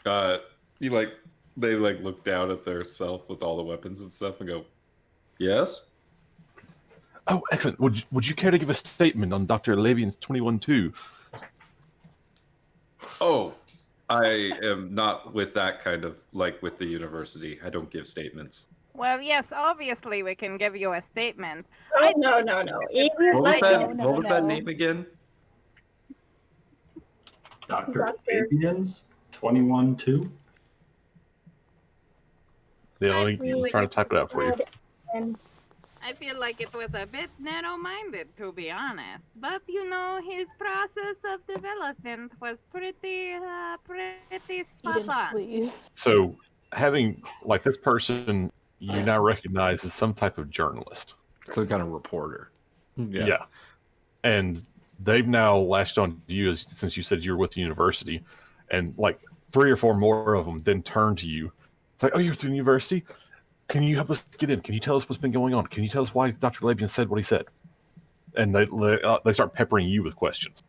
They look down at their self with all the weapons and stuff and go, yes? Oh, excellent. Would you care to give a statement on Dr. Labian's 21-2? Oh, I am not with that kind of, with the university. I don't give statements. Well, yes, obviously we can give you a statement. Oh, no. What was that name again? Dr. Fabian's 21-2? Yeah, let me try to type it out for you. I feel like it was a bit narrow-minded, to be honest. But, his process of development was pretty spot on. Please. So, having, this person you now recognize as some type of journalist. Some kind of reporter. Yeah. And they've now latched on to you since you said you were with the university. And, 3 or 4 more of them then turn to you. It's like, oh, you're through the university? Can you help us get in? Can you tell us what's been going on? Can you tell us why Dr. Labian said what he said? And they start peppering you with questions.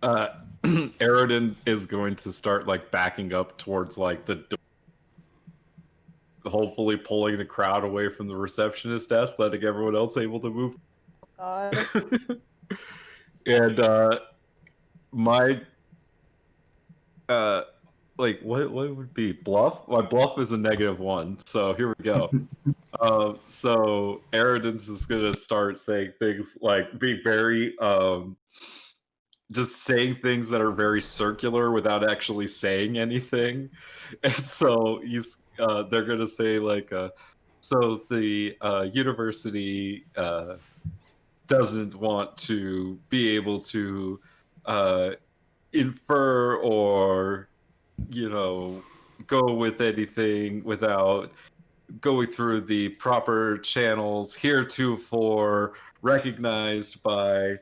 Aridin is going to start backing up towards the door, hopefully pulling the crowd away from the receptionist desk, letting everyone else able to move. God. And my what would be bluff? My bluff is a -1, so here we go. So Aridens is gonna start saying things being very just saying things that are very circular without actually saying anything. And so they're gonna say so the university doesn't want to be able to infer or go with anything without going through the proper channels heretofore recognized by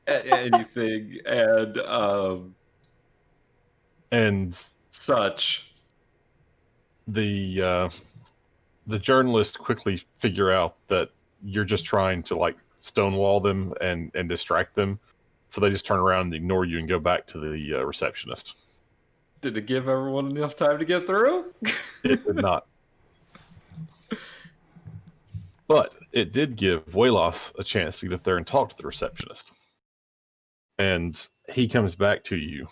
anything and such. The journalists quickly figure out that you're just trying to stonewall them and distract them, so they just turn around and ignore you and go back to the receptionist. Did it give everyone enough time to get through? It did not. But it did give Walos a chance to get up there and talk to the receptionist. And he comes back to you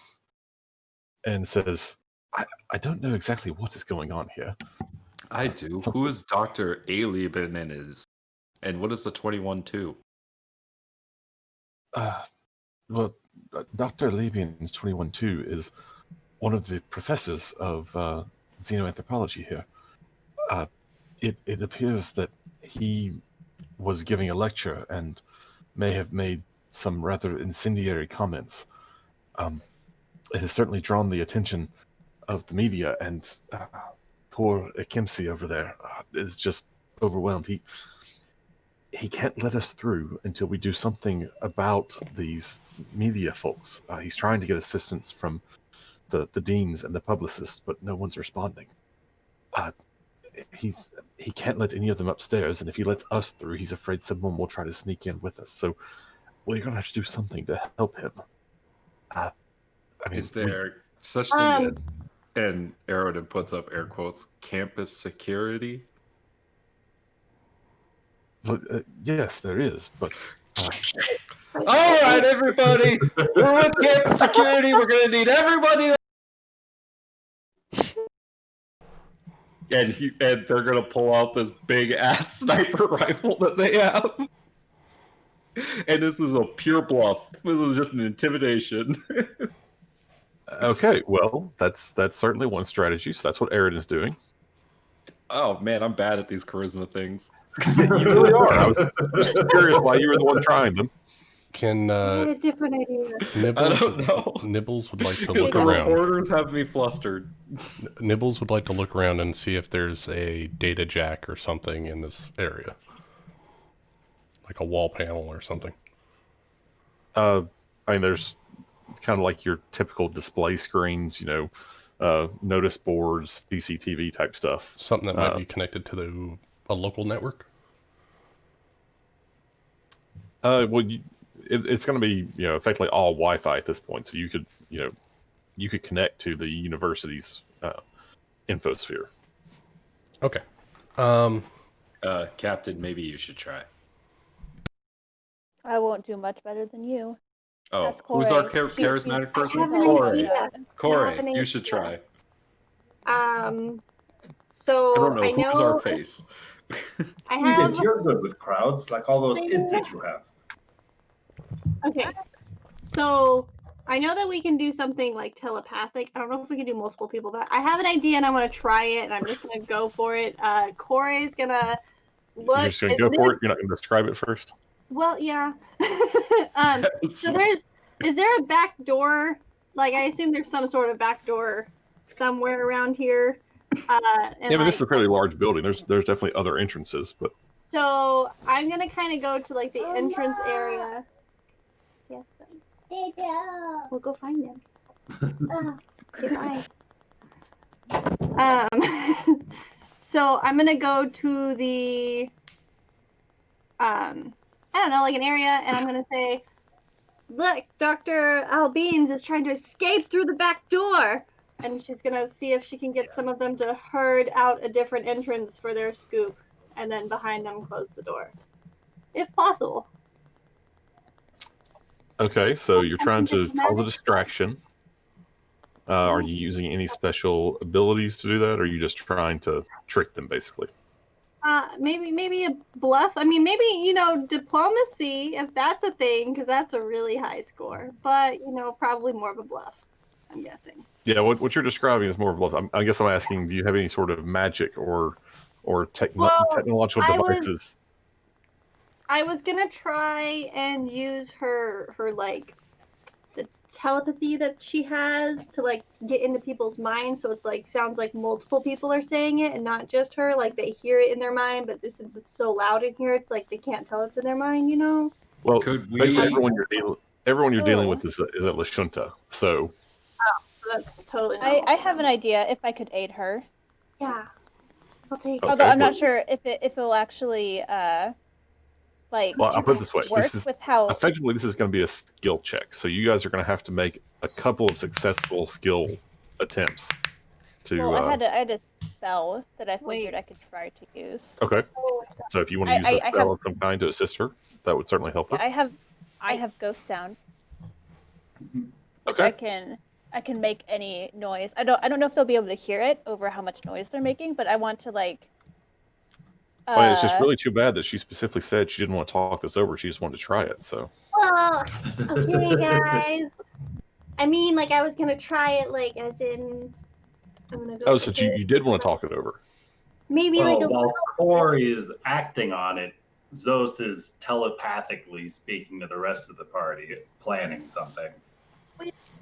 and says, I don't know exactly what is going on here, I do. Who is Dr. Aleben and what is the 21-2? Well, Dr. Labian's 21-2 is one of the professors of xenoanthropology here. It appears that he was giving a lecture and may have made some rather incendiary comments. It has certainly drawn the attention of the media, and poor Ekimsi over there is just overwhelmed. He can't let us through until we do something about these media folks. He's trying to get assistance from the deans and the publicists, but no one's responding. He can't let any of them upstairs, and if he lets us through, he's afraid someone will try to sneak in with us. So we're gonna have to do something to help him. I mean, Is there such thing as, and Aerodin puts up air quotes, campus security? yes, there is, but All right, everybody, we're with campus security. We're gonna need everybody. And they're gonna pull out this big ass sniper rifle that they have. And this is a pure bluff. This is just an intimidation. okay. Well, that's certainly one strategy. So that's what Aerodin's doing. Oh man, I'm bad at these charisma things. You really are. I was just curious why you were the one trying them. Can I had a different idea. Nibbles? I don't know. Nibbles would like to Because look the around. reporters have me flustered. Nibbles would like to look around and see if there's a data jack or something in this area, like a wall panel or something. I mean, there's kind of like your typical display screens, notice boards, CCTV type stuff. Something that might be connected to a local network. Well, it's going to be effectively all Wi-Fi at this point, so you could connect to the university's infosphere. Okay. Captain, maybe you should try. I won't do much better than you. Oh, Ask who's our Corey. charismatic I person? have an Corey. idea. Corey, you should try. So I don't know. I Who's know our face? I You have. did. You're good with crowds, like all those kids that you have. Okay. So I know that we can do something like telepathic. I don't know if we can do multiple people, but I have an idea and I want to try it and I'm just gonna go for it. Corey's gonna look. You're just going to go for it. You're not going to describe it first. Well, yeah. So is there a back door? Like I assume there's some sort of back door somewhere around here. Yeah, but this is a fairly large building. There's definitely other entrances, but So I'm gonna kind of go to like the entrance area. Yes. We'll go find him. Okay, bye. So I'm gonna go to the I don't know, like an area, and I'm gonna say, "Look, Dr. Albeans is trying to escape through the back door," and she's gonna see if she can get some of them to herd out a different entrance for their scoop, and then behind them close the door, if possible. okay. So you're trying to cause a distraction. Are you using any special abilities to do that, or are you just trying to trick them, basically? Maybe a bluff. I mean, maybe diplomacy, if that's a thing, because that's a really high score. But probably more of a bluff, I'm guessing. Yeah, what you're describing is more of a. I guess I'm asking, do you have any sort of magic or technological devices? I was gonna try and use her like the telepathy that she has to like get into people's minds, so it's like sounds like multiple people are saying it and not just her. Like they hear it in their mind, but since it's so loud in here, it's like they can't tell it's in their mind. Well, Could we- basically everyone you're dealing with is at Lashunta. So So that's totally. I have an idea if I could aid her. Yeah, I'll take. Okay, Although I'm not well- sure if it'll actually well, I'll put it this way: work this is with how. effectively this is going to be a skill check. So you guys are going to have to make a couple of successful skill attempts to. Well, I had a spell that I figured Wait. I could try to use. Okay. So if you want to use a I spell have- of some kind to assist her, that would certainly help her. I have ghost sound. Which Okay. I can I can make any noise. I don't know if they'll be able to hear it over how much noise they're making, but I want to like. Well, it's just really too bad that she specifically said she didn't want to talk this over. She just wanted to try it. So. Well, okay, guys. I mean, like, I was gonna try it, like, as in, I'm gonna go. Oh, so you did want to talk it over. Maybe Well, like a while Corey is acting on it, Zost is telepathically speaking to the rest of the party, planning something.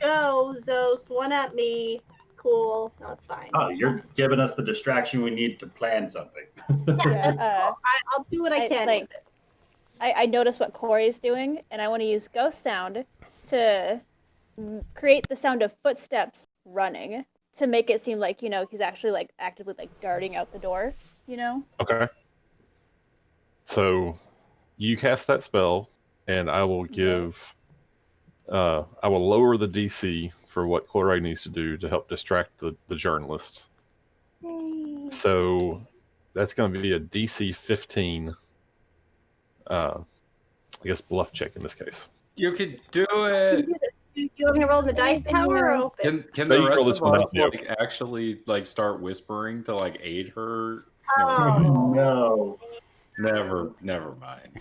go, Zost, one at me. It's cool. No, it's fine. Oh, you're giving us the distraction we need to plan something. Yeah, I'll do what I can with it. I notice what Corey's doing, and I want to use ghost sound to create the sound of footsteps running to make it seem like, he's actually like actively like darting out the door, Okay. So you cast that spell, and I will give. I will lower the DC for what Corey needs to do to help distract the journalists. Yay. So that's going to be a DC 15. I guess bluff check in this case. You can do it. Do you want me to roll in the dice tower or open? Can No, the you rest roll this of one us out, Neo. like actually like start whispering to like aid her? Oh. Never mind.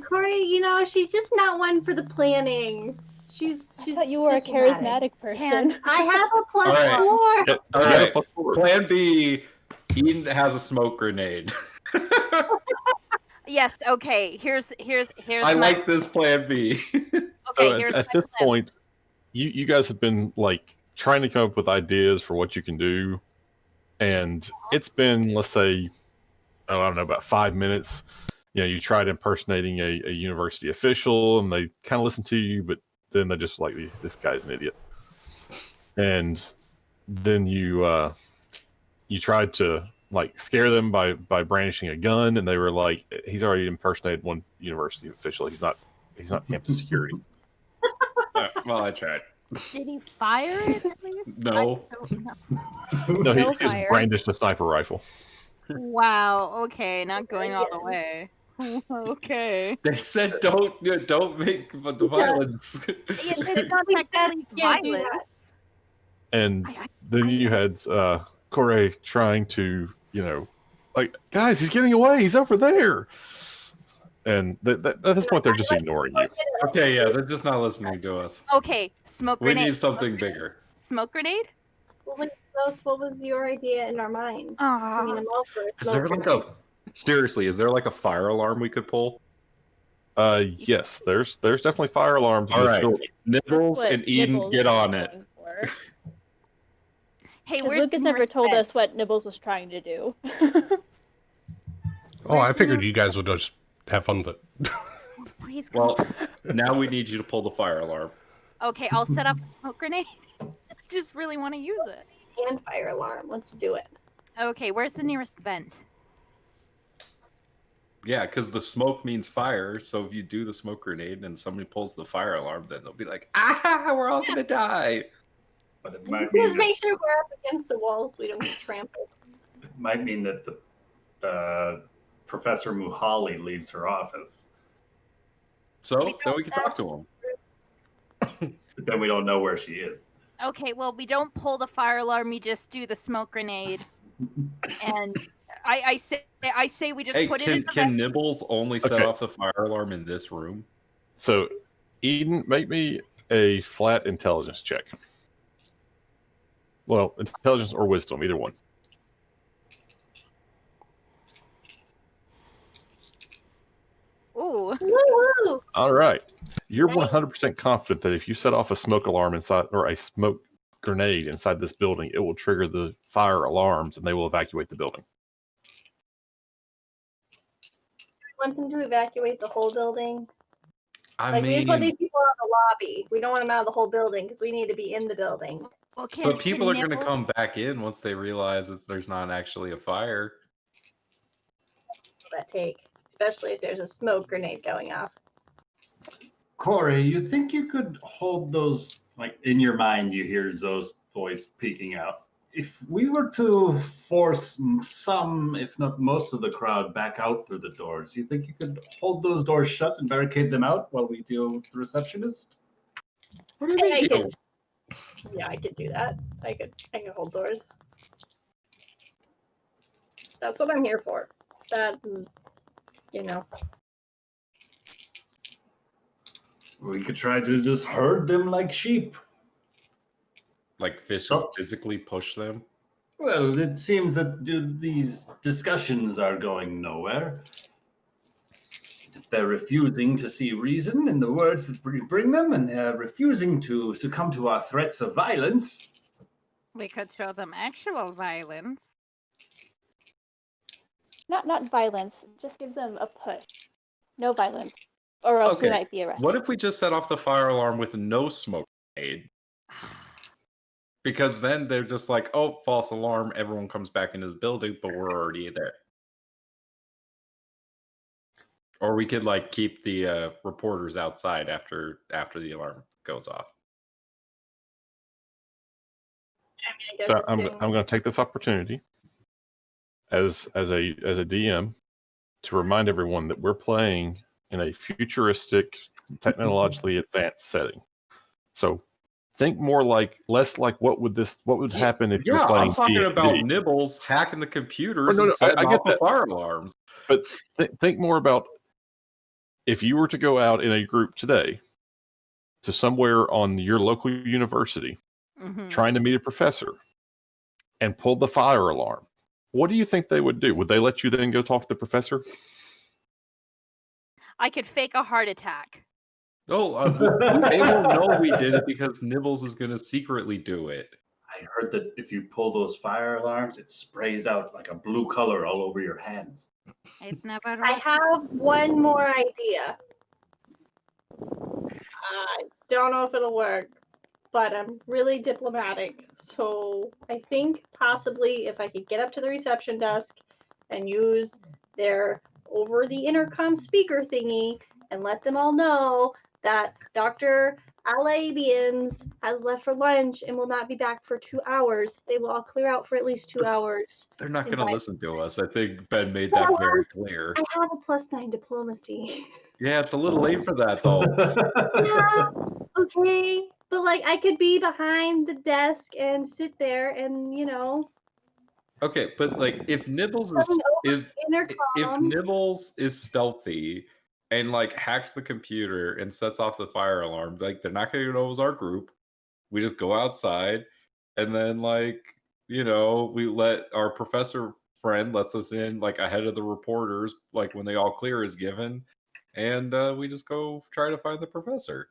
Corey, she's just not one for the planning. She's I thought you were a charismatic person. I have a plus All right. 4. Yeah, All you got a right. +4. Plan B. Eden has a smoke grenade. Yes. Okay. Here's I my. like this plan B. Okay. So here's at my this plan. point, you guys have been like trying to come up with ideas for what you can do, and it's been, let's say, I don't know, about 5 minutes. You tried impersonating a university official, and they kind of listened to you, but then they just like, this guy's an idiot. And then you tried to like scare them by brandishing a gun, and they were like, he's already impersonated one university official. He's not campus security. Well, I tried. Did he fire it at least? No. No, he No just fire. brandished a sniper rifle. Wow. Okay. Not going all the way. Okay. They said don't make the violence. It's not technically Can't do violence. And then you had Corey trying to, like, guys, he's getting away. He's over there. And at this point, they're just ignoring you. Okay, yeah, they're just not listening to us. Okay. Smoke We grenade. need something bigger. Smoke grenade. Well, what was your idea in our minds? Ah. I mean, I'm all for a Is there smoke like seriously, is there like a fire alarm we could pull? Yes, there's definitely fire alarms in All this right. building. Nibbles What and Eden, Nibbles get was on it. going for. Hey, 'Cause where's Lucas never Morris told Bent? us what Nibbles was trying to do. Oh, I figured you guys would just have fun with it. Please come. Well, now we need you to pull the fire alarm. Okay, I'll set up a smoke grenade. I just really want to use it. and fire alarm. Let's do it. Okay, where's the nearest vent? Yeah, because the smoke means fire. So if you do the smoke grenade and somebody pulls the fire alarm, then they'll be like, "Ah, we're all gonna die." But it might mean Just that, make sure we're up against the walls so we don't get trampled. the Professor Muhali leaves her office, So then we can talk to them. but then we don't know where she is. Okay, well, we don't pull the fire alarm. We just do the smoke grenade, and I say we just Hey, put it in the can vent. Nibbles only set Okay. off the fire alarm in this room? So, Eden, make me a flat intelligence check. Well, intelligence or wisdom, either one. Ooh. Woo-woo! All right. You're 100% confident that if you set off a smoke alarm inside, or a smoke grenade inside this building, it will trigger the fire alarms and they will evacuate the building. Want them to evacuate the whole building? I We just want these mean, people out of the lobby. We don't want them out of the whole building because we need to be in the building. Well, but people are going to Nibbles- come back in once they realize there's not actually a fire. What will that take? Especially if there's a smoke grenade going off. Corey, you think you could hold those, like in your mind, you hear Zoe's voice peeking out. If we were to force some, if not most of the crowd back out through the doors, you think you could hold those doors shut and barricade them out while we deal with the receptionist? What do you Hey, mean? Yeah, I could do that. I could hold doors. That's what I'm here for. That, you know. We could try to just herd them like sheep. Like Stop. physically push them. Well, it seems that these discussions are going nowhere. If they're refusing to see reason in the words that we bring them, and they're refusing to succumb to our threats of violence. We could show them actual violence. Not violence. Just gives them a push. No violence, or else we Okay. might be arrested. What if we just set off the fire alarm with no smoke grenade? Because then they're just like, oh, false alarm. Everyone comes back into the building, but we're already there. Or we could like keep the reporters outside after the alarm goes off. I guess So it's I'm soon. going to take this opportunity as a DM to remind everyone that we're playing in a futuristic, technologically advanced setting. So think less like what would happen if you're playing I'm talking D&D. about Nibbles hacking the computers and I setting get off the that. fire alarms. But think more about if you were to go out in a group today to somewhere on your local university, trying to meet a professor, and pull the fire alarm. What do you think they would do? Would they let you then go talk to the professor? I could fake a heart attack. No, they won't know we did it because Nibbles is going to secretly do it. I heard that if you pull those fire alarms, it sprays out like a blue color all over your hands. I'd never. I have one more idea. I don't know if it'll work, but I'm really diplomatic. So I think possibly if I could get up to the reception desk and use their over the intercom speaker thingy and let them all know that Dr. Alabians has left for lunch and will not be back for 2 hours. They will all clear out for at least 2 hours. They're not going to Invite- listen to us. I think Ben made that very clear. I have a +9 diplomacy. Yeah, it's a little late for that though. Yeah, okay. But like I could be behind the desk and sit there and, you know, Okay, but like if Nibbles turn is over if intercoms. Nibbles is stealthy and like hacks the computer and sets off the fire alarm, like they're not going to know it was our group. We just go outside and then like, we let our professor friend lets us in like ahead of the reporters, like when the all clear is given, and we just go try to find the professor.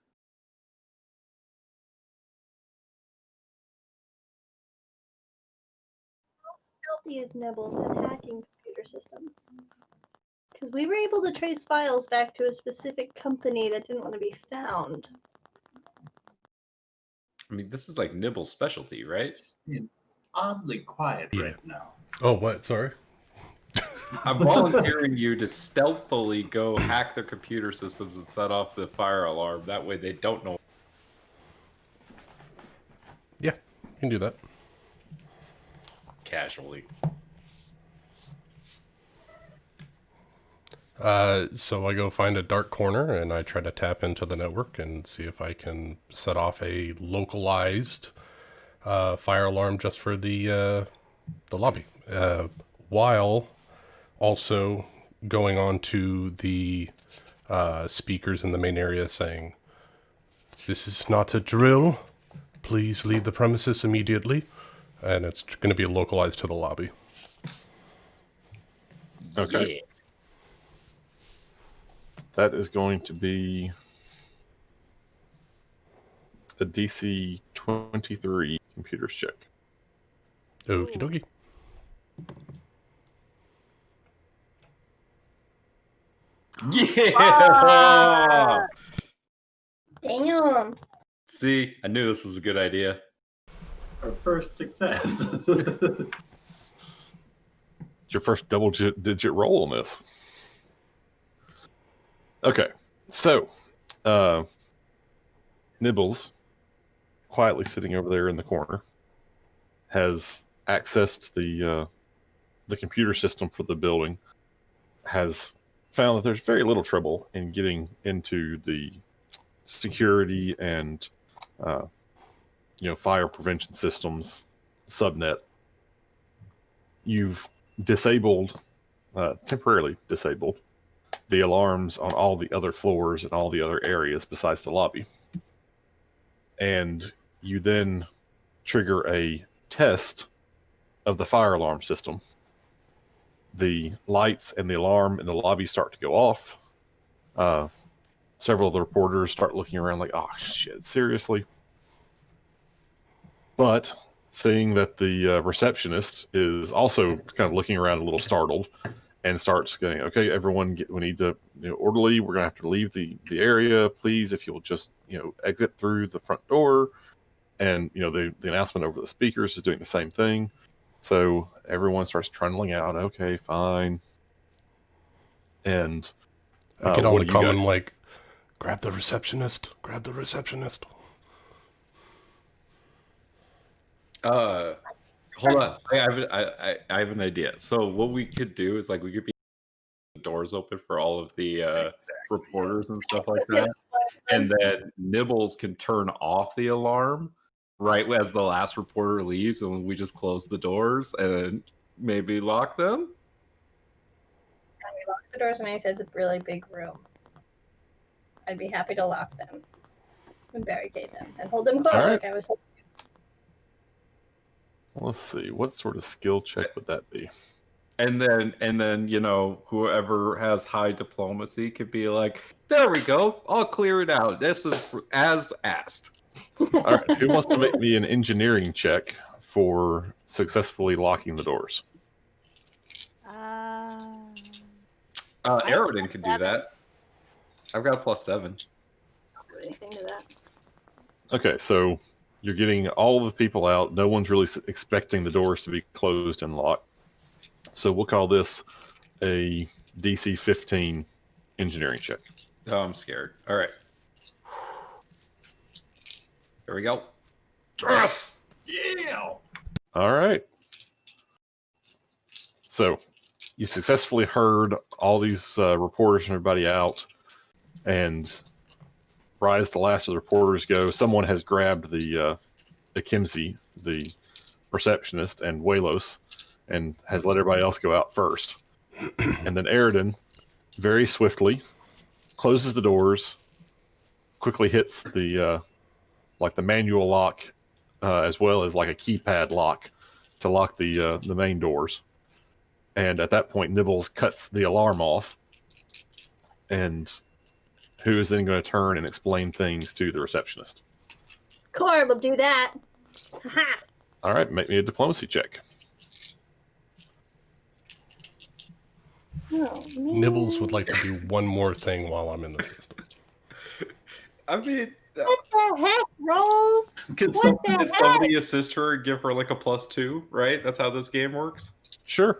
Stealthy as Nibbles and hacking computer systems. Because we were able to trace files back to a specific company that didn't want to be found. I mean, this is like Nibble's specialty, right? Just being oddly quiet Yeah. right now. Oh, what? Sorry. I'm volunteering you to stealthily go hack their computer systems and set off the fire alarm. That way they don't know. Yeah, you can do that. Casually. So I go find a dark corner and I try to tap into the network and see if I can set off a localized fire alarm just for the lobby, while also going on to the speakers in the main area saying, "This is not a drill. Please leave the premises immediately." And it's going to be localized to the lobby. Okay. Yeah. That is going to be a DC 23 computers check. Okie dokie. Yeah! Damn. See, I knew this was a good idea. Our first success. It's your first double-digit roll on this. Okay, so Nibbles, quietly sitting over there in the corner, has accessed the computer system for the building, has found that there's very little trouble in getting into the security and fire prevention systems subnet. You've disabled, temporarily disabled, the alarms on all the other floors and all the other areas besides the lobby. And you then trigger a test of the fire alarm system. The lights and the alarm in the lobby start to go off. Several of the reporters start looking around like, oh shit, seriously? But seeing that the receptionist is also kind of looking around a little startled and starts going, okay, everyone, we need to, orderly, we're going to have to leave the area. Please, if you'll just, exit through the front door. And, the announcement over the speakers is doing the same thing. So everyone starts trundling out. Okay, fine. And I get on what the do you common guys? like, grab the receptionist. Grab the receptionist. Hold on. I have an idea. So what we could do is like we could be the doors open for all of the reporters and stuff like that, and then Nibbles can turn off the alarm right as the last reporter leaves, and we just close the doors and maybe lock them. We lock the doors, and I said it's a really big room. I'd be happy to lock them and barricade them and hold them closed All right. like I was holding. Let's see. What sort of skill check would that be? And then whoever has high diplomacy could be like, there we go, I'll clear it out. This is as asked. All right. Who wants to make me an engineering check for successfully locking the doors? Aerodin can do that. I've got a +7. Do anything to that. Okay, so you're getting all of the people out. No one's really expecting the doors to be closed and locked. So we'll call this a DC 15 engineering check. Oh, I'm scared. All right. Here we go. Yes! Yeah! All right. So you successfully heard all these reporters and everybody out. And right as the last of the reporters go, someone has grabbed the Kimsey, the receptionist, and Walos, and has let everybody else go out first. And then Aridin very swiftly closes the doors, quickly hits the the manual lock, as well as like a keypad lock to lock the main doors. And at that point, Nibbles cuts the alarm off, and who is then going to turn and explain things to the receptionist. Cora will do that. Ha! All right, make me a diplomacy check. Oh, man. Nibbles would like to do one more thing while I'm in the system. I mean, What the heck, Rolls? can What the heck? somebody assist her and give her like a +2, right? That's how this game works. Sure.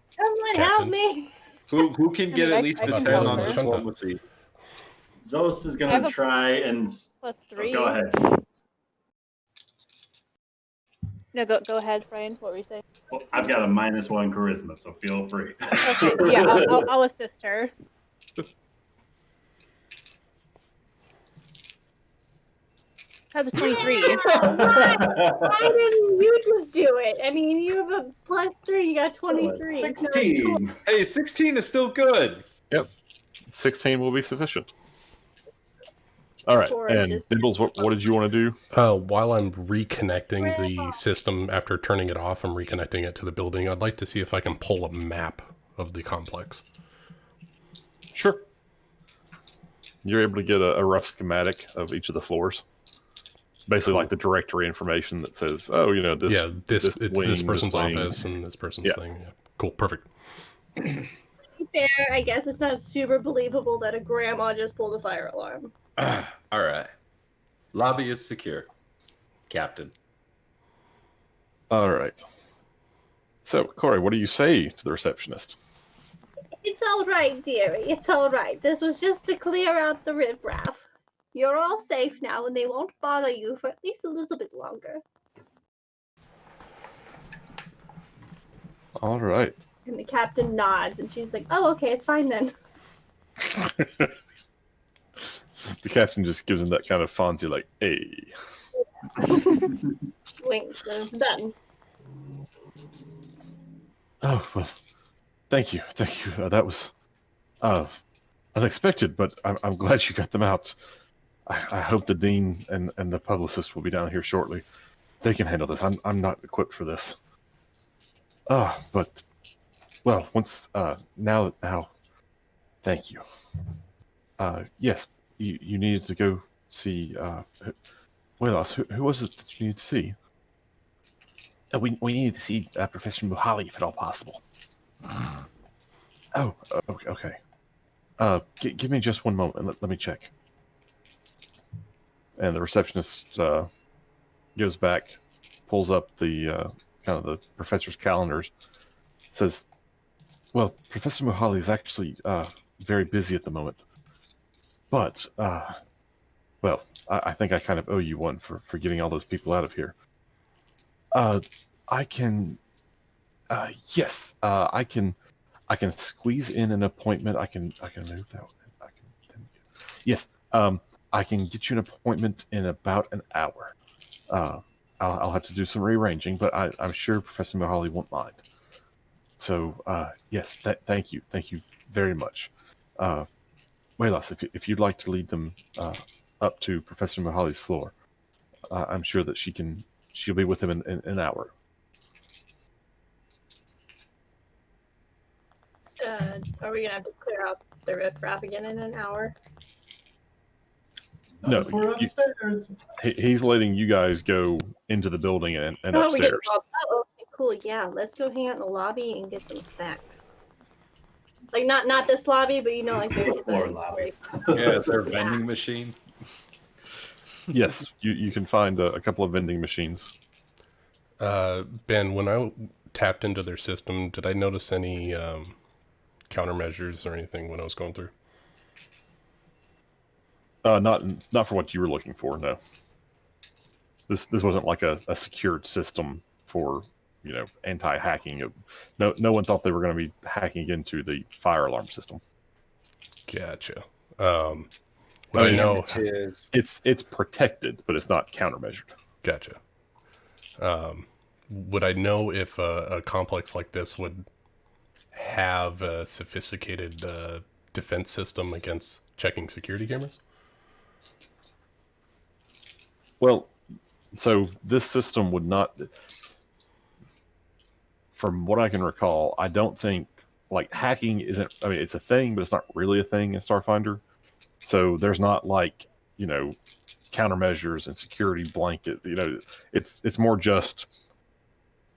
Someone Captain. help me. Who can get mean, at I least a can 10 help on her. diplomacy? Zost is I going have to a try and... +3. Oh, go ahead. No, go ahead, Brian. What were you saying? Well, I've got a -1 charisma, so feel free. Okay, yeah, I'll assist her. How's a 23? Why didn't you just do it? I mean, you have a +3, you got 23. 16. Hey, 16 is still good. 16 will be sufficient. All right, Or and just- Nibbles, what did you want to do? While I'm reconnecting the system after turning it off, I'm reconnecting it to the building. I'd like to see if I can pull a map of the complex. Sure. You're able to get a rough schematic of each of the floors. Basically, like the directory information that says, "Oh, this it's wing, this person's wing." office and this person's Yeah. thing. Yeah. Cool, perfect. To be fair, I guess it's not super believable that a grandma just pulled a fire alarm. All right. Lobby is secure. Captain. All right. So, Corey, what do you say to the receptionist? It's all right, dearie. It's all right. This was just to clear out the riffraff. You're all safe now, and they won't bother you for at least a little bit longer. All right. And the captain nods, and she's like, "Oh, okay, it's fine then." The captain just gives him that kind of Fonzie, like, "Hey." Wait, there's the button. Oh well, thank you. That was unexpected, but I'm glad you got them out. I hope the dean and the publicist will be down here shortly. They can handle this. I'm not equipped for this. But well, once now, thank you. Yes, you needed to go see. What else? Who was it that you needed to see? We needed to see Professor Muhali, if at all possible. Oh, okay. Give me just one moment. Let me check. And the receptionist goes back, pulls up the kind of the professor's calendars, says, "Well, Professor Muhali is actually very busy at the moment, but well, I think I kind of owe you one for getting all those people out of here. I can, yes, I can squeeze in an appointment. I can move that. I can, yes, I can get you an appointment in about an hour. I'll have to do some rearranging, but I'm sure Professor Muhali won't mind. So, yes, thank you very much. Waylas, if you'd like to lead them up to Professor Muhali's floor, I'm sure that she'll be with him in an hour. Are we gonna have to clear out the riffraff again in an hour? No, If we're upstairs. He's letting you guys go into the building and Oh, we get upstairs. oh, okay, cool. Yeah, let's go hang out in the lobby and get some snacks. Like not this lobby, but you know, like there's the Floor lobby. Yeah, is there a Yeah. vending machine? Yes, you can find a couple of vending machines. Ben, when I tapped into their system, did I notice any countermeasures or anything when I was going through? Not for what you were looking for. No, this wasn't like a secured system for anti-hacking. No one thought they were going to be hacking into the fire alarm system. Gotcha. Would I know? It's protected, but it's not countermeasured. Gotcha. Would I know if a complex like this would have a sophisticated defense system against checking security cameras? Well, so this system would not, from what I can recall, I don't think, like, hacking isn't, I mean, it's a thing, but it's not really a thing in Starfinder. So there's not like, countermeasures and security blanket. It's more just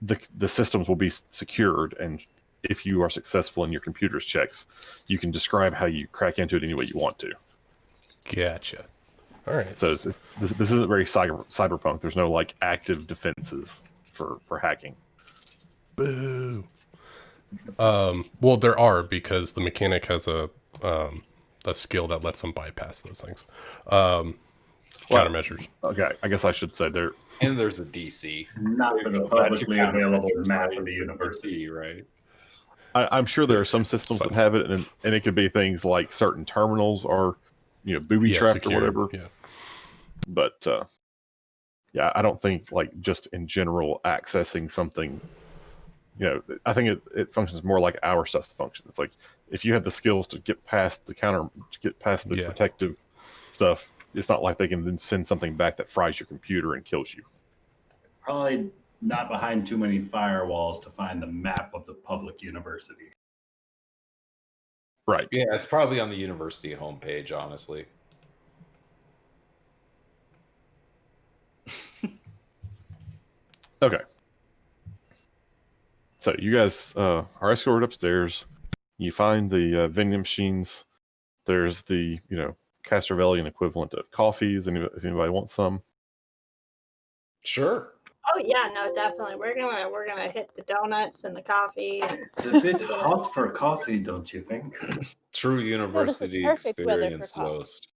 the systems will be secured, and if you are successful in your computer's checks, you can describe how you crack into it any way you want to. Gotcha. All right. So this isn't very cyberpunk. There's no like active defenses for hacking. Boo. Well, there are, because the mechanic has a skill that lets them bypass those things. Countermeasures. Okay, I guess I should say there. And there's a DC. Not for the That's publicly your available countermeasures, map right? of the university. Right? I'm sure there are some systems that have it, and it could be things like certain terminals are, booby trapped secured, or whatever. Yeah. But yeah, I don't think like just in general accessing something. I think it functions more like our stuff function. It's like if you have the skills to get past the protective stuff, it's not like they can then send something back that fries your computer and kills you. Probably not behind too many firewalls to find the map of the public university. Right. Yeah, it's probably on the university homepage, honestly. Okay. So you guys are escorted upstairs. You find the vending machines. There's the Castrovellian equivalent of coffees, and if anybody wants some. Sure. Oh yeah, no, definitely. We're gonna hit the donuts and the coffee. And It's a bit hot for coffee, don't you think? True university perfect weather for experience coffee. toast.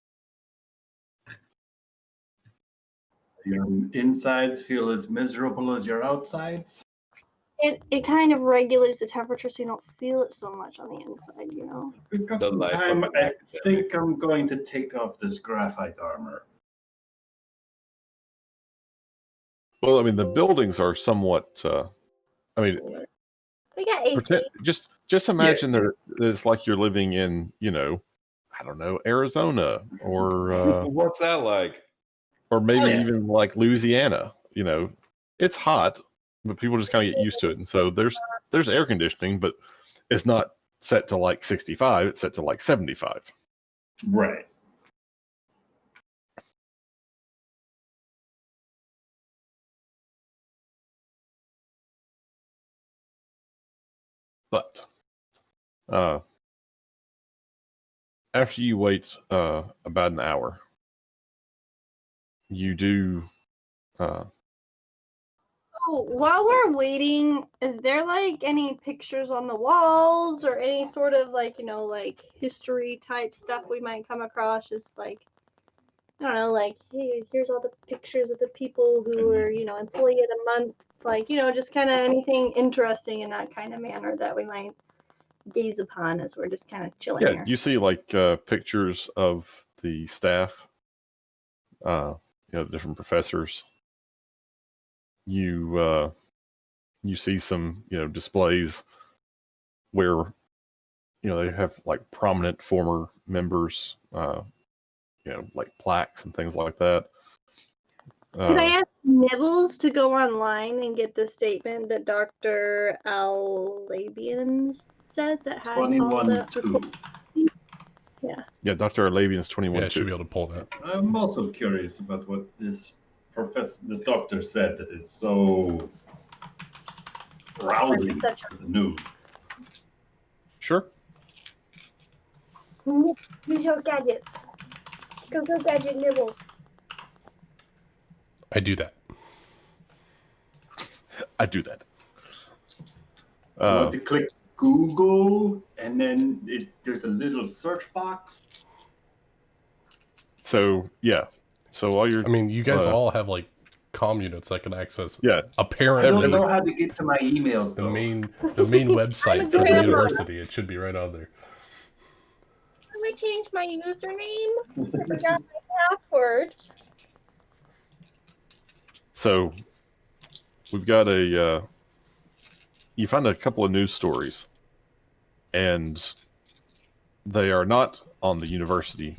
Your insides feel as miserable as your outsides? it kind of regulates the temperature so you don't feel it so much on the inside, We've got The some life of time. an I academic. think I'm going to take off this graphite armor. Well, I mean, the buildings are somewhat. I mean, They got AC. just imagine it's like you're living in, I don't know, Arizona or What's that like? or maybe yeah. even like Louisiana. It's hot, but people just kind of get used to it. And so there's air conditioning, but it's not set to like 65. It's set to like 75. Right. But after you wait about an hour, you do. Oh, while we're waiting, is there like any pictures on the walls or any sort of like, like history type stuff we might come across? Just like, I don't know, like, hey, here's all the pictures of the people who were, employee of the month. Like, just kind of anything interesting in that kind of manner that we might gaze upon as we're just kind of chilling Yeah, here. you see like pictures of the staff, the different professors. You see some displays where they have like prominent former members, like plaques and things like that. Could I ask Nibbles to go online and get the statement that Dr. Al-Labian said that had all the 21-2. Yeah, Dr. Arabian's 21. Yeah, I should be able to pull that. I'm also curious about what this doctor said that is so rousing for the news. Sure. Use your gadgets. Go gadget Nibbles. I do that. I do that. I want to click Google, and then there's a little search box. So yeah. So all your. I mean, you guys all have like comm units that can access. Yeah. Apparently, I don't know how to get to my emails the though. main website for the university. It should be right on there. I changed my username. I forgot my password. So we've got you find a couple of news stories, and they are not on the university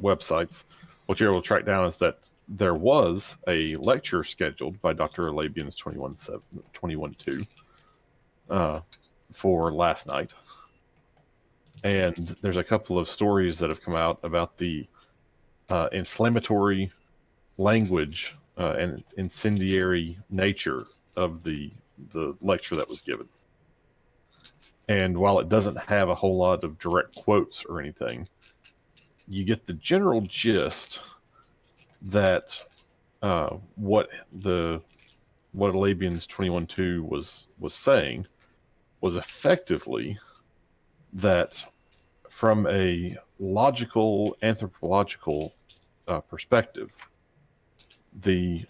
websites. What you're able to track down is that there was a lecture scheduled by Dr. Alabian's 21-2 for last night. And there's a couple of stories that have come out about the inflammatory language and incendiary nature of the lecture that was given. And while it doesn't have a whole lot of direct quotes or anything, you get the general gist that what Alabian's 21-2 was saying was effectively that from a logical anthropological perspective, the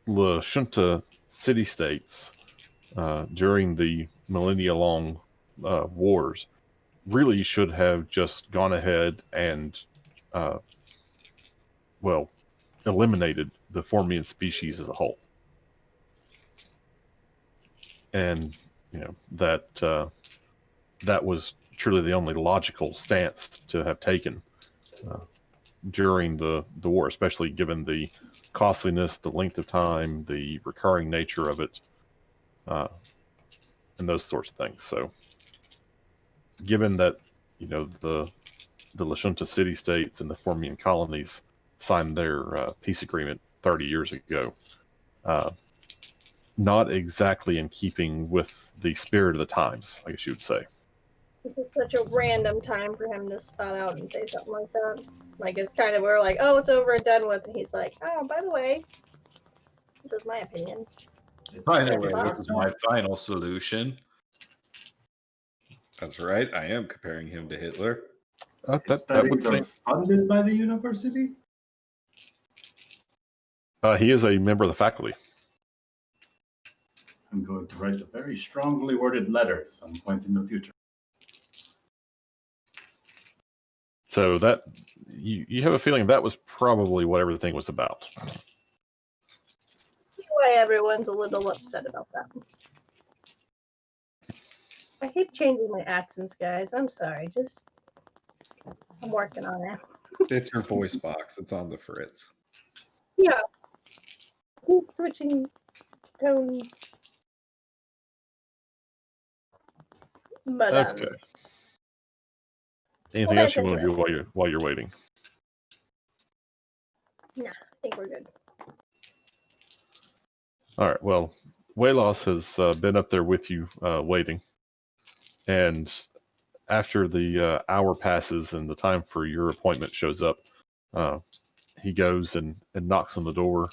La Junta city-states during the millennia-long wars really should have just gone ahead and, eliminated the Formian species as a whole. And, that was truly the only logical stance to have taken during the war, especially given the costliness, the length of time, the recurring nature of it, and those sorts of things. So, given that the La Junta city-states and the Formian colonies signed their peace agreement 30 years ago, not exactly in keeping with the spirit of the times, I guess you would say. This is such a random time for him to spout out and say something like that. Like, it's kind of, we're like, oh, it's over and done with. And he's like, oh, by the way, this is my opinion. By the way, this is my final solution. That's right. I am comparing him to Hitler. That would seem funded by the university. He is a member of the faculty. I'm going to write a very strongly worded letter at some point in the future. So that you have a feeling that was probably what everything was about. why everyone's a little upset about that. I keep changing my accents, guys. I'm sorry. I'm working on it. It's her voice box. It's on the fritz. Yeah. Keep switching tones. But Okay. Anything well, else that's you want to do interesting. while you're waiting? Nah, I think we're good. All right. Well, Waylos has been up there with you, waiting, and after the hour passes and the time for your appointment shows up, he goes and knocks on the door.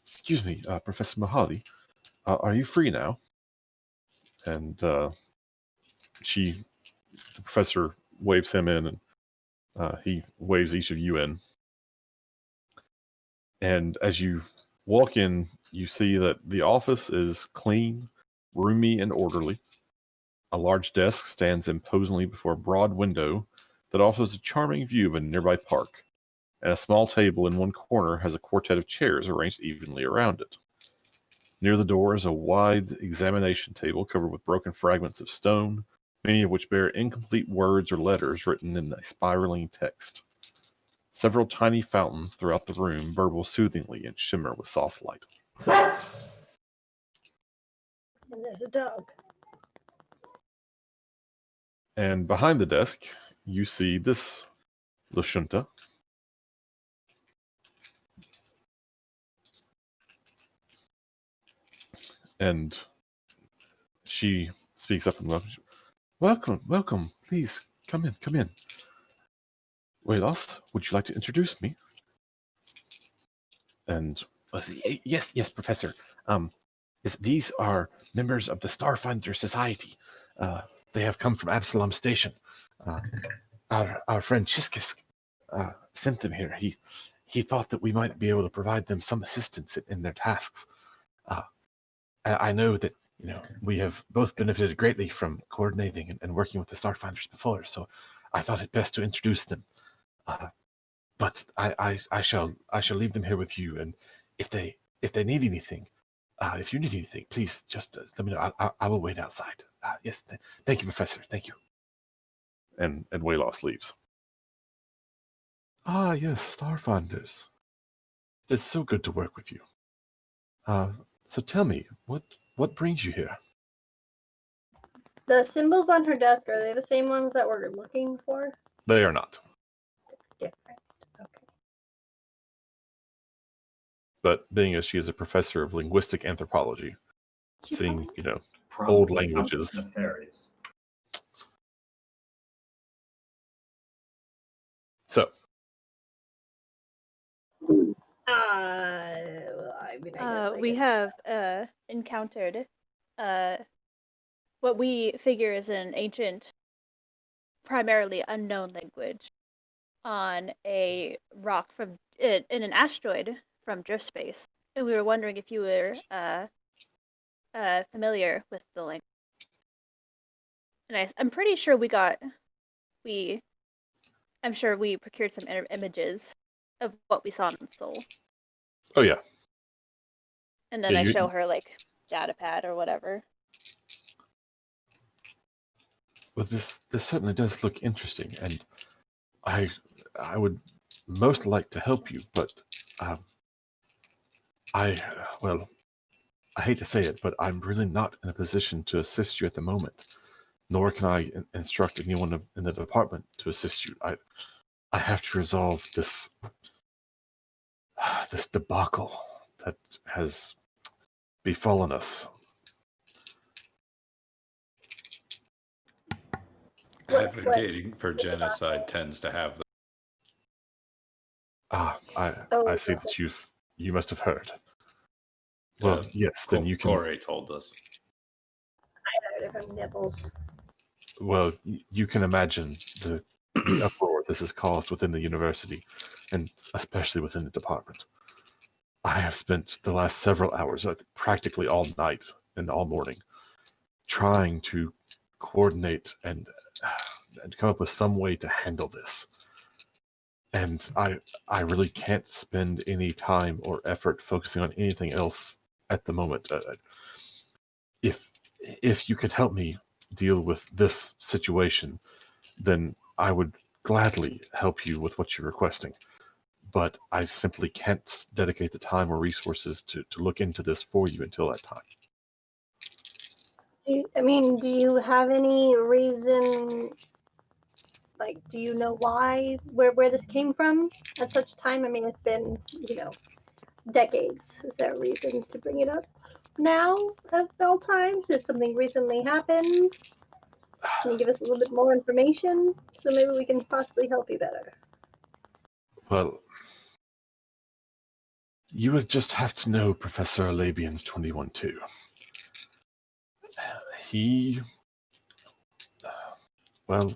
Excuse me, Professor Mahali, are you free now? And the professor waves him in, and he waves each of you in. And as you walk in, you see that the office is clean, roomy, and orderly. A large desk stands imposingly before a broad window that offers a charming view of a nearby park, and a small table in one corner has a quartet of chairs arranged evenly around it. Near the door is a wide examination table covered with broken fragments of stone, many of which bear incomplete words or letters written in a spiraling text. Several tiny fountains throughout the room burble soothingly and shimmer with soft light. And there's a dog. And behind the desk, you see this Lashunta. And she speaks up and welcome, welcome. Please come in, come in. Waylos, would you like to introduce me? And yes, Professor. These are members of the Starfinder Society. They have come from Absalom Station. Our friend Chiskis sent them here. He thought that we might be able to provide them some assistance in their tasks. I know that we have both benefited greatly from coordinating and working with the Starfinders before, so I thought it best to introduce them. But I shall leave them here with you, and if they need anything, if you need anything, please just let me know. I will wait outside. Yes, thank you, Professor. Thank you. And Waylos leaves. Ah, yes, Starfinders. It's so good to work with you. So tell me, what brings you here? The symbols on her desk, are they the same ones that we're looking for? They are not. Different. Okay. But being as she is a professor of linguistic anthropology, seeing, Probably old something languages. nefarious. So, I mean, I We guess. have encountered what we figure is an ancient, primarily unknown language on a rock from in an asteroid from drift space. And we were wondering if you were familiar with the language. And I'm pretty sure I'm sure we procured some images of what we saw in the soul. oh yeah. And then Yeah, I show her like data pad or whatever. Well, this certainly does look interesting, and I would most like to help you, but I hate to say it, but I'm really not in a position to assist you at the moment, nor can I instruct anyone in the department to assist you. I have to resolve this debacle that has befallen us. Advocating for genocide tends to have I see that you must have heard. Well, yes, then you can. Corey told us. I heard it from Nibbles. Well, you can imagine the uproar this has caused within the university, and especially within the department. I have spent the last several hours, practically all night and all morning, trying to coordinate and come up with some way to handle this. And I really can't spend any time or effort focusing on anything else at the moment. If you could help me deal with this situation, then I would gladly help you with what you're requesting. But I simply can't dedicate the time or resources to look into this for you until that time. Do you have any reason, like, do you know why, where this came from at such time? I mean, it's been, decades. Is there a reason to bring it up now at all times? Did something recently happen? Can you give us a little bit more information so maybe we can possibly help you better? Well, you would just have to know Professor Alabian's 21-2. He, well,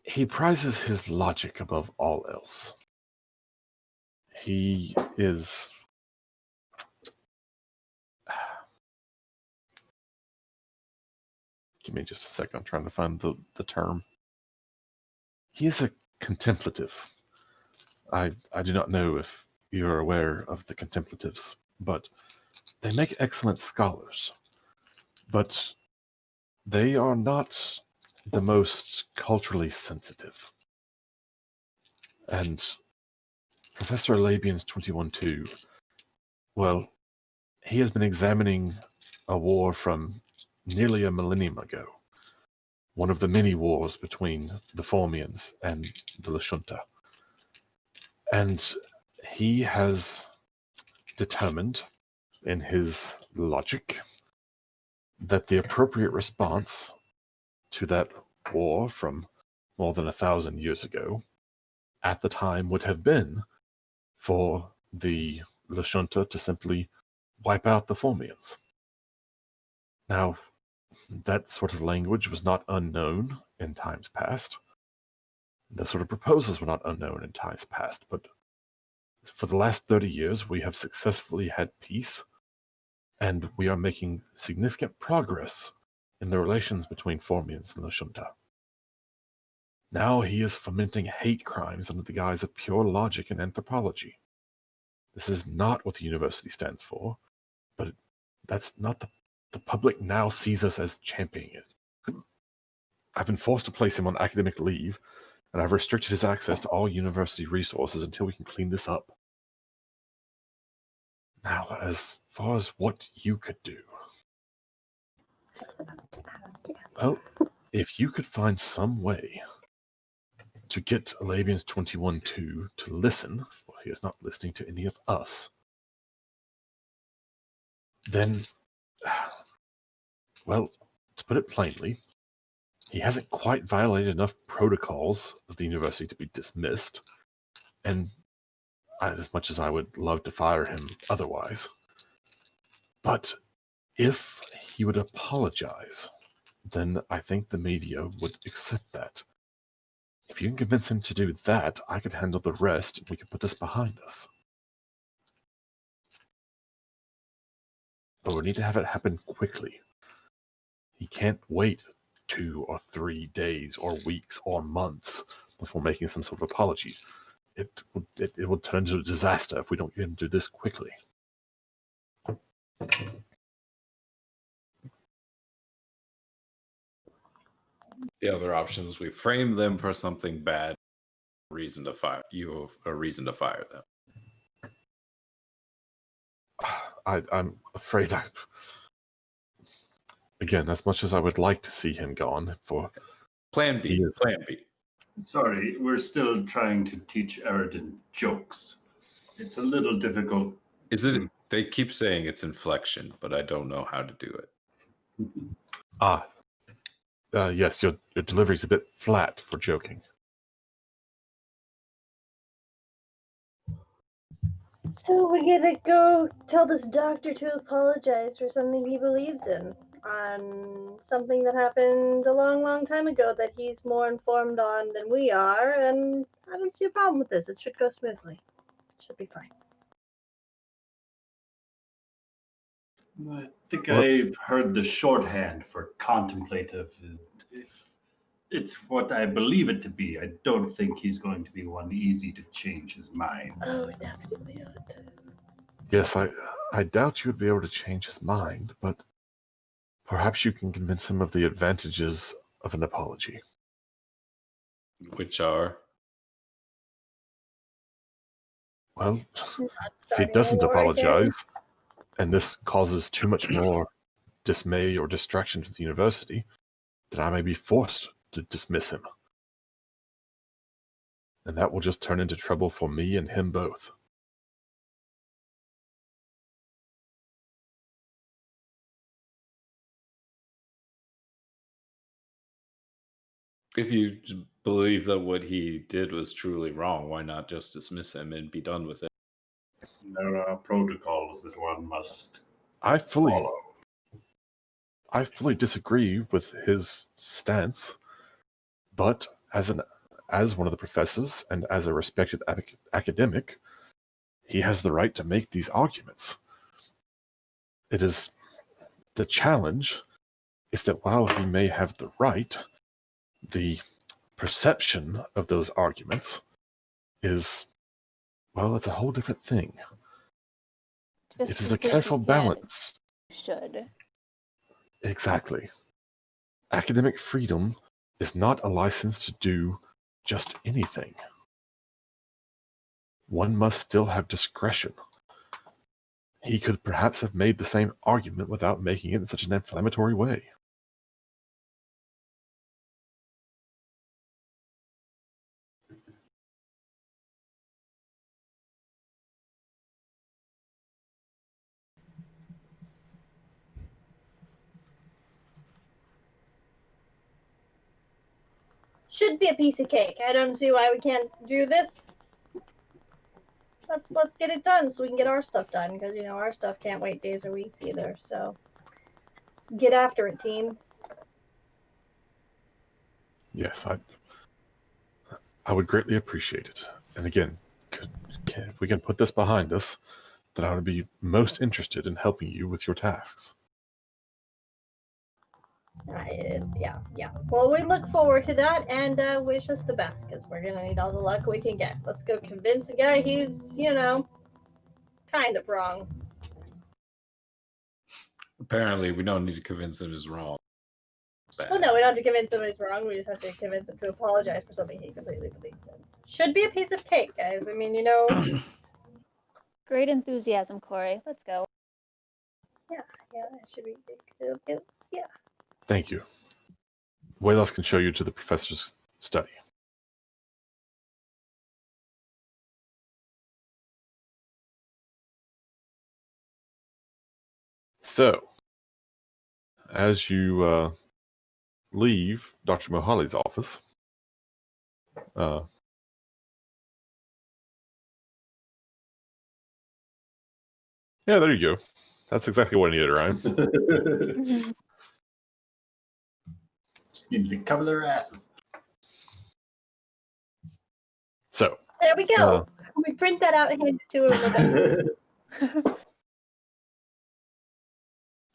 he prizes his logic above all else. He is... Give me just a second, I'm trying to find the term. He is a contemplative. I do not know if you're aware of the contemplatives, but they make excellent scholars. But they are not the most culturally sensitive. And Professor Labian's 21-2, well, he has been examining a war from nearly a millennium ago. One of the many wars between the Formians and the Lashunta. And he has determined, in his logic, that the appropriate response to that war from more than 1,000 years ago, at the time, would have been for the Lashunta to simply wipe out the Formians. Now, that sort of language was not unknown in times past. The sort of proposals were not unknown in times past, but for the last 30 years, we have successfully had peace, and we are making significant progress in the relations between Formians and Lashunta. Now he is fomenting hate crimes under the guise of pure logic and anthropology. This is not what the university stands for, but that's not the public now sees us as championing it. I've been forced to place him on academic leave, and I've restricted his access to all university resources until we can clean this up. Now, as far as what you could do, I was about to ask, yes. well, if you could find some way to get Alabian's 21-2 to listen, for he is not listening to any of us, then, well, to put it plainly, he hasn't quite violated enough protocols of the university to be dismissed, and as much as I would love to fire him otherwise, but if he would apologize, then I think the media would accept that. If you can convince him to do that, I could handle the rest, and we could put this behind us. But we need to have it happen quickly. He can't wait 2 or 3 days or weeks or months before making some sort of apology. It would turn into a disaster if we don't get him to do this quickly. The other option is we frame them for something bad. Reason to fire you have a reason to fire them. I'm afraid again, as much as I would like to see him gone, for Plan B. Plan B. Sorry, we're still trying to teach Eridan jokes. It's a little difficult. Is it? They keep saying it's inflection, but I don't know how to do it. Yes, your delivery's a bit flat for joking. So we gotta go tell this doctor to apologize for something he believes in, on something that happened a long, long time ago that he's more informed on than we are, and I don't see a problem with this. It should go smoothly. It should be fine. I think I've heard the shorthand for contemplative. If It's what I believe it to be. I don't think he's going to be one easy to change his mind. Oh, definitely not. Yes, I doubt you would be able to change his mind, but perhaps you can convince him of the advantages of an apology. Which are Well, Not if he starting a doesn't war again. apologize, and this causes too much more dismay or distraction to the university, then I may be forced to dismiss him. And that will just turn into trouble for me and him both. if you believe that what he did was truly wrong, why not just dismiss him and be done with it? There are protocols that one must I fully follow. disagree with his stance, but as one of the professors and as a respected academic, he has the right to make these arguments. It is the challenge is that while he may have the right, the perception of those arguments is, well, it's a whole different thing. Just It is a because careful you can, balance. you should. Exactly. Academic freedom is not a license to do just anything. One must still have discretion. He could perhaps have made the same argument without making it in such an inflammatory way. Should be a piece of cake. I don't see why we can't do this. Let's get it done so we can get our stuff done, because you know our stuff can't wait days or weeks either. So let's get after it, team. Yes, I would greatly appreciate it. And again, if we can put this behind us, then I would be most interested in helping you with your tasks. Yeah. Well, we look forward to that and wish us the best, because we're gonna need all the luck we can get. Let's go convince a guy he's, kind of wrong. Apparently, we don't need to convince him he's wrong. Well, no, we don't have to convince him he's wrong. We just have to convince him to apologize for something he completely believes in. Should be a piece of cake, guys. I mean, Great enthusiasm, Corey. Let's go. yeah, it should be big. Yeah. Thank you. Walos can show you to the professor's study. So, as you leave Dr. Mohali's office, yeah, there you go. That's exactly what I needed, Ryan. Just need to cover their asses. So, There we go. We print that out and hand it to him.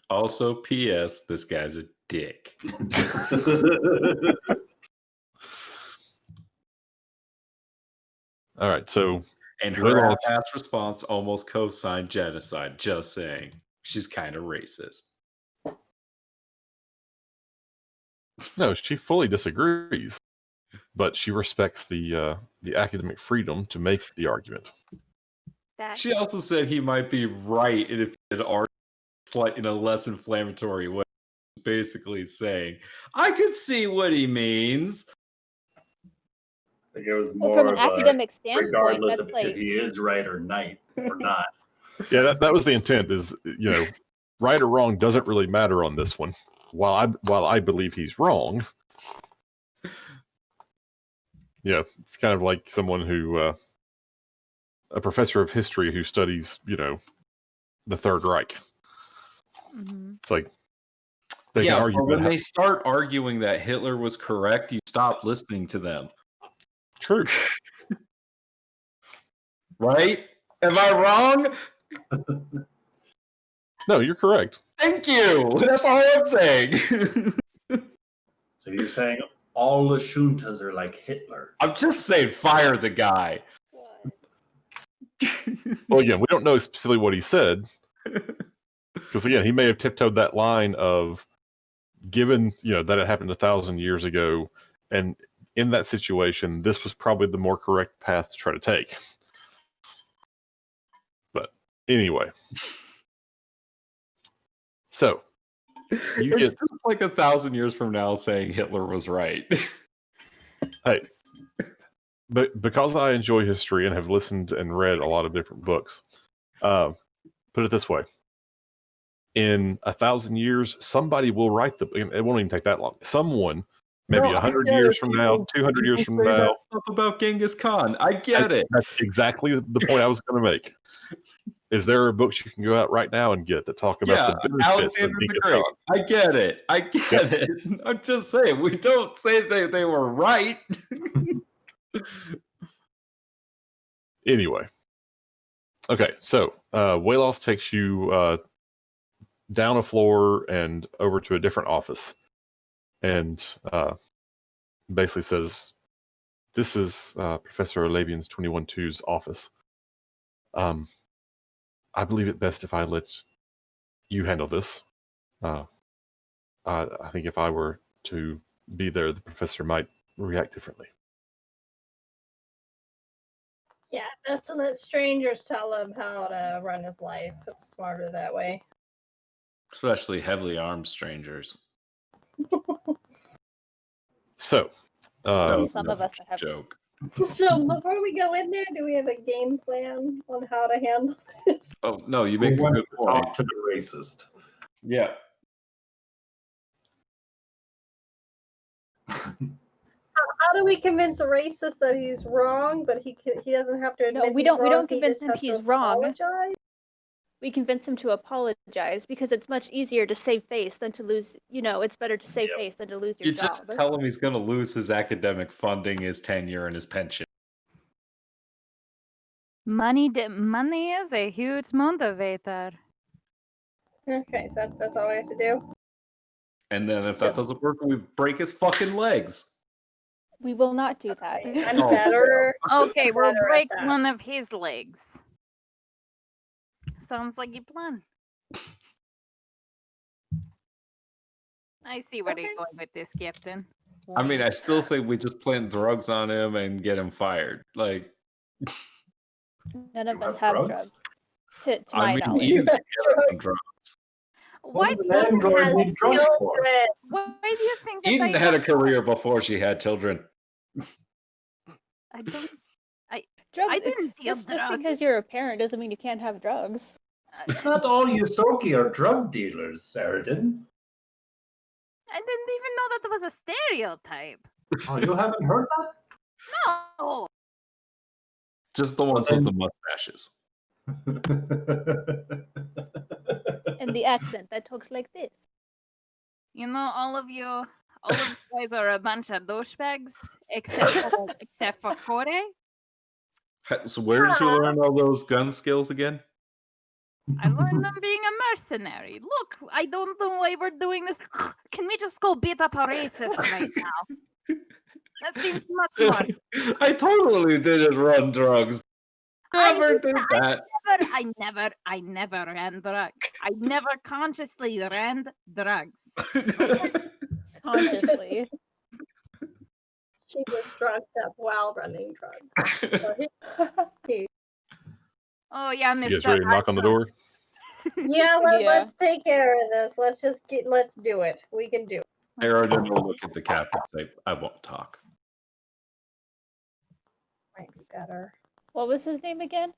Also, P.S. This guy's a dick. all right, so And her Walos, half-ass response almost co-signed genocide. Just saying. She's kind of racist. no, she fully disagrees, but she respects the academic freedom to make the argument. She also said he might be right if he had argued in a less inflammatory way. Basically saying, I could see what he means. I think it was Well, more from an of academic a standpoint, regardless that's of like if he is right or not. Yeah, that was the intent. Is right or wrong doesn't really matter on this one. While I believe he's wrong, yeah, it's kind of like someone who a professor of history who studies the Third Reich. It's like they can argue but when about they start arguing that Hitler was correct, you stop listening to them. True. Right? Am I wrong? No, you're correct. Thank you. That's all I'm saying. So you're saying all Lashuntas are like Hitler. I'm just saying, fire the guy. Well, again, we don't know specifically what he said. Because, again, he may have tiptoed that line of, given, that it happened 1,000 years ago, and in that situation, this was probably the more correct path to try to take. But anyway. So, it's just like 1,000 years from now saying Hitler was right. Hey, but because I enjoy history and have listened and read a lot of different books, put it this way. In 1,000 years, somebody will write it won't even take that long. Someone, maybe 100 years from now, 200 years from now. That stuff about Genghis Khan. I get it. That's exactly the point I was going to make. Is there are books you can go out right now and get that talk about the benefits Alexander of the Genghis Great. Khan? I get it. I get it. I'm just saying, we don't say they were right. Anyway. Okay, so Waylos takes you down a floor and over to a different office, and basically says, "This is Professor Olabian's 21-2's office. I believe it best if I let you handle this. I think if I were to be there, the professor might react differently." Yeah, best to let strangers tell him how to run his life. It's smarter that way. Especially heavily armed strangers. So, That was some of us that have joke. So before we go in there, do we have a game plan on how to handle this? Oh no, you make a Who wants good to point. talk to the racist? Yeah. How do we convince a racist that he's wrong, but he doesn't have to admit No, we he's don't. We wrong, don't he convince just him has to he's wrong. apologize? We convince him to apologize because it's much easier to save face than to lose. It's better to save face than to lose your You job. just tell him he's going to lose his academic funding, his tenure, and his pension. Money is a huge motivator. Okay, so that's all we have to do. And then if that Yes. doesn't work, we break his fucking legs. We will not do that. I'm Oh, better. Okay, we'll better at break that. one of his legs. Sounds like a plan. I see where you're going with this, Captain. I mean, I still say we just plant drugs on him and get him fired. Like, None of You us have have drugs? drugs. To I my mean, knowledge. Eden can get us some drugs. Why What do does an you android has need drugs for? children. why do you think that Eden they had a have career before she had children. I don't Drugs. I didn't deal Just drugs. because you're a parent doesn't mean you can't have drugs. Not all Yosoki are drug dealers, Saradin. I didn't even know that was a stereotype. Oh, you haven't heard No. Just the ones with the mustaches. that? And the accent that talks like this. You know, all of you guys are a bunch of douchebags, except for Corey. So where did you learn all those gun skills again? I learned them being a mercenary. Look, I don't know why we're doing this. Can we just go beat up a racist right now? That seems much smart. I totally didn't run drugs. Never did that. I never ran drugs. I never consciously ran drugs. Consciously. She was drugged up while running drugs. Oh yeah, So Mr. you guys ready to knock on the door? Yeah, Yeah. let's take care of this. Let's do it. We can do it. Aerodin will look at the captain and say, I won't talk. Might be better. What was his name again?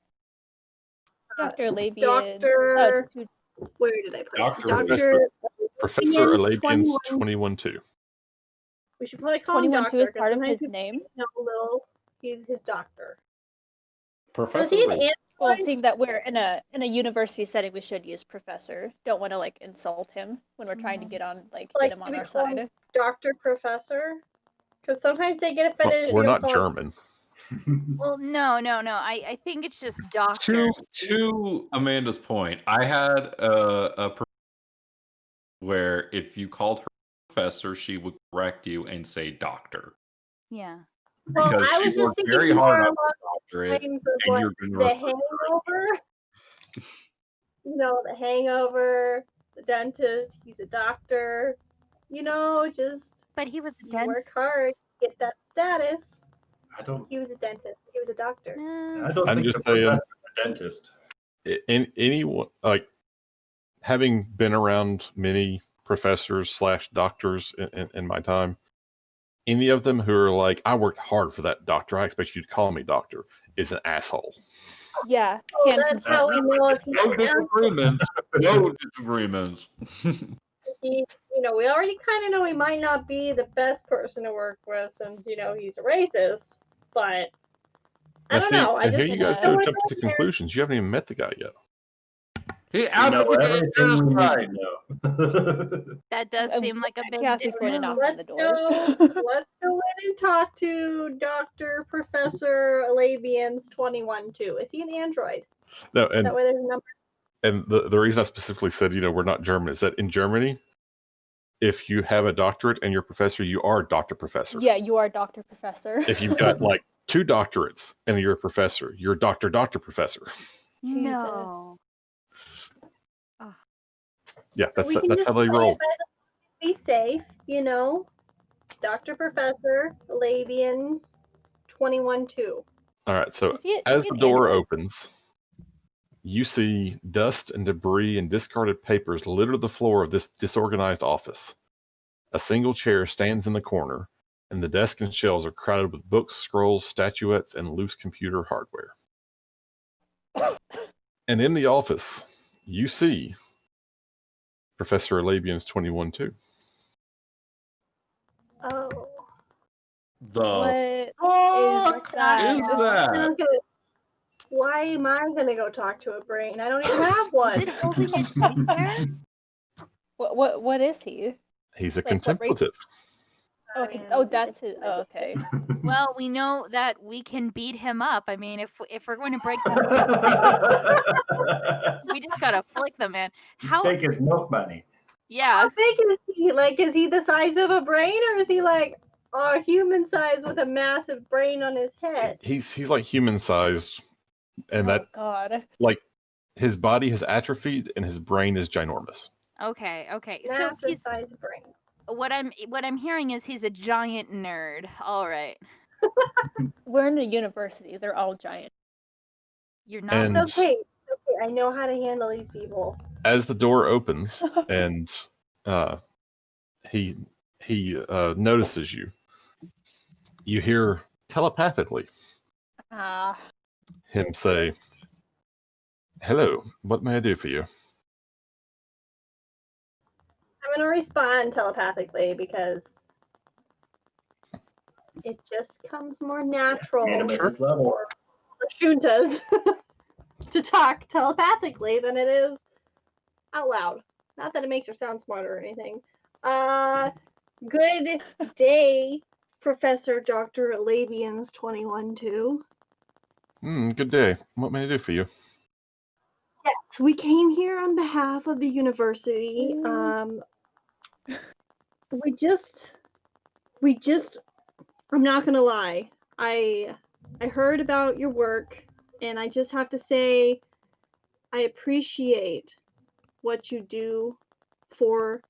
Dr. Labian. Dr. Oh, Where did I put Dr. it? Dr. Professor Alabian's 21. 21-2. We should probably call him 21-2 doctor is because part of sometimes his people name. know a little. He's his doctor. So is Professor he an Lee. android? Well, seeing that we're in a university setting, we should use professor. Don't want to insult him when we're trying to get him do on we our call him side. Doctor Professor? Because sometimes they get Well, offended if we're you don't not call him. German. Well, no. I think it's just doctor. To Amanda's point, I had a where if you called her professor, she would correct you and say doctor. Yeah. Well, Because I she was just worked thinking very more hard on along her the doctorate, lines of and what you're going to the hangover. The hangover, the dentist, he's a doctor. Just But he was a you dentist. work hard, get that status. I don't. He was a dentist. He was a doctor. I don't I'm think just the saying- professor's a dentist. In anyone, like, having been around many professors / doctors in my time, any of them who are like, I worked hard for that doctor, I expect you to call me doctor, is an asshole. Yeah, Oh, can't that's how we know if he's No an asshole. disagreements. No disagreements. We already kind of know he might not be the best person to work with since he's a racist. But I don't know. I And just here you guys Yeah. go jumping to conclusions. You haven't even met the guy yet. He We know advocated everything we genocide. need to know. That does seem like a big Cassie's going to deal. knock on the door. let's go in and talk to Dr. Professor Labian's 21-2. Is he an android? No, Is that where there's a number? and the reason I specifically said, we're not German, is that in Germany, if you have a doctorate and you're a professor, you are Dr. Professor. Yeah, you are Dr. Professor. If you've got like 2 doctorates and you're a professor, you're Dr. Professor. No. Yeah, that's We can that's just how they play roll. it by the be safe, Dr. Professor Labian's 21-2. All right, so Is he as an the door android? opens, you see dust and debris and discarded papers litter the floor of this disorganized office. A single chair stands in the corner, and the desk and shelves are crowded with books, scrolls, statuettes, and loose computer hardware. And in the office, you see Professor Labian's 21-2. Oh. The What fuck is that? is I that? was gonna, why am I gonna go talk to a brain? I don't even have one. Is it holding a teddy bear? What is he? He's a Like, what race? contemplative. Oh, that's his. Oh, okay. Well, we know that we can beat him up. I mean, if we're going to break that, we just gotta flick the man. How? Take his milk money. Yeah. How big is he? Like, is he the size of a brain, or is he like a human size with a massive brain on his head? He's like human sized, and Oh that God. like his body has atrophied and his brain is ginormous. Okay. So Massive he's size brain. what I'm hearing is he's a giant nerd. All right. We're in a university. They're all giant. You're not. And It's okay. I know how to handle these people. as the door opens and he notices you, you hear telepathically Ah. him say, "Hello, what may I do for you?" I'm gonna respond telepathically because it just comes more natural Meet him at his level. for Shuntas to talk telepathically than it is out loud. Not that it makes her sound smarter or anything. Good day, Professor Dr. Labian's 21-2. Good day. What may I do for you? Yes, we came here on behalf of the university. We just I'm not gonna lie. I heard about your work, and I just have to say I appreciate what you do for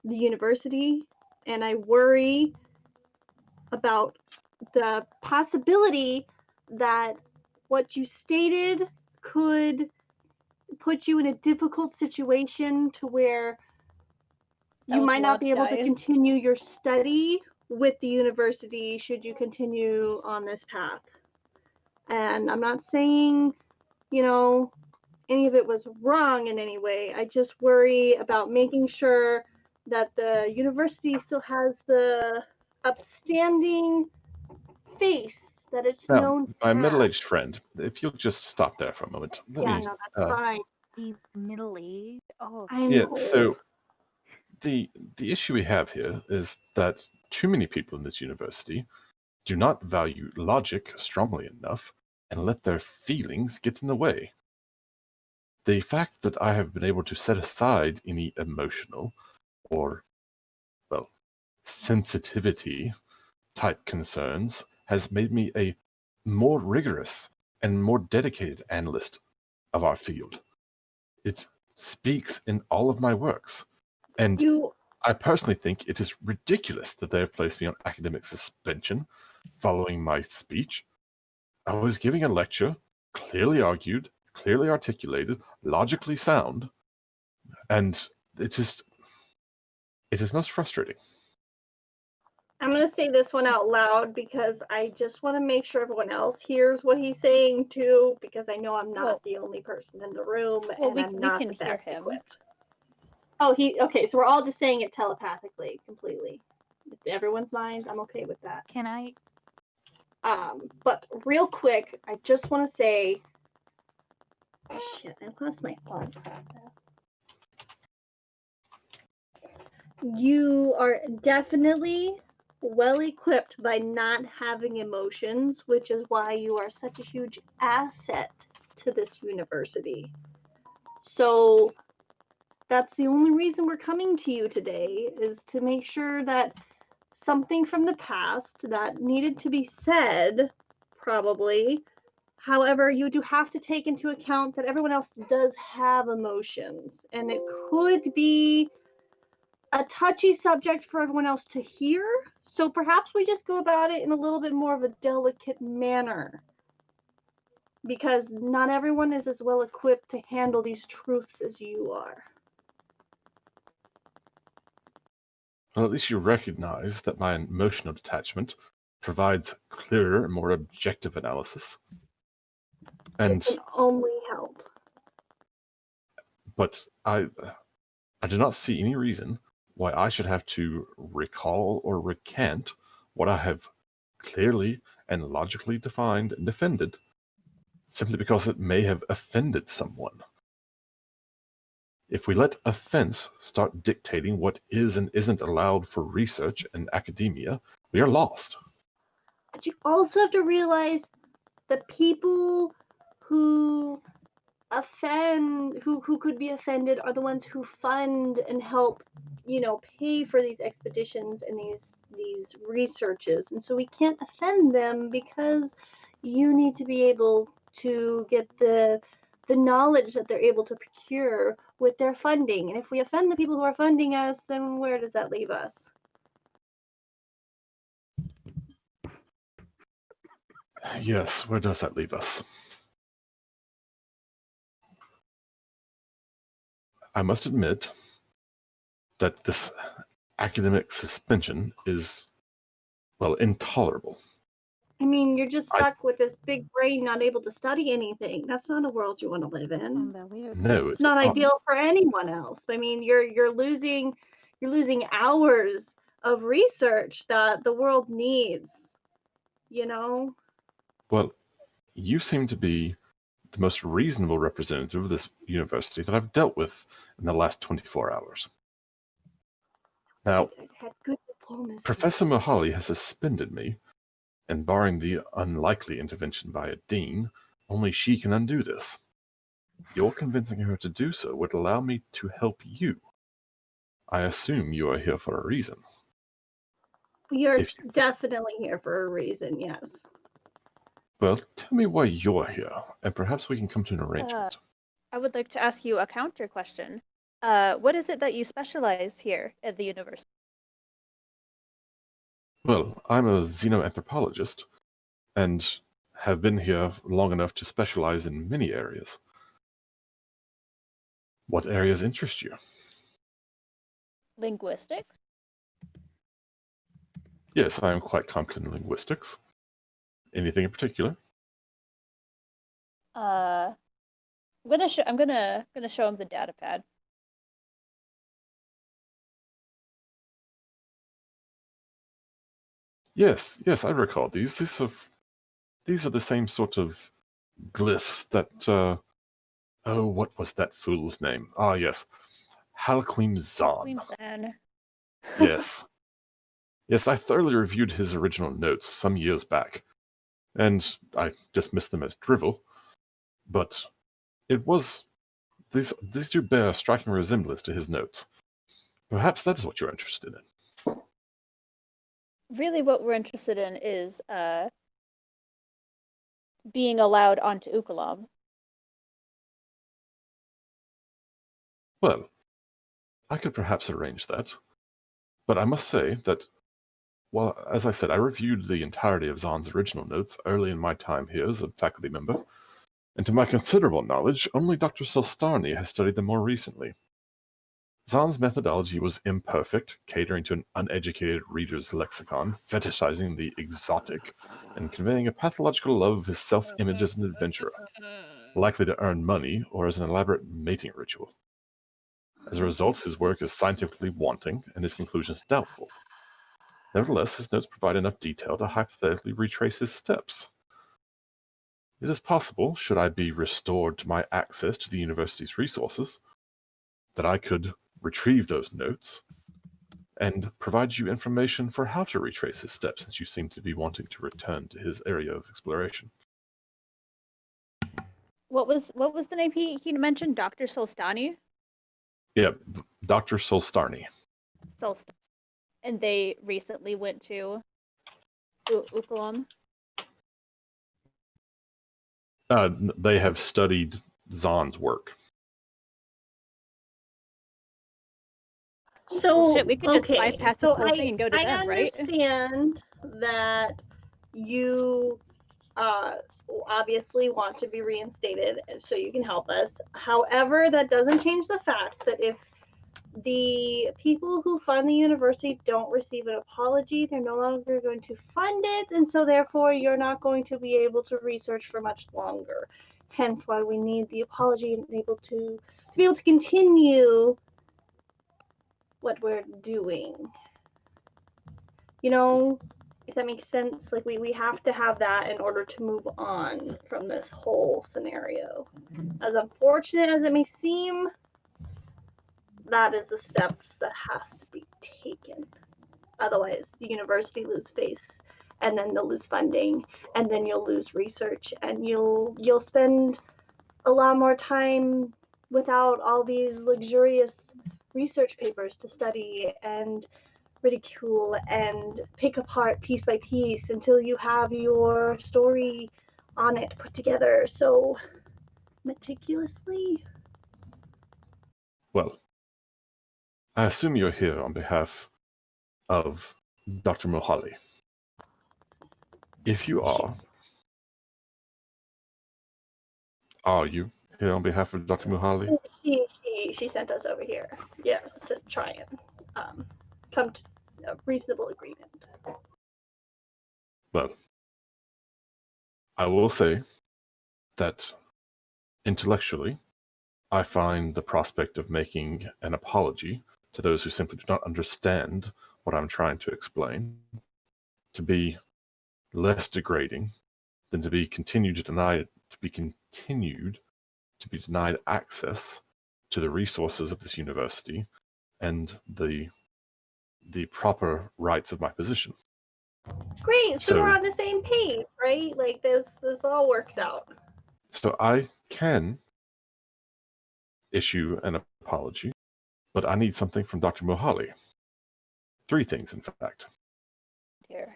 the university, and I worry about the possibility that what you stated could put you in a difficult situation to where That you was might not be able to guys. continue your study with the university should you continue on this path. And I'm not saying, any of it was wrong in any way. I just worry about making sure that the university still has the upstanding face that it's Now, known to my have. middle-aged friend, if you'll just stop there for a moment. Let Yeah, me. no, that's fine. Be middle-aged. Oh. I'm Yeah. old. So the issue we have here is that too many people in this university do not value logic strongly enough and let their feelings get in the way. The fact that I have been able to set aside any emotional or, well, sensitivity type concerns has made me a more rigorous and more dedicated analyst of our field. It speaks in all of my works. And I personally think it is ridiculous that they have placed me on academic suspension following my speech. I was giving a lecture, clearly argued, clearly articulated, logically sound, and it is most frustrating. I'm going to say this one out loud because I just want to make sure everyone else hears what he's saying too, because I know I'm not the only person in the room and I'm not the best equipped. Oh, okay, so we're all just saying it telepathically, completely. With everyone's minds, I'm okay with that. Can I? But real quick, I just want to say, oh shit, I lost my thought process. You are definitely well equipped by not having emotions, which is why you are such a huge asset to this university. So that's the only reason we're coming to you today, is to make sure that something from the past that needed to be said, probably. However, you do have to take into account that everyone else does have emotions, and it could be a touchy subject for everyone else to hear. So perhaps we just go about it in a little bit more of a delicate manner, because not everyone is as well equipped to handle these truths as you are. Well, at least you recognize that my emotional detachment provides clearer and more objective analysis. And it can only help. But I do not see any reason why I should have to recall or recant what I have clearly and logically defined and defended, simply because it may have offended someone. If we let offense start dictating what is and isn't allowed for research and academia, we are lost. But you also have to realize that people who who could be offended are the ones who fund and help, pay for these expeditions and these researches. And so we can't offend them, because you need to be able to get the knowledge that they're able to procure with their funding. And if we offend the people who are funding us, then where does that leave us? Yes, where does that leave us? I must admit that this academic suspension is, well, intolerable. I mean, you're just stuck with this big brain, not able to study anything. That's not a world you want to live in. No, It's not ideal for anyone else. I mean, you're losing hours of research that the world needs, Well, you seem to be the most reasonable representative of this university that I've dealt with in the last 24 hours. Now, You guys had good diplomacy. Professor Mohali has suspended me, and barring the unlikely intervention by a dean, only she can undo this. Your convincing her to do so would allow me to help you. I assume you are here for a reason. You're definitely here for a reason, yes. Well, tell me why you're here, and perhaps we can come to an arrangement. I would like to ask you a counter question. What is it that you specialize here at the university? Well, I'm a xenoanthropologist, and have been here long enough to specialize in many areas. What areas interest you? Linguistics? Yes, I am quite competent in linguistics. Anything in particular? I'm gonna show him the data pad. Yes, I recall these. These are the same sort of glyphs that. Oh, what was that fool's name? Ah, yes, Halquim Zahn. Yes, yes, I thoroughly reviewed his original notes some years back, and I dismissed them as drivel. But it was these do bear a striking resemblance to his notes. Perhaps that is what you're interested in. really what we're interested in is being allowed onto Ukalam. Well, I could perhaps arrange that. But I must say that, well, as I said, I reviewed the entirety of Zahn's original notes early in my time here as a faculty member, and to my considerable knowledge, only Dr. Solstarny has studied them more recently. Zahn's methodology was imperfect, catering to an uneducated reader's lexicon, fetishizing the exotic, and conveying a pathological love of his self-image as an adventurer, likely to earn money or as an elaborate mating ritual. As a result, his work is scientifically wanting and his conclusions doubtful. Nevertheless, his notes provide enough detail to hypothetically retrace his steps. It is possible, should I be restored to my access to the university's resources, that I could retrieve those notes and provide you information for how to retrace his steps, since you seem to be wanting to return to his area of exploration. What was the name he mentioned? Dr. Solstani? Yeah, Dr. Solstarny. Solst. And they recently went to Ukalam. They have studied Zahn's work. So Shit, we could just okay, bypass so this whole thing and go to I them, right? understand that you obviously want to be reinstated so you can help us. However, that doesn't change the fact that if the people who fund the university don't receive an apology, they're no longer going to fund it, and so therefore you're not going to be able to research for much longer. Hence why we need the apology and able to be able to continue what we're doing. You know, if that makes sense, like we have to have that in order to move on from this whole scenario. As unfortunate as it may seem, that is the steps that has to be taken. Otherwise, the university lose face, and then they'll lose funding, and then you'll lose research, and you'll spend a lot more time without all these luxurious research papers to study and ridicule and pick apart piece by piece until you have your story on it put together so meticulously. Well, I assume you're here on behalf of Dr. Mohali. If you are you here on behalf of Dr. Mohali? She sent us over here, yes, to try and come to a reasonable agreement. Well, I will say that intellectually, I find the prospect of making an apology to those who simply do not understand what I'm trying to explain to be less degrading than to be continued access to the resources of this university and the proper rights of my position. Great, so we're on the same page, right? Like this all works out. So I can issue an apology, but I need something from Dr. Mohali. 3 things, in fact. Here.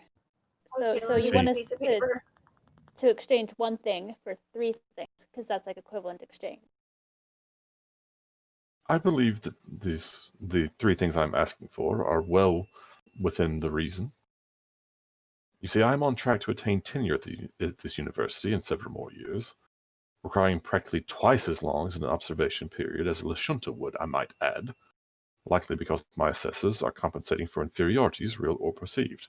Okay, So you see- want us piece of paper. to exchange one thing for 3 things, because that's like equivalent exchange. I believe that the 3 things I'm asking for are well within the reason. You see, I'm on track to attain tenure at this university in several more years, requiring practically twice as long as an observation period as Lashunta would, I might add, likely because my assessors are compensating for inferiorities, real or perceived.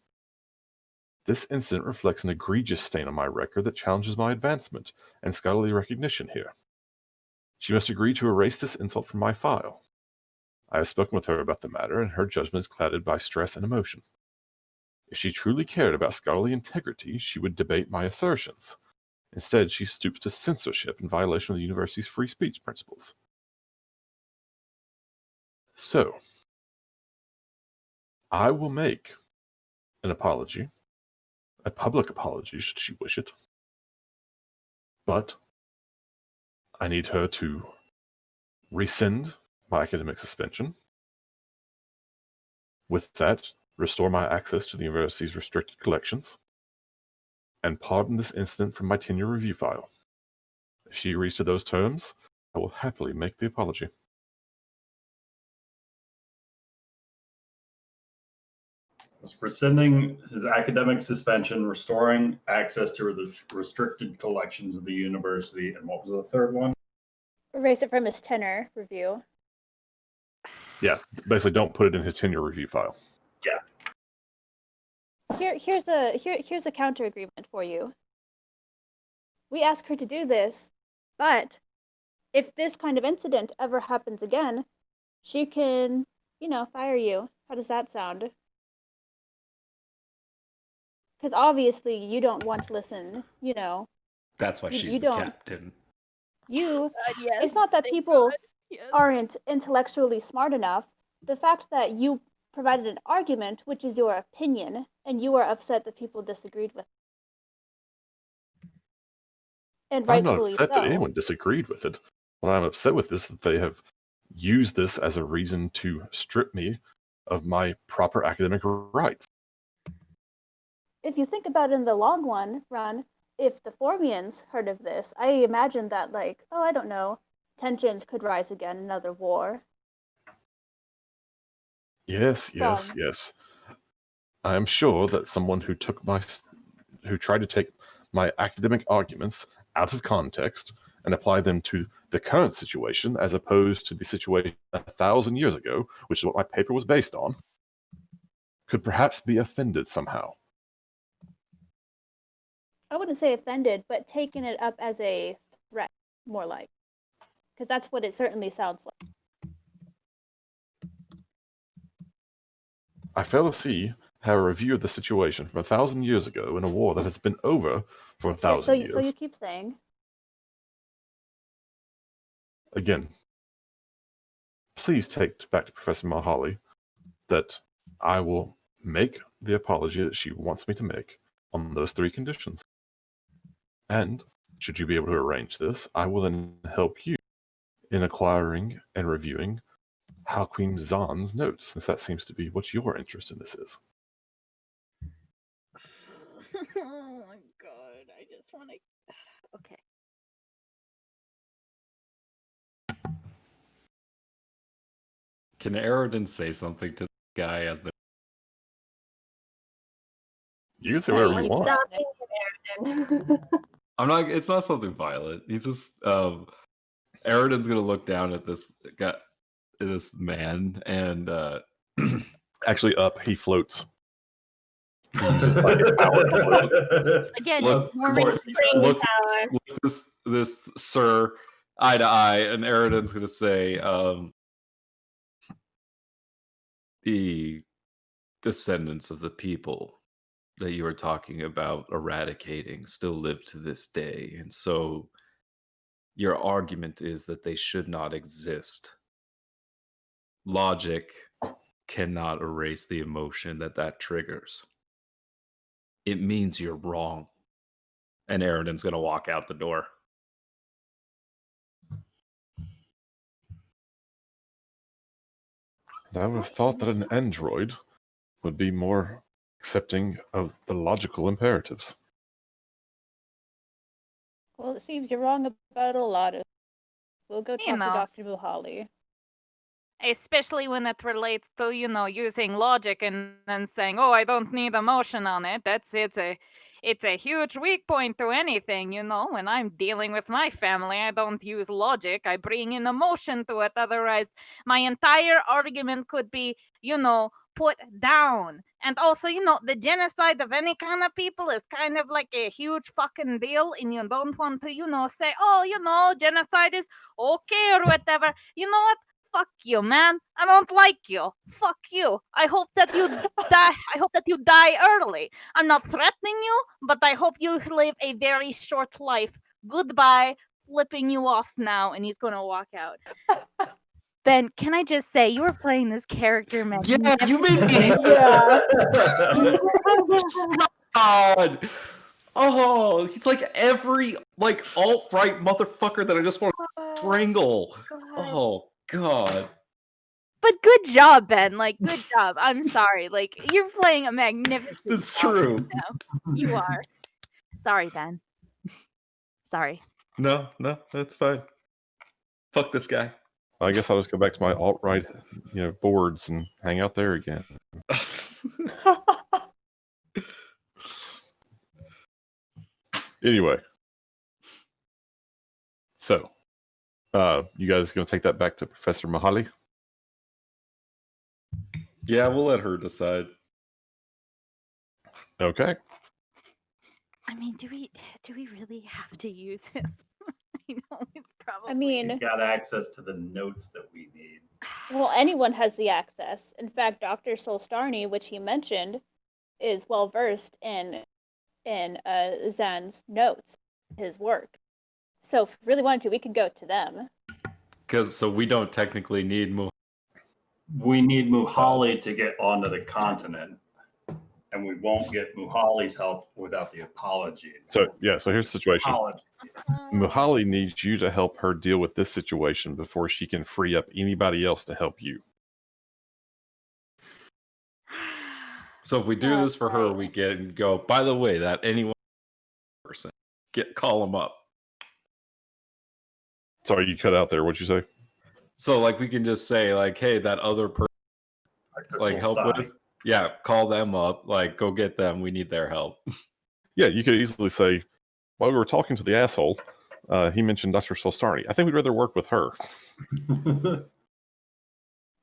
This incident reflects an egregious stain on my record that challenges my advancement and scholarly recognition here. She must agree to erase this insult from my file. I have spoken with her about the matter, and her judgment is clouded by stress and emotion. If she truly cared about scholarly integrity, she would debate my assertions. Instead, she stoops to censorship in violation of the university's free speech principles. So, I will make an apology, a public apology should she wish it, but I need her to rescind my academic suspension. With that, restore my access to the university's restricted collections, and pardon this incident from my tenure review file. If she agrees to those terms, I will happily make the apology. Rescinding his academic suspension, restoring access to the restricted collections of the university, and what was the third one? Erase it from his tenor review. Yeah, basically don't put it in his tenure review file. Yeah. Here's a counter agreement for you. We ask her to do this, but if this kind of incident ever happens again, she can, fire you. How does that sound? Because obviously you don't want to listen, That's why You- she's you the don't- captain. Yes. It's not that thank people God. Yes. aren't intellectually smart enough. The fact that you provided an argument, which is your opinion, and you are upset that people disagreed with it. And I'm not rightfully upset that so. anyone disagreed with it. What I'm upset with is that they have used this as a reason to strip me of my proper academic rights. If you think about it in the long run, if the Formians heard of this, I imagine that, I don't know, tensions could rise again, another war. Yes. From- I am sure that someone who tried to take my academic arguments out of context and apply them to the current situation as opposed to the situation 1,000 years ago, which is what my paper was based on, could perhaps be offended somehow. I wouldn't say offended, but taking it up as a threat, more like. Because that's what it certainly sounds like. I fail to see how a review of the situation from 1,000 years ago in a war that has been over for 1,000 years. So you keep saying. Again, please take back to Professor Mahali that I will make the apology that she wants me to make on those 3 conditions. And should you be able to arrange this, I will then help you in acquiring and reviewing Queen Zan's notes, since that seems to be what your interest in this is. Oh my God. I just want to. Okay. Can Aerodin say something to the guy as the You can say whatever you Please want. stop being an American. I'm not it's not something violent. He's just Aerodin's gonna look down at this man and Actually, he floats. He uses psychic power to float. Again, Look, more Of course. reason. look power. this sir eye to eye, and Aerodin's gonna say, the descendants of the people that you are talking about eradicating still live to this day, and so your argument is that they should not exist. Logic cannot erase the emotion that triggers. It means you're wrong. And Aerodin's gonna walk out the door. I would have thought that an android would be more accepting of the logical imperatives. Well, it seems you're wrong about a lot of. We'll go talk to know. Dr. Buhali. Especially when it relates to, using logic and then saying, "Oh, I don't need emotion on it." It's a huge weak point to anything, When I'm dealing with my family, I don't use logic. I bring in emotion to it. Otherwise, my entire argument could be, put down. And also, the genocide of any kind of people is kind of like a huge fucking deal, and you don't want to, say, "Oh, genocide is okay," or whatever. You know what? Fuck you, man. I don't like you. Fuck you. I hope that you die. I hope that you die early. I'm not threatening you, but I hope you live a very short life. Goodbye. Flipping you off now, and he's gonna walk out. Ben, can I just say you were playing this character, man? Yeah, you made me Yeah. God. Oh, he's like every alt-right motherfucker that I just want to strangle. God. Oh God. But good job, Ben. Like, good job. I'm sorry. Like, you're playing a magnificent. That's job true. right now. You are. Sorry, Ben. Sorry. No, that's fine. Fuck this guy. I guess I'll just go back to my alt-right, boards and hang out there again. Anyway, so you guys gonna take that back to Professor Mahali? Yeah, we'll let her decide. Okay. I mean, do we really have to use him? I know it's probably. I mean, He's got access to the notes that we need. well, anyone has the access. In fact, Dr. Solstarny, which he mentioned, is well versed in Zan's notes, his work. So if we really wanted to, we could go to them. So we don't technically need We need Muhali to get onto the continent, and we won't get Muhali's help without the apology. So here's the situation. Apology. Mahali needs you to help her deal with this situation before she can free up anybody else to help you. So if we do this for her, we can go, by the way, that anyone person, call them up. Sorry, you cut out there. What'd you say? So like we can just say like, hey, that other person like help with, yeah, call them up, like go get them. We need their help. Yeah, you could easily say, while we were talking to the asshole, he mentioned Dr. Solstarny. I think we'd rather work with her.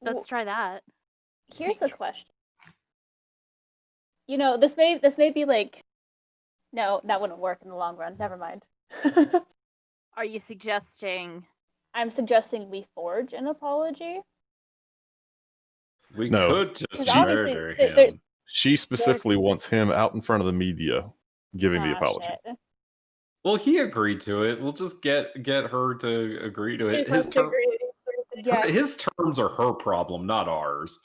Let's try that. Here's a question. This may be like, no, that wouldn't work in the long run. Never mind. Are you suggesting? I'm suggesting we forge an apology. We No. could just 'Cause obviously murder they- him. She specifically wants him out in front of the media giving the apology. Shit. Well, he agreed to it. We'll just get her to agree to it. His Yeah, his terms are her problem, not ours.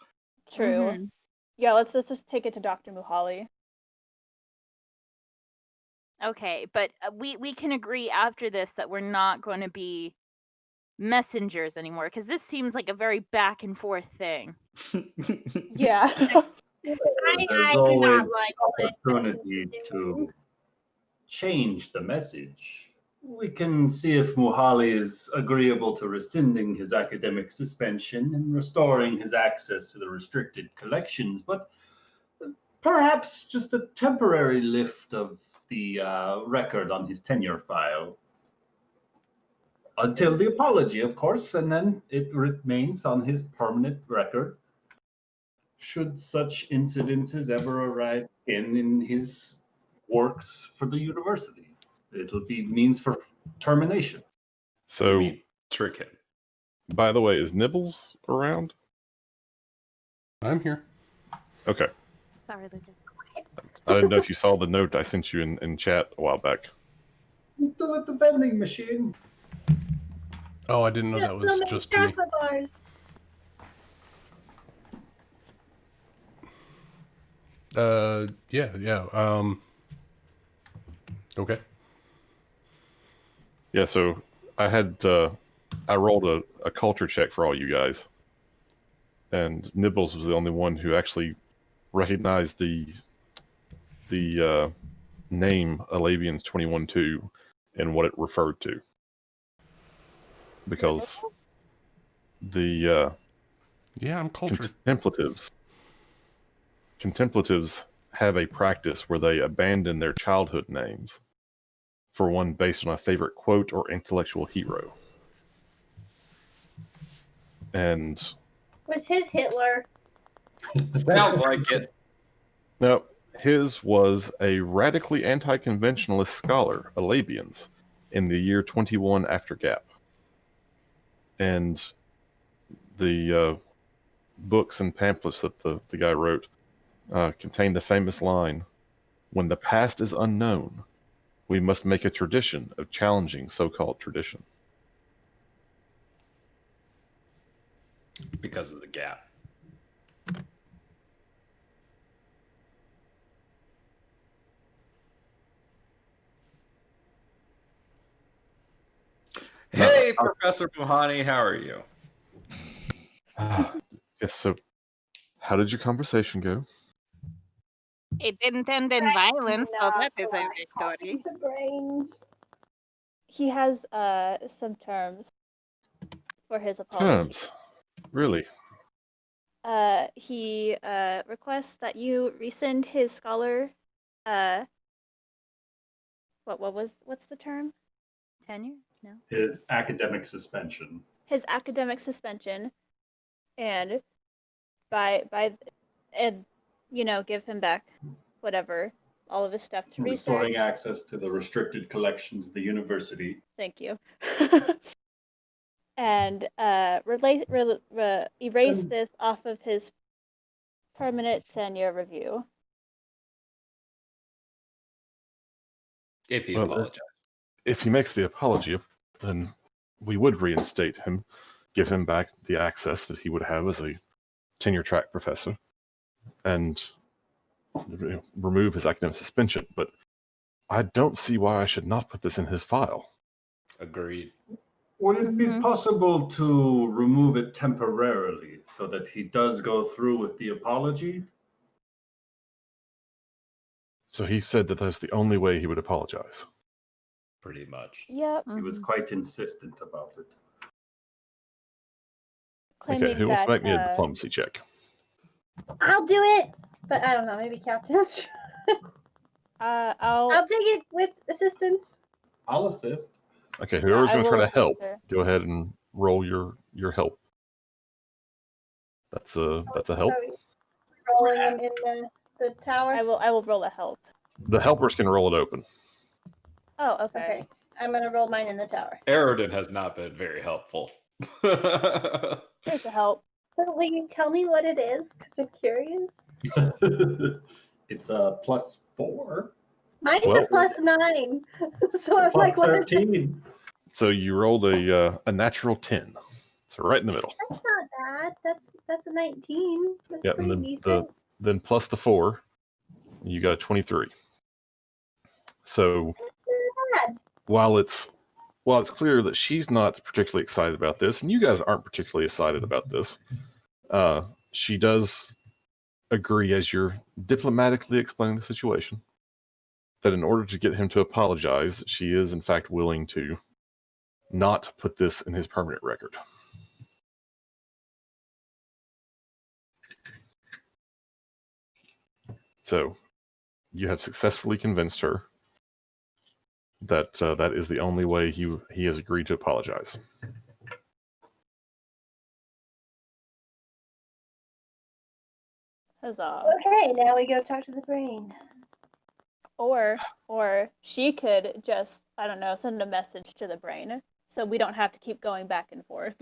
true. Mhm. Yeah, let's just take it to Dr. Muhali. Okay, but we can agree after this that we're not going to be messengers anymore, because this seems like a very back and forth thing. Yeah. There's do always not like opportunity to change the message. We can see if Muhali is agreeable to rescinding his academic suspension and restoring his access to the restricted collections, but perhaps just a temporary lift of the record on his tenure file. Until the apology, of course, and then it remains on his permanent record. Should such incidences ever arise in his works for the university, it'll be means for termination. So, trick him. by the way, is Nibbles around? I'm here. Okay. Sorry, Lucas. I didn't know if you saw the note I sent you in chat a while back. I'm still at the vending machine. Oh, I didn't know that was just to me. Bars. Yeah. Okay. Yeah, so I rolled a culture check for all you guys. And Nibbles was the only one who actually recognized the name Alabians 21-2 and what it referred to. Because the Yeah, I'm cultured. contemplatives have a practice where they abandon their childhood names for one based on a favorite quote or intellectual hero. And Was his Hitler? Sounds like it. now, his was a radically anti-conventionalist scholar, Alabians, in the year 21 after Gap. And the books and pamphlets that the guy wrote contain the famous line, "When the past is unknown, we must make a tradition of challenging so-called tradition." Because of the gap. Hey, Professor Mohani, how are you? Yes. So, how did your conversation go? It didn't end in violence, so that is a victory. The brains. He has some terms for his apology. Terms. Really? He requests that you rescind his scholar. What's the term? Tenure? No. His academic suspension. His academic suspension, and and give him back whatever, all of his stuff to Restoring research. access to the restricted collections of the university. Thank you. And erase this off of his permanent tenure review. If he Well, apologized. If he makes the apology, then we would reinstate him, give him back the access that he would have as a tenure track professor, and remove his academic suspension. But I don't see why I should not put this in his file. Agreed. Would it be Mhm. possible to remove it temporarily so that he does go through with the apology? So he said that that's the only way he would apologize. Pretty much. Yep. He was quite insistent about it. Claiming Okay, who wants that to make me a diplomacy check? I'll do it, but I don't know. Maybe Captain. I'll take it with assistance. I'll assist. Okay, whoever's I going to try will to help, assist her. go ahead and roll your help. That's a help. Are we rolling them in the tower? I will roll a help. The helpers can roll it open. Oh, okay. Okay, I'm gonna roll mine in the tower. Arodin has not been very helpful. Here's a help. So will you tell me what it is? Because I'm curious. It's a +4. Mine's Well- a +9. So I'm like, what? That's +13. So you rolled a natural 10. So right in the middle. not bad. That's a 19. That's Yeah, pretty and decent. then plus the 4, you got a 23. So That's not bad. while it's clear that she's not particularly excited about this, and you guys aren't particularly excited about this, she does agree, as you're diplomatically explaining the situation, that in order to get him to apologize, she is in fact willing to not put this in his permanent record. So you have successfully convinced her that that is the only way he has agreed to apologize. Huzzah. Okay, now we go talk to the brain. Or she could just, I don't know, send a message to the brain, so we don't have to keep going back and forth.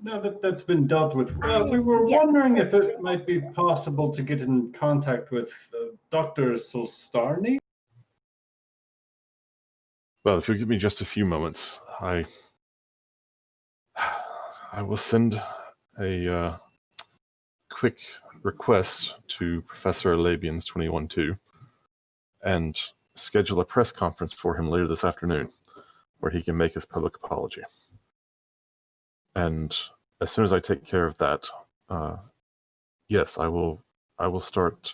Now that that's been dealt with, we were Yeah. wondering if it might be possible to get in contact with Dr. Solstarny. Well, if you'll give me just a few moments, I will send a quick request to Professor Alabian's 21-2 and schedule a press conference for him later this afternoon where he can make his public apology. And as soon as I take care of that, yes, I will start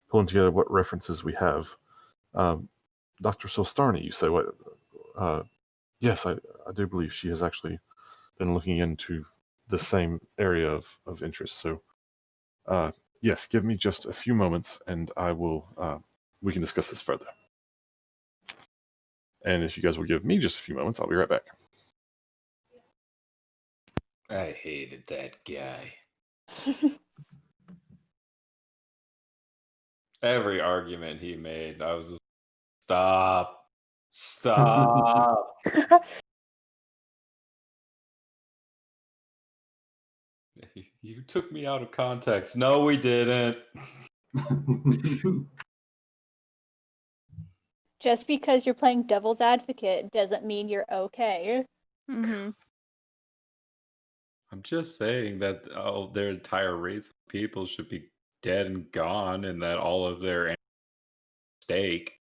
pulling together what references we have. Dr. Solstarny, you say what? Yes, I do believe she has actually been looking into the same area of interest. So, yes, give me just a few moments, and I will. We can discuss this further. And if you guys will give me just a few moments, I'll be right back. I hated that guy. Every argument he made, I was just, stop. You took me out of context. No, we didn't. Just because you're playing devil's advocate doesn't mean you're okay. Mm-hmm. I'm just saying that their entire race of people should be dead and gone, and that all of their stake.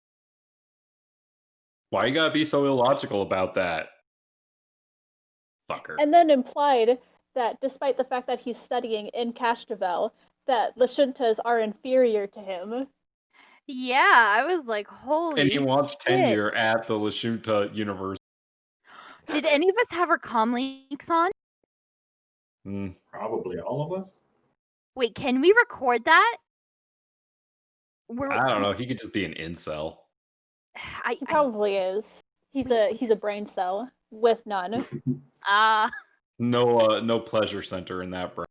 Why you gotta be so illogical about that? Fucker. And then implied that despite the fact that he's studying in Castrovel, that Lashuntas are inferior to him. Yeah, I was like, holy And he wants shit. tenure at the Lashunta University. Did any of us have our comm links on? Probably all of us. Wait, can we record that? I don't know. He could just be an incel. He probably is. He's a brain cell with none. No pleasure center in that brain.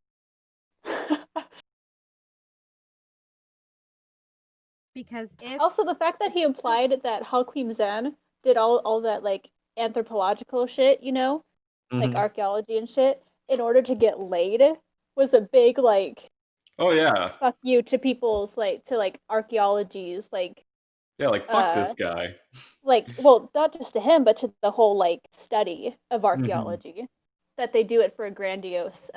Because if Also, the fact that he implied that Halquim Zan did all that like anthropological shit, you know, like archaeology and shit, in order to get laid, was a big like. Oh yeah. Fuck you to people's like archaeologies like. Yeah, like fuck this guy. Like, well, not just to him, but to the whole like study of archaeology, that they do it for a grandiose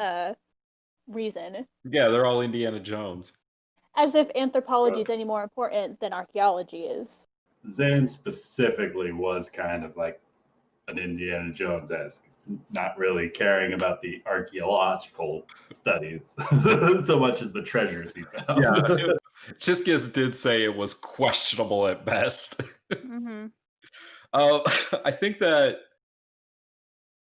reason. Yeah, they're all Indiana Jones. As if anthropology is any more important than archaeology is. Zan specifically was kind of like an Indiana Jones-esque, not really caring about the archaeological studies so much as the treasures he found. Yeah, Chiskis did say it was questionable at best. I think that.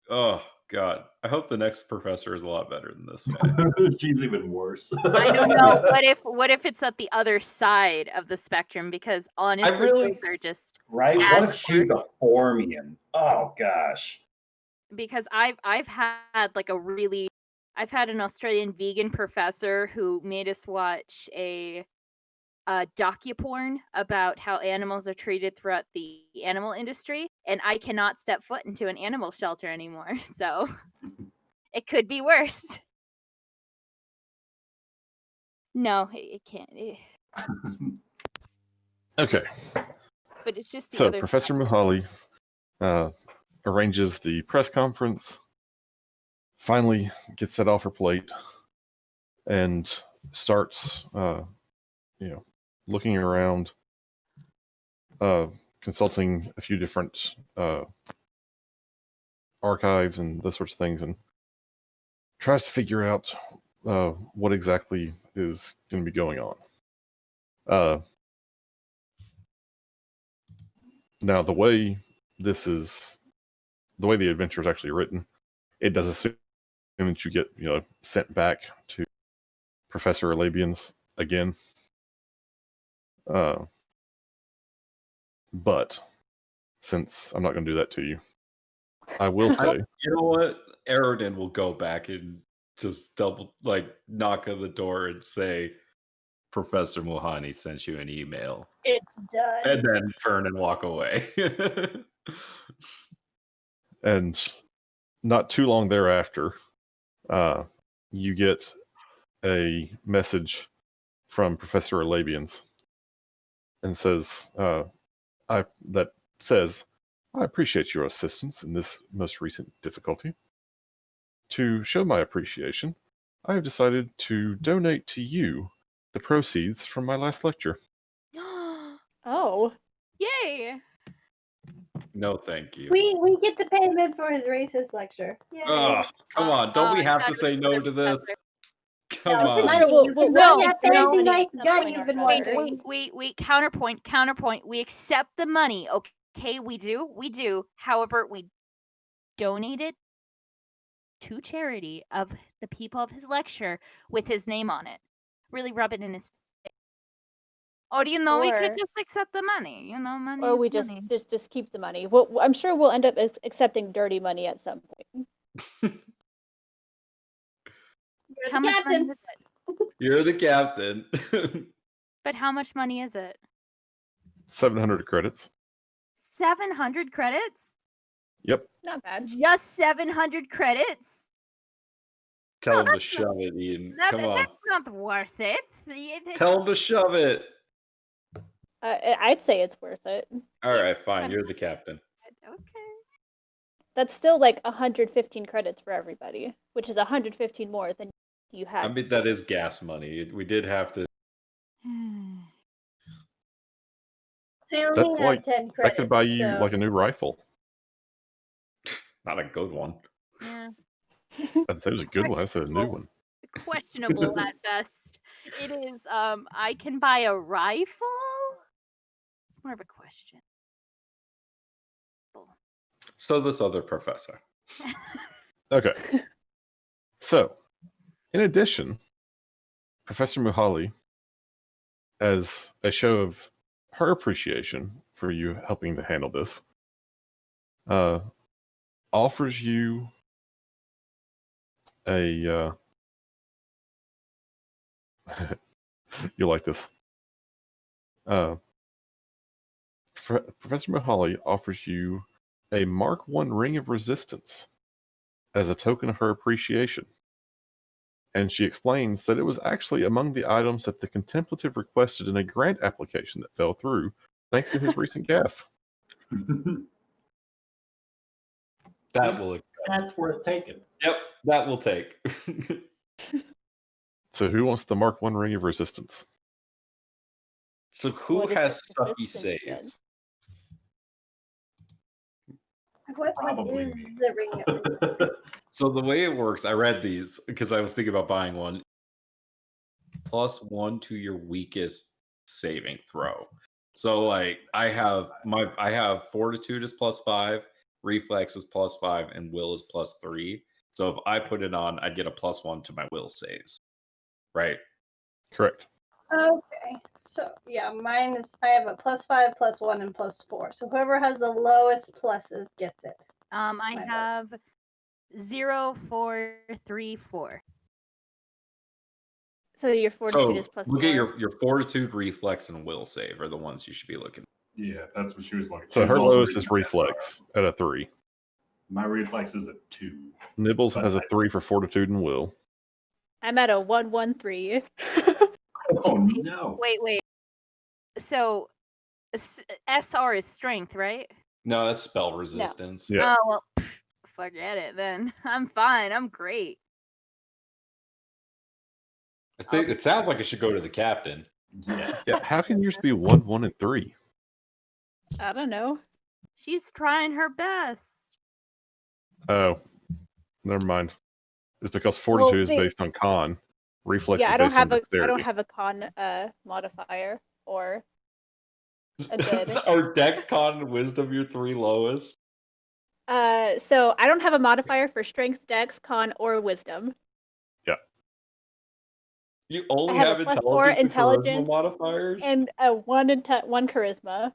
Oh God, I hope the next professor is a lot better than this one. She's even worse. I don't know. What if it's at the other side of the spectrum? Because honestly, they're just right. What if she's the Formian? Oh gosh. Because I've had like I've had an Australian vegan professor who made us watch a docuporn about how animals are treated throughout the animal industry, and I cannot step foot into an animal shelter anymore. So it could be worse. No, it can't. Okay. But it's just the So other Professor side. Muhali arranges the press conference, finally gets that off her plate, and starts, looking around, consulting a few different archives and those sorts of things, and tries to figure out what exactly is going to be going on. Now, the way the adventure is actually written, it does assume that you get sent back to Professor Alabian's again. But since I'm not going to do that to you, I will say, you know what? Aerodin will go back and just knock on the door and say, Professor Muhani sent you an email. It's done. And then turn and walk away. and not too long thereafter, you get a message from Professor Alabians and says, I appreciate your assistance in this most recent difficulty. To show my appreciation, I have decided to donate to you the proceeds from my last lecture. Oh. Yay! No, thank you. We get to pay him for his racist lecture. Yay. Oh, come on. Don't we have to say no to this? Come No, on. money. You can Well, buy that no, fancy nice money gun at you've some been point or wanting. Wait. Counterpoint. We accept the money. Okay, we do. However, we donate it to charity of the people of his lecture with his name on it. Really rub it in his face. Or we could just accept the money. Money or is we money. just keep the money. Well, I'm sure we'll end up accepting dirty money at some point. You're How the much captain. money is it? You're the captain. But how much money is it? 700 credits. 700 credits? Yep. Not bad. Just 700 credits? Tell him to shove it, Ian. Come on. That's not worth it. Tell him to shove it. I'd say it's worth it. All right, fine. You're the captain. Okay. That's still like 115 credits for everybody, which is 115 more than you had. I mean, that is gas money. We did have to. I only That's have like 10 credits. that could buy you so. like a new rifle. Not a good one. Yeah. I'd say it was a good one. I said a new one. Questionable at best. It is. I can buy a rifle. It's more of a question. So this other professor. Okay. So, in addition, Professor Muhali, as a show of her appreciation for you helping to handle this, offers you a. You'll like this. Professor Muhali offers you a Mark I Ring of Resistance as a token of her appreciation. And she explains that it was actually among the items that the contemplative requested in a grant application that fell through, thanks to his recent gaffe. That will. That's worth taking. Yep, that will take. So who wants the Mark I Ring of Resistance? So who What is has it? sucky Resistance then? saves? What Probably is me. the ring of resistance? So the way it works, I read these because I was thinking about buying one. +1 to your weakest saving throw. So like I have fortitude is +5, reflex is +5, and will is +3. So if I put it on, I'd get a +1 to my will saves. Right? Correct. Okay. So yeah, mine is I have a +5, +1, and +4. So whoever has the lowest pluses gets it. I My vote. have 0, 4, 3, 4. So your fortitude is So +4. look at your fortitude, reflex, and will save are the ones you should be looking at. Yeah, that's what she was looking. So She was her also lowest reading is that, reflex at a 3. so my reflex is a 2. Nibbles But has a 3 for fortitude and will. I'm at a 113. Oh no! Wait. So, SR is strength, right? No, that's spell resistance. Yeah. Oh well, forget it then. I'm fine. I'm great. I think it sounds like it should go to the captain. Yeah. Yeah. How can yours be 1, 1, and 3? I don't know. She's trying her best. Oh, never mind. It's because fortitude is wait. based on con. Reflex Yeah, is I don't based on have a dexterity. con modifier or a dead. Are Dex, Con, and Wisdom your 3 lowest? So I don't have a modifier for strength, dex, con, or wisdom. Yeah. You I only have a have +4 intelligence and charisma intelligence modifiers? and a 1 charisma.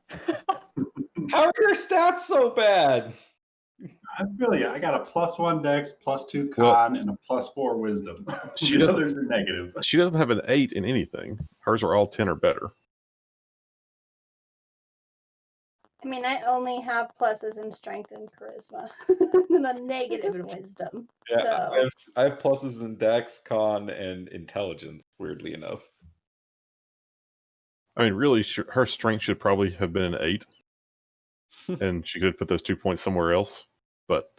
How are your stats so bad? I feel you. I got a +1 dex, +2 con, Well, and a +4 wisdom. she The doesn't- others are negative. She doesn't have an 8 in anything. Hers are all 10 or better. I mean, I only have pluses in strength and charisma, and a negative in wisdom. Yeah, So I have pluses in Dex, Con, and intelligence, weirdly enough. I mean, really, her strength should probably have been an 8. And she could put those 2 points somewhere else. But,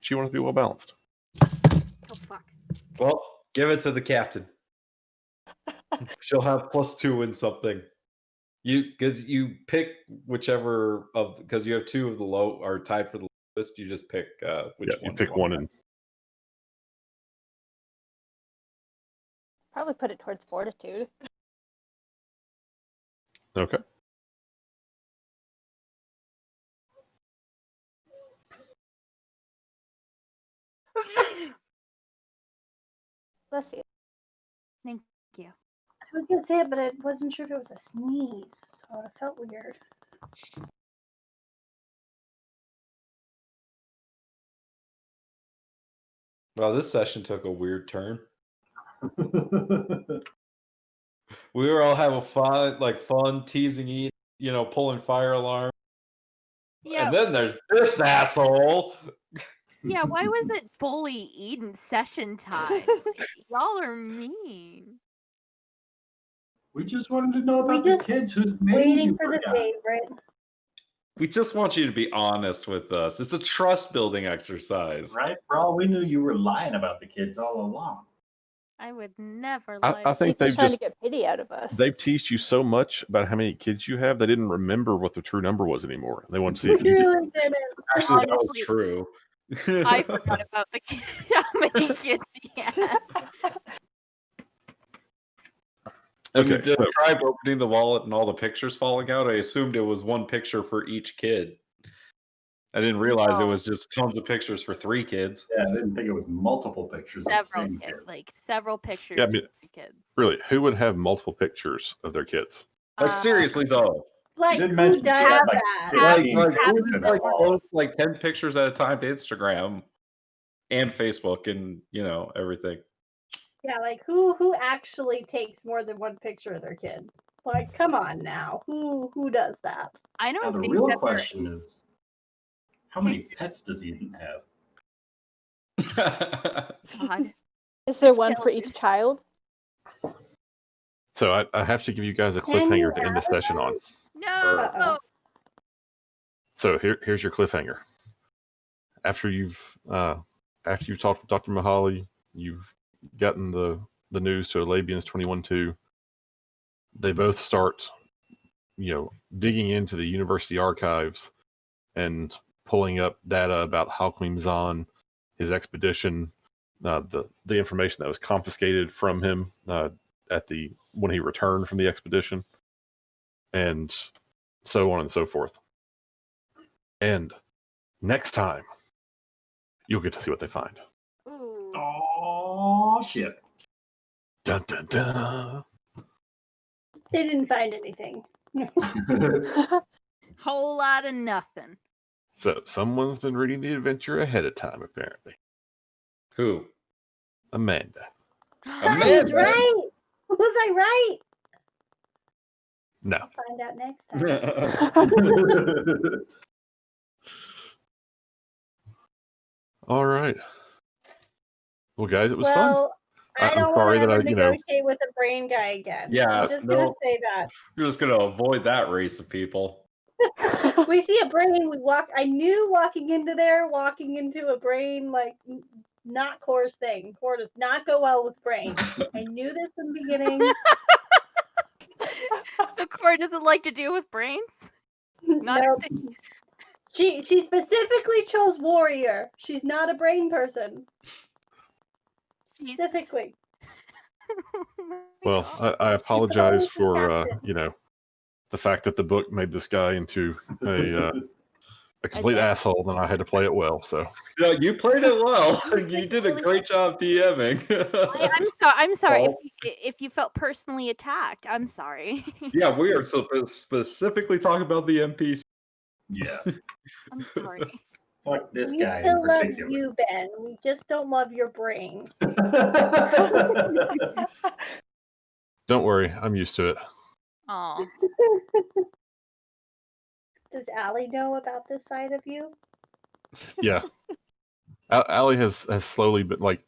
she wanted to be well balanced. Oh fuck. Well, give it to the captain. She'll have +2 in something. Because you pick whichever of, because you have 2 of the low are tied for the lowest. You just pick which one. You pick one and Probably put it towards fortitude. okay. Bless you. Thank you. I was gonna say it, but I wasn't sure if it was a sneeze, so it felt weird. Well, this session took a weird turn. We were all having fun teasing each, pulling fire alarm. Yeah. And then there's this asshole. Yeah. Why was it bully Eden session time? Y'all are mean. We just wanted to know We about the just kids whose names Waiting you for the forgot. favorite. We just want you to be honest with us. It's a trust building exercise. Right? For all we knew, you were lying about the kids all along. I would never I lie. think He's they've just trying just to get pity out of us. they've teased you so much about how many kids you have, they didn't remember what the true number was anymore. They want to see if We you did. really didn't. Actually, that was Honestly, true. I forgot about the how many kids he had. When you Okay, so described opening the wallet and all the pictures falling out, I assumed it was one picture for each kid. I didn't realize it No. was just tons of pictures for 3 kids. Yeah, I didn't think it was multiple pictures of the Several same kids, kids. like several pictures Yeah, I mean- of the kids. really, who would have multiple pictures of their kids? Like seriously though. Like, did who mention does she had, like, that? Like, 15 like who pictures just of like all. post like 10 pictures at a time to Instagram and Facebook and everything. Yeah, like who actually takes more than one picture of their kid? Like, come on now, who does that? I Now don't the think real that question is, how many pets does Eden have? God. Is there It's one for killing each child? So I have to give you guys a Can you cliffhanger to end the add session them? on. No. Uh-oh. So here's your cliffhanger. After you've talked with Dr. Mahali, you've gotten the news to Alabians 21-2. They both start, digging into the university archives and pulling up data about Halquim Zahn, his expedition, the information that was confiscated from him when he returned from the expedition, and so on and so forth. And next time, you'll get to see what they find. Ooh. Oh shit! Dun dun dun. They didn't find anything. Whole lot of nothing. So someone's been reading the adventure ahead of time, apparently. Who? Amanda. I was Amanda. right. Was I right? No. Find out next time. All right. Well, guys, it was fun. Well, I I'm don't want sorry to that ever I, negotiate with a brain guy again. Yeah, I'm just gonna no. say that. You're just gonna avoid that race of people. We see a brain. We walk. I knew walking into a brain like not Core's thing. Core does not go well with brains. I knew this from the beginning. The core doesn't like to deal with brains? Not Nope. She specifically chose warrior. She's not a brain person. She's... Specifically. well, I apologize for the fact that the book made this guy into a complete asshole, and I had to play it well. So No, you played it well. You did a great job DMing. I'm sorry Well- if you felt personally attacked. I'm sorry. Yeah, we are specifically talking about the NPC. Yeah. I'm sorry. Fuck this We guy in still love particular. you, Ben. We just don't love your brain. don't worry, I'm used to it. Oh, Does Allie know about this side of you? Yeah. Allie has slowly been like,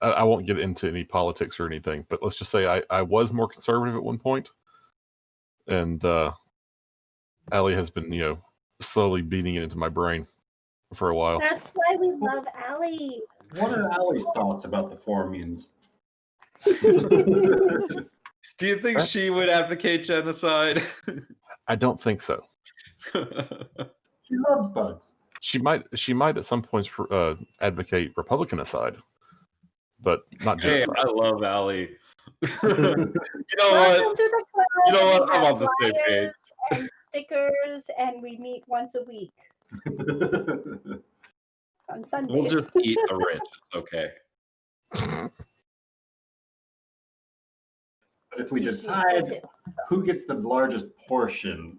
I won't get into any politics or anything, but let's just say I was more conservative at one point, and Allie has been slowly beating it into my brain for a while. That's why we love Allie. What are Allie's thoughts about the Formians? Do you think she would advocate genocide? I don't think so. She loves bugs. She might at some points advocate Republicanocide, but not Hey, genocide. I love Allie. Welcome You know what? to the club. You know what? We I'm have on the same page. flyers and stickers, and we meet once a week on Sundays. We'll just eat the rich. It's okay. But if we decide who gets the largest portion,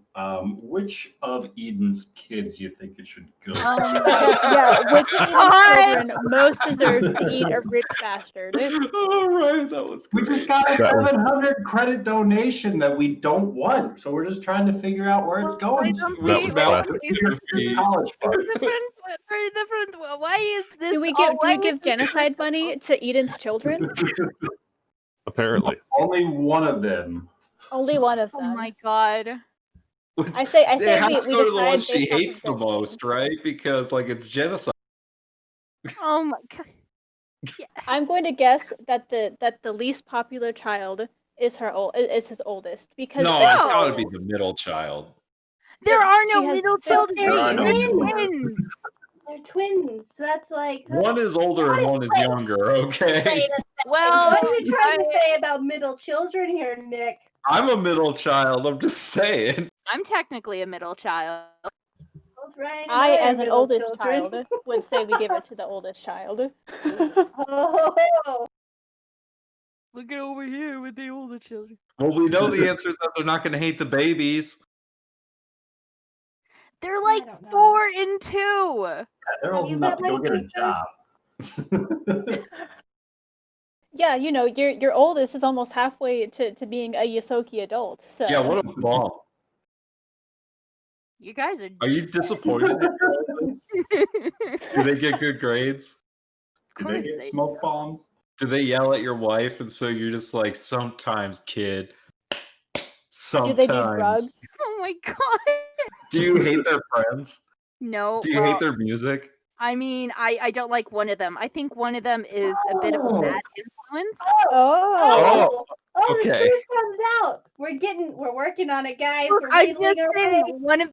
which of Eden's kids you think it should go to? Yeah, which of Eden's children most deserves to eat a rich bastard? All right, that was We great. just got a That was- 700 credit donation that we don't want, so we're just trying to figure out where it's going to. That was classic. College fund. very different. Why is this? Do we all- why give is this- genocide money to Eden's children? Apparently, Only one of them. Only one of Oh them. my god. I say It has to we go to the one decide she based off hates of the their most, right? Because like it's genocide. Oh my god. I'm going to guess that the least popular child is his oldest because No, No. it's got to be the middle child. There are She no has- middle there's children. There are no They're middle twins. They're twins. That's like One is older and one is younger, okay? Wait a Well, what are you trying to I- say about middle children here, Nick? I'm a middle child, I'm just saying. I'm technically a middle child. Both Ryan and I, are as an middle oldest children. child, would say we give it to the oldest child. Oh, Look at over here with the older children. Well, we know the answer is that they're not going to hate the babies. They're like don't know. 4 and 2. Yeah, they're Have old you enough met to go my get a sister? job. Yeah, you know, your oldest is almost halfway to being a Yosoki adult. So Yeah, what a bomb. You guys Are you disappointed in your oldest? Do they get good grades? Do they get smoke bombs? Do they yell at your wife and so you're just like, sometimes, kid. do Sometimes. they do drugs? Oh my god. Do you hate their friends? No. Do you well, hate their music? I mean, I don't like one of them. I think one of them is a bit of a bad influence. Oh, The okay. truth comes out. We're working on it, guys. Look, We're I'm wheedling just our saying way. one of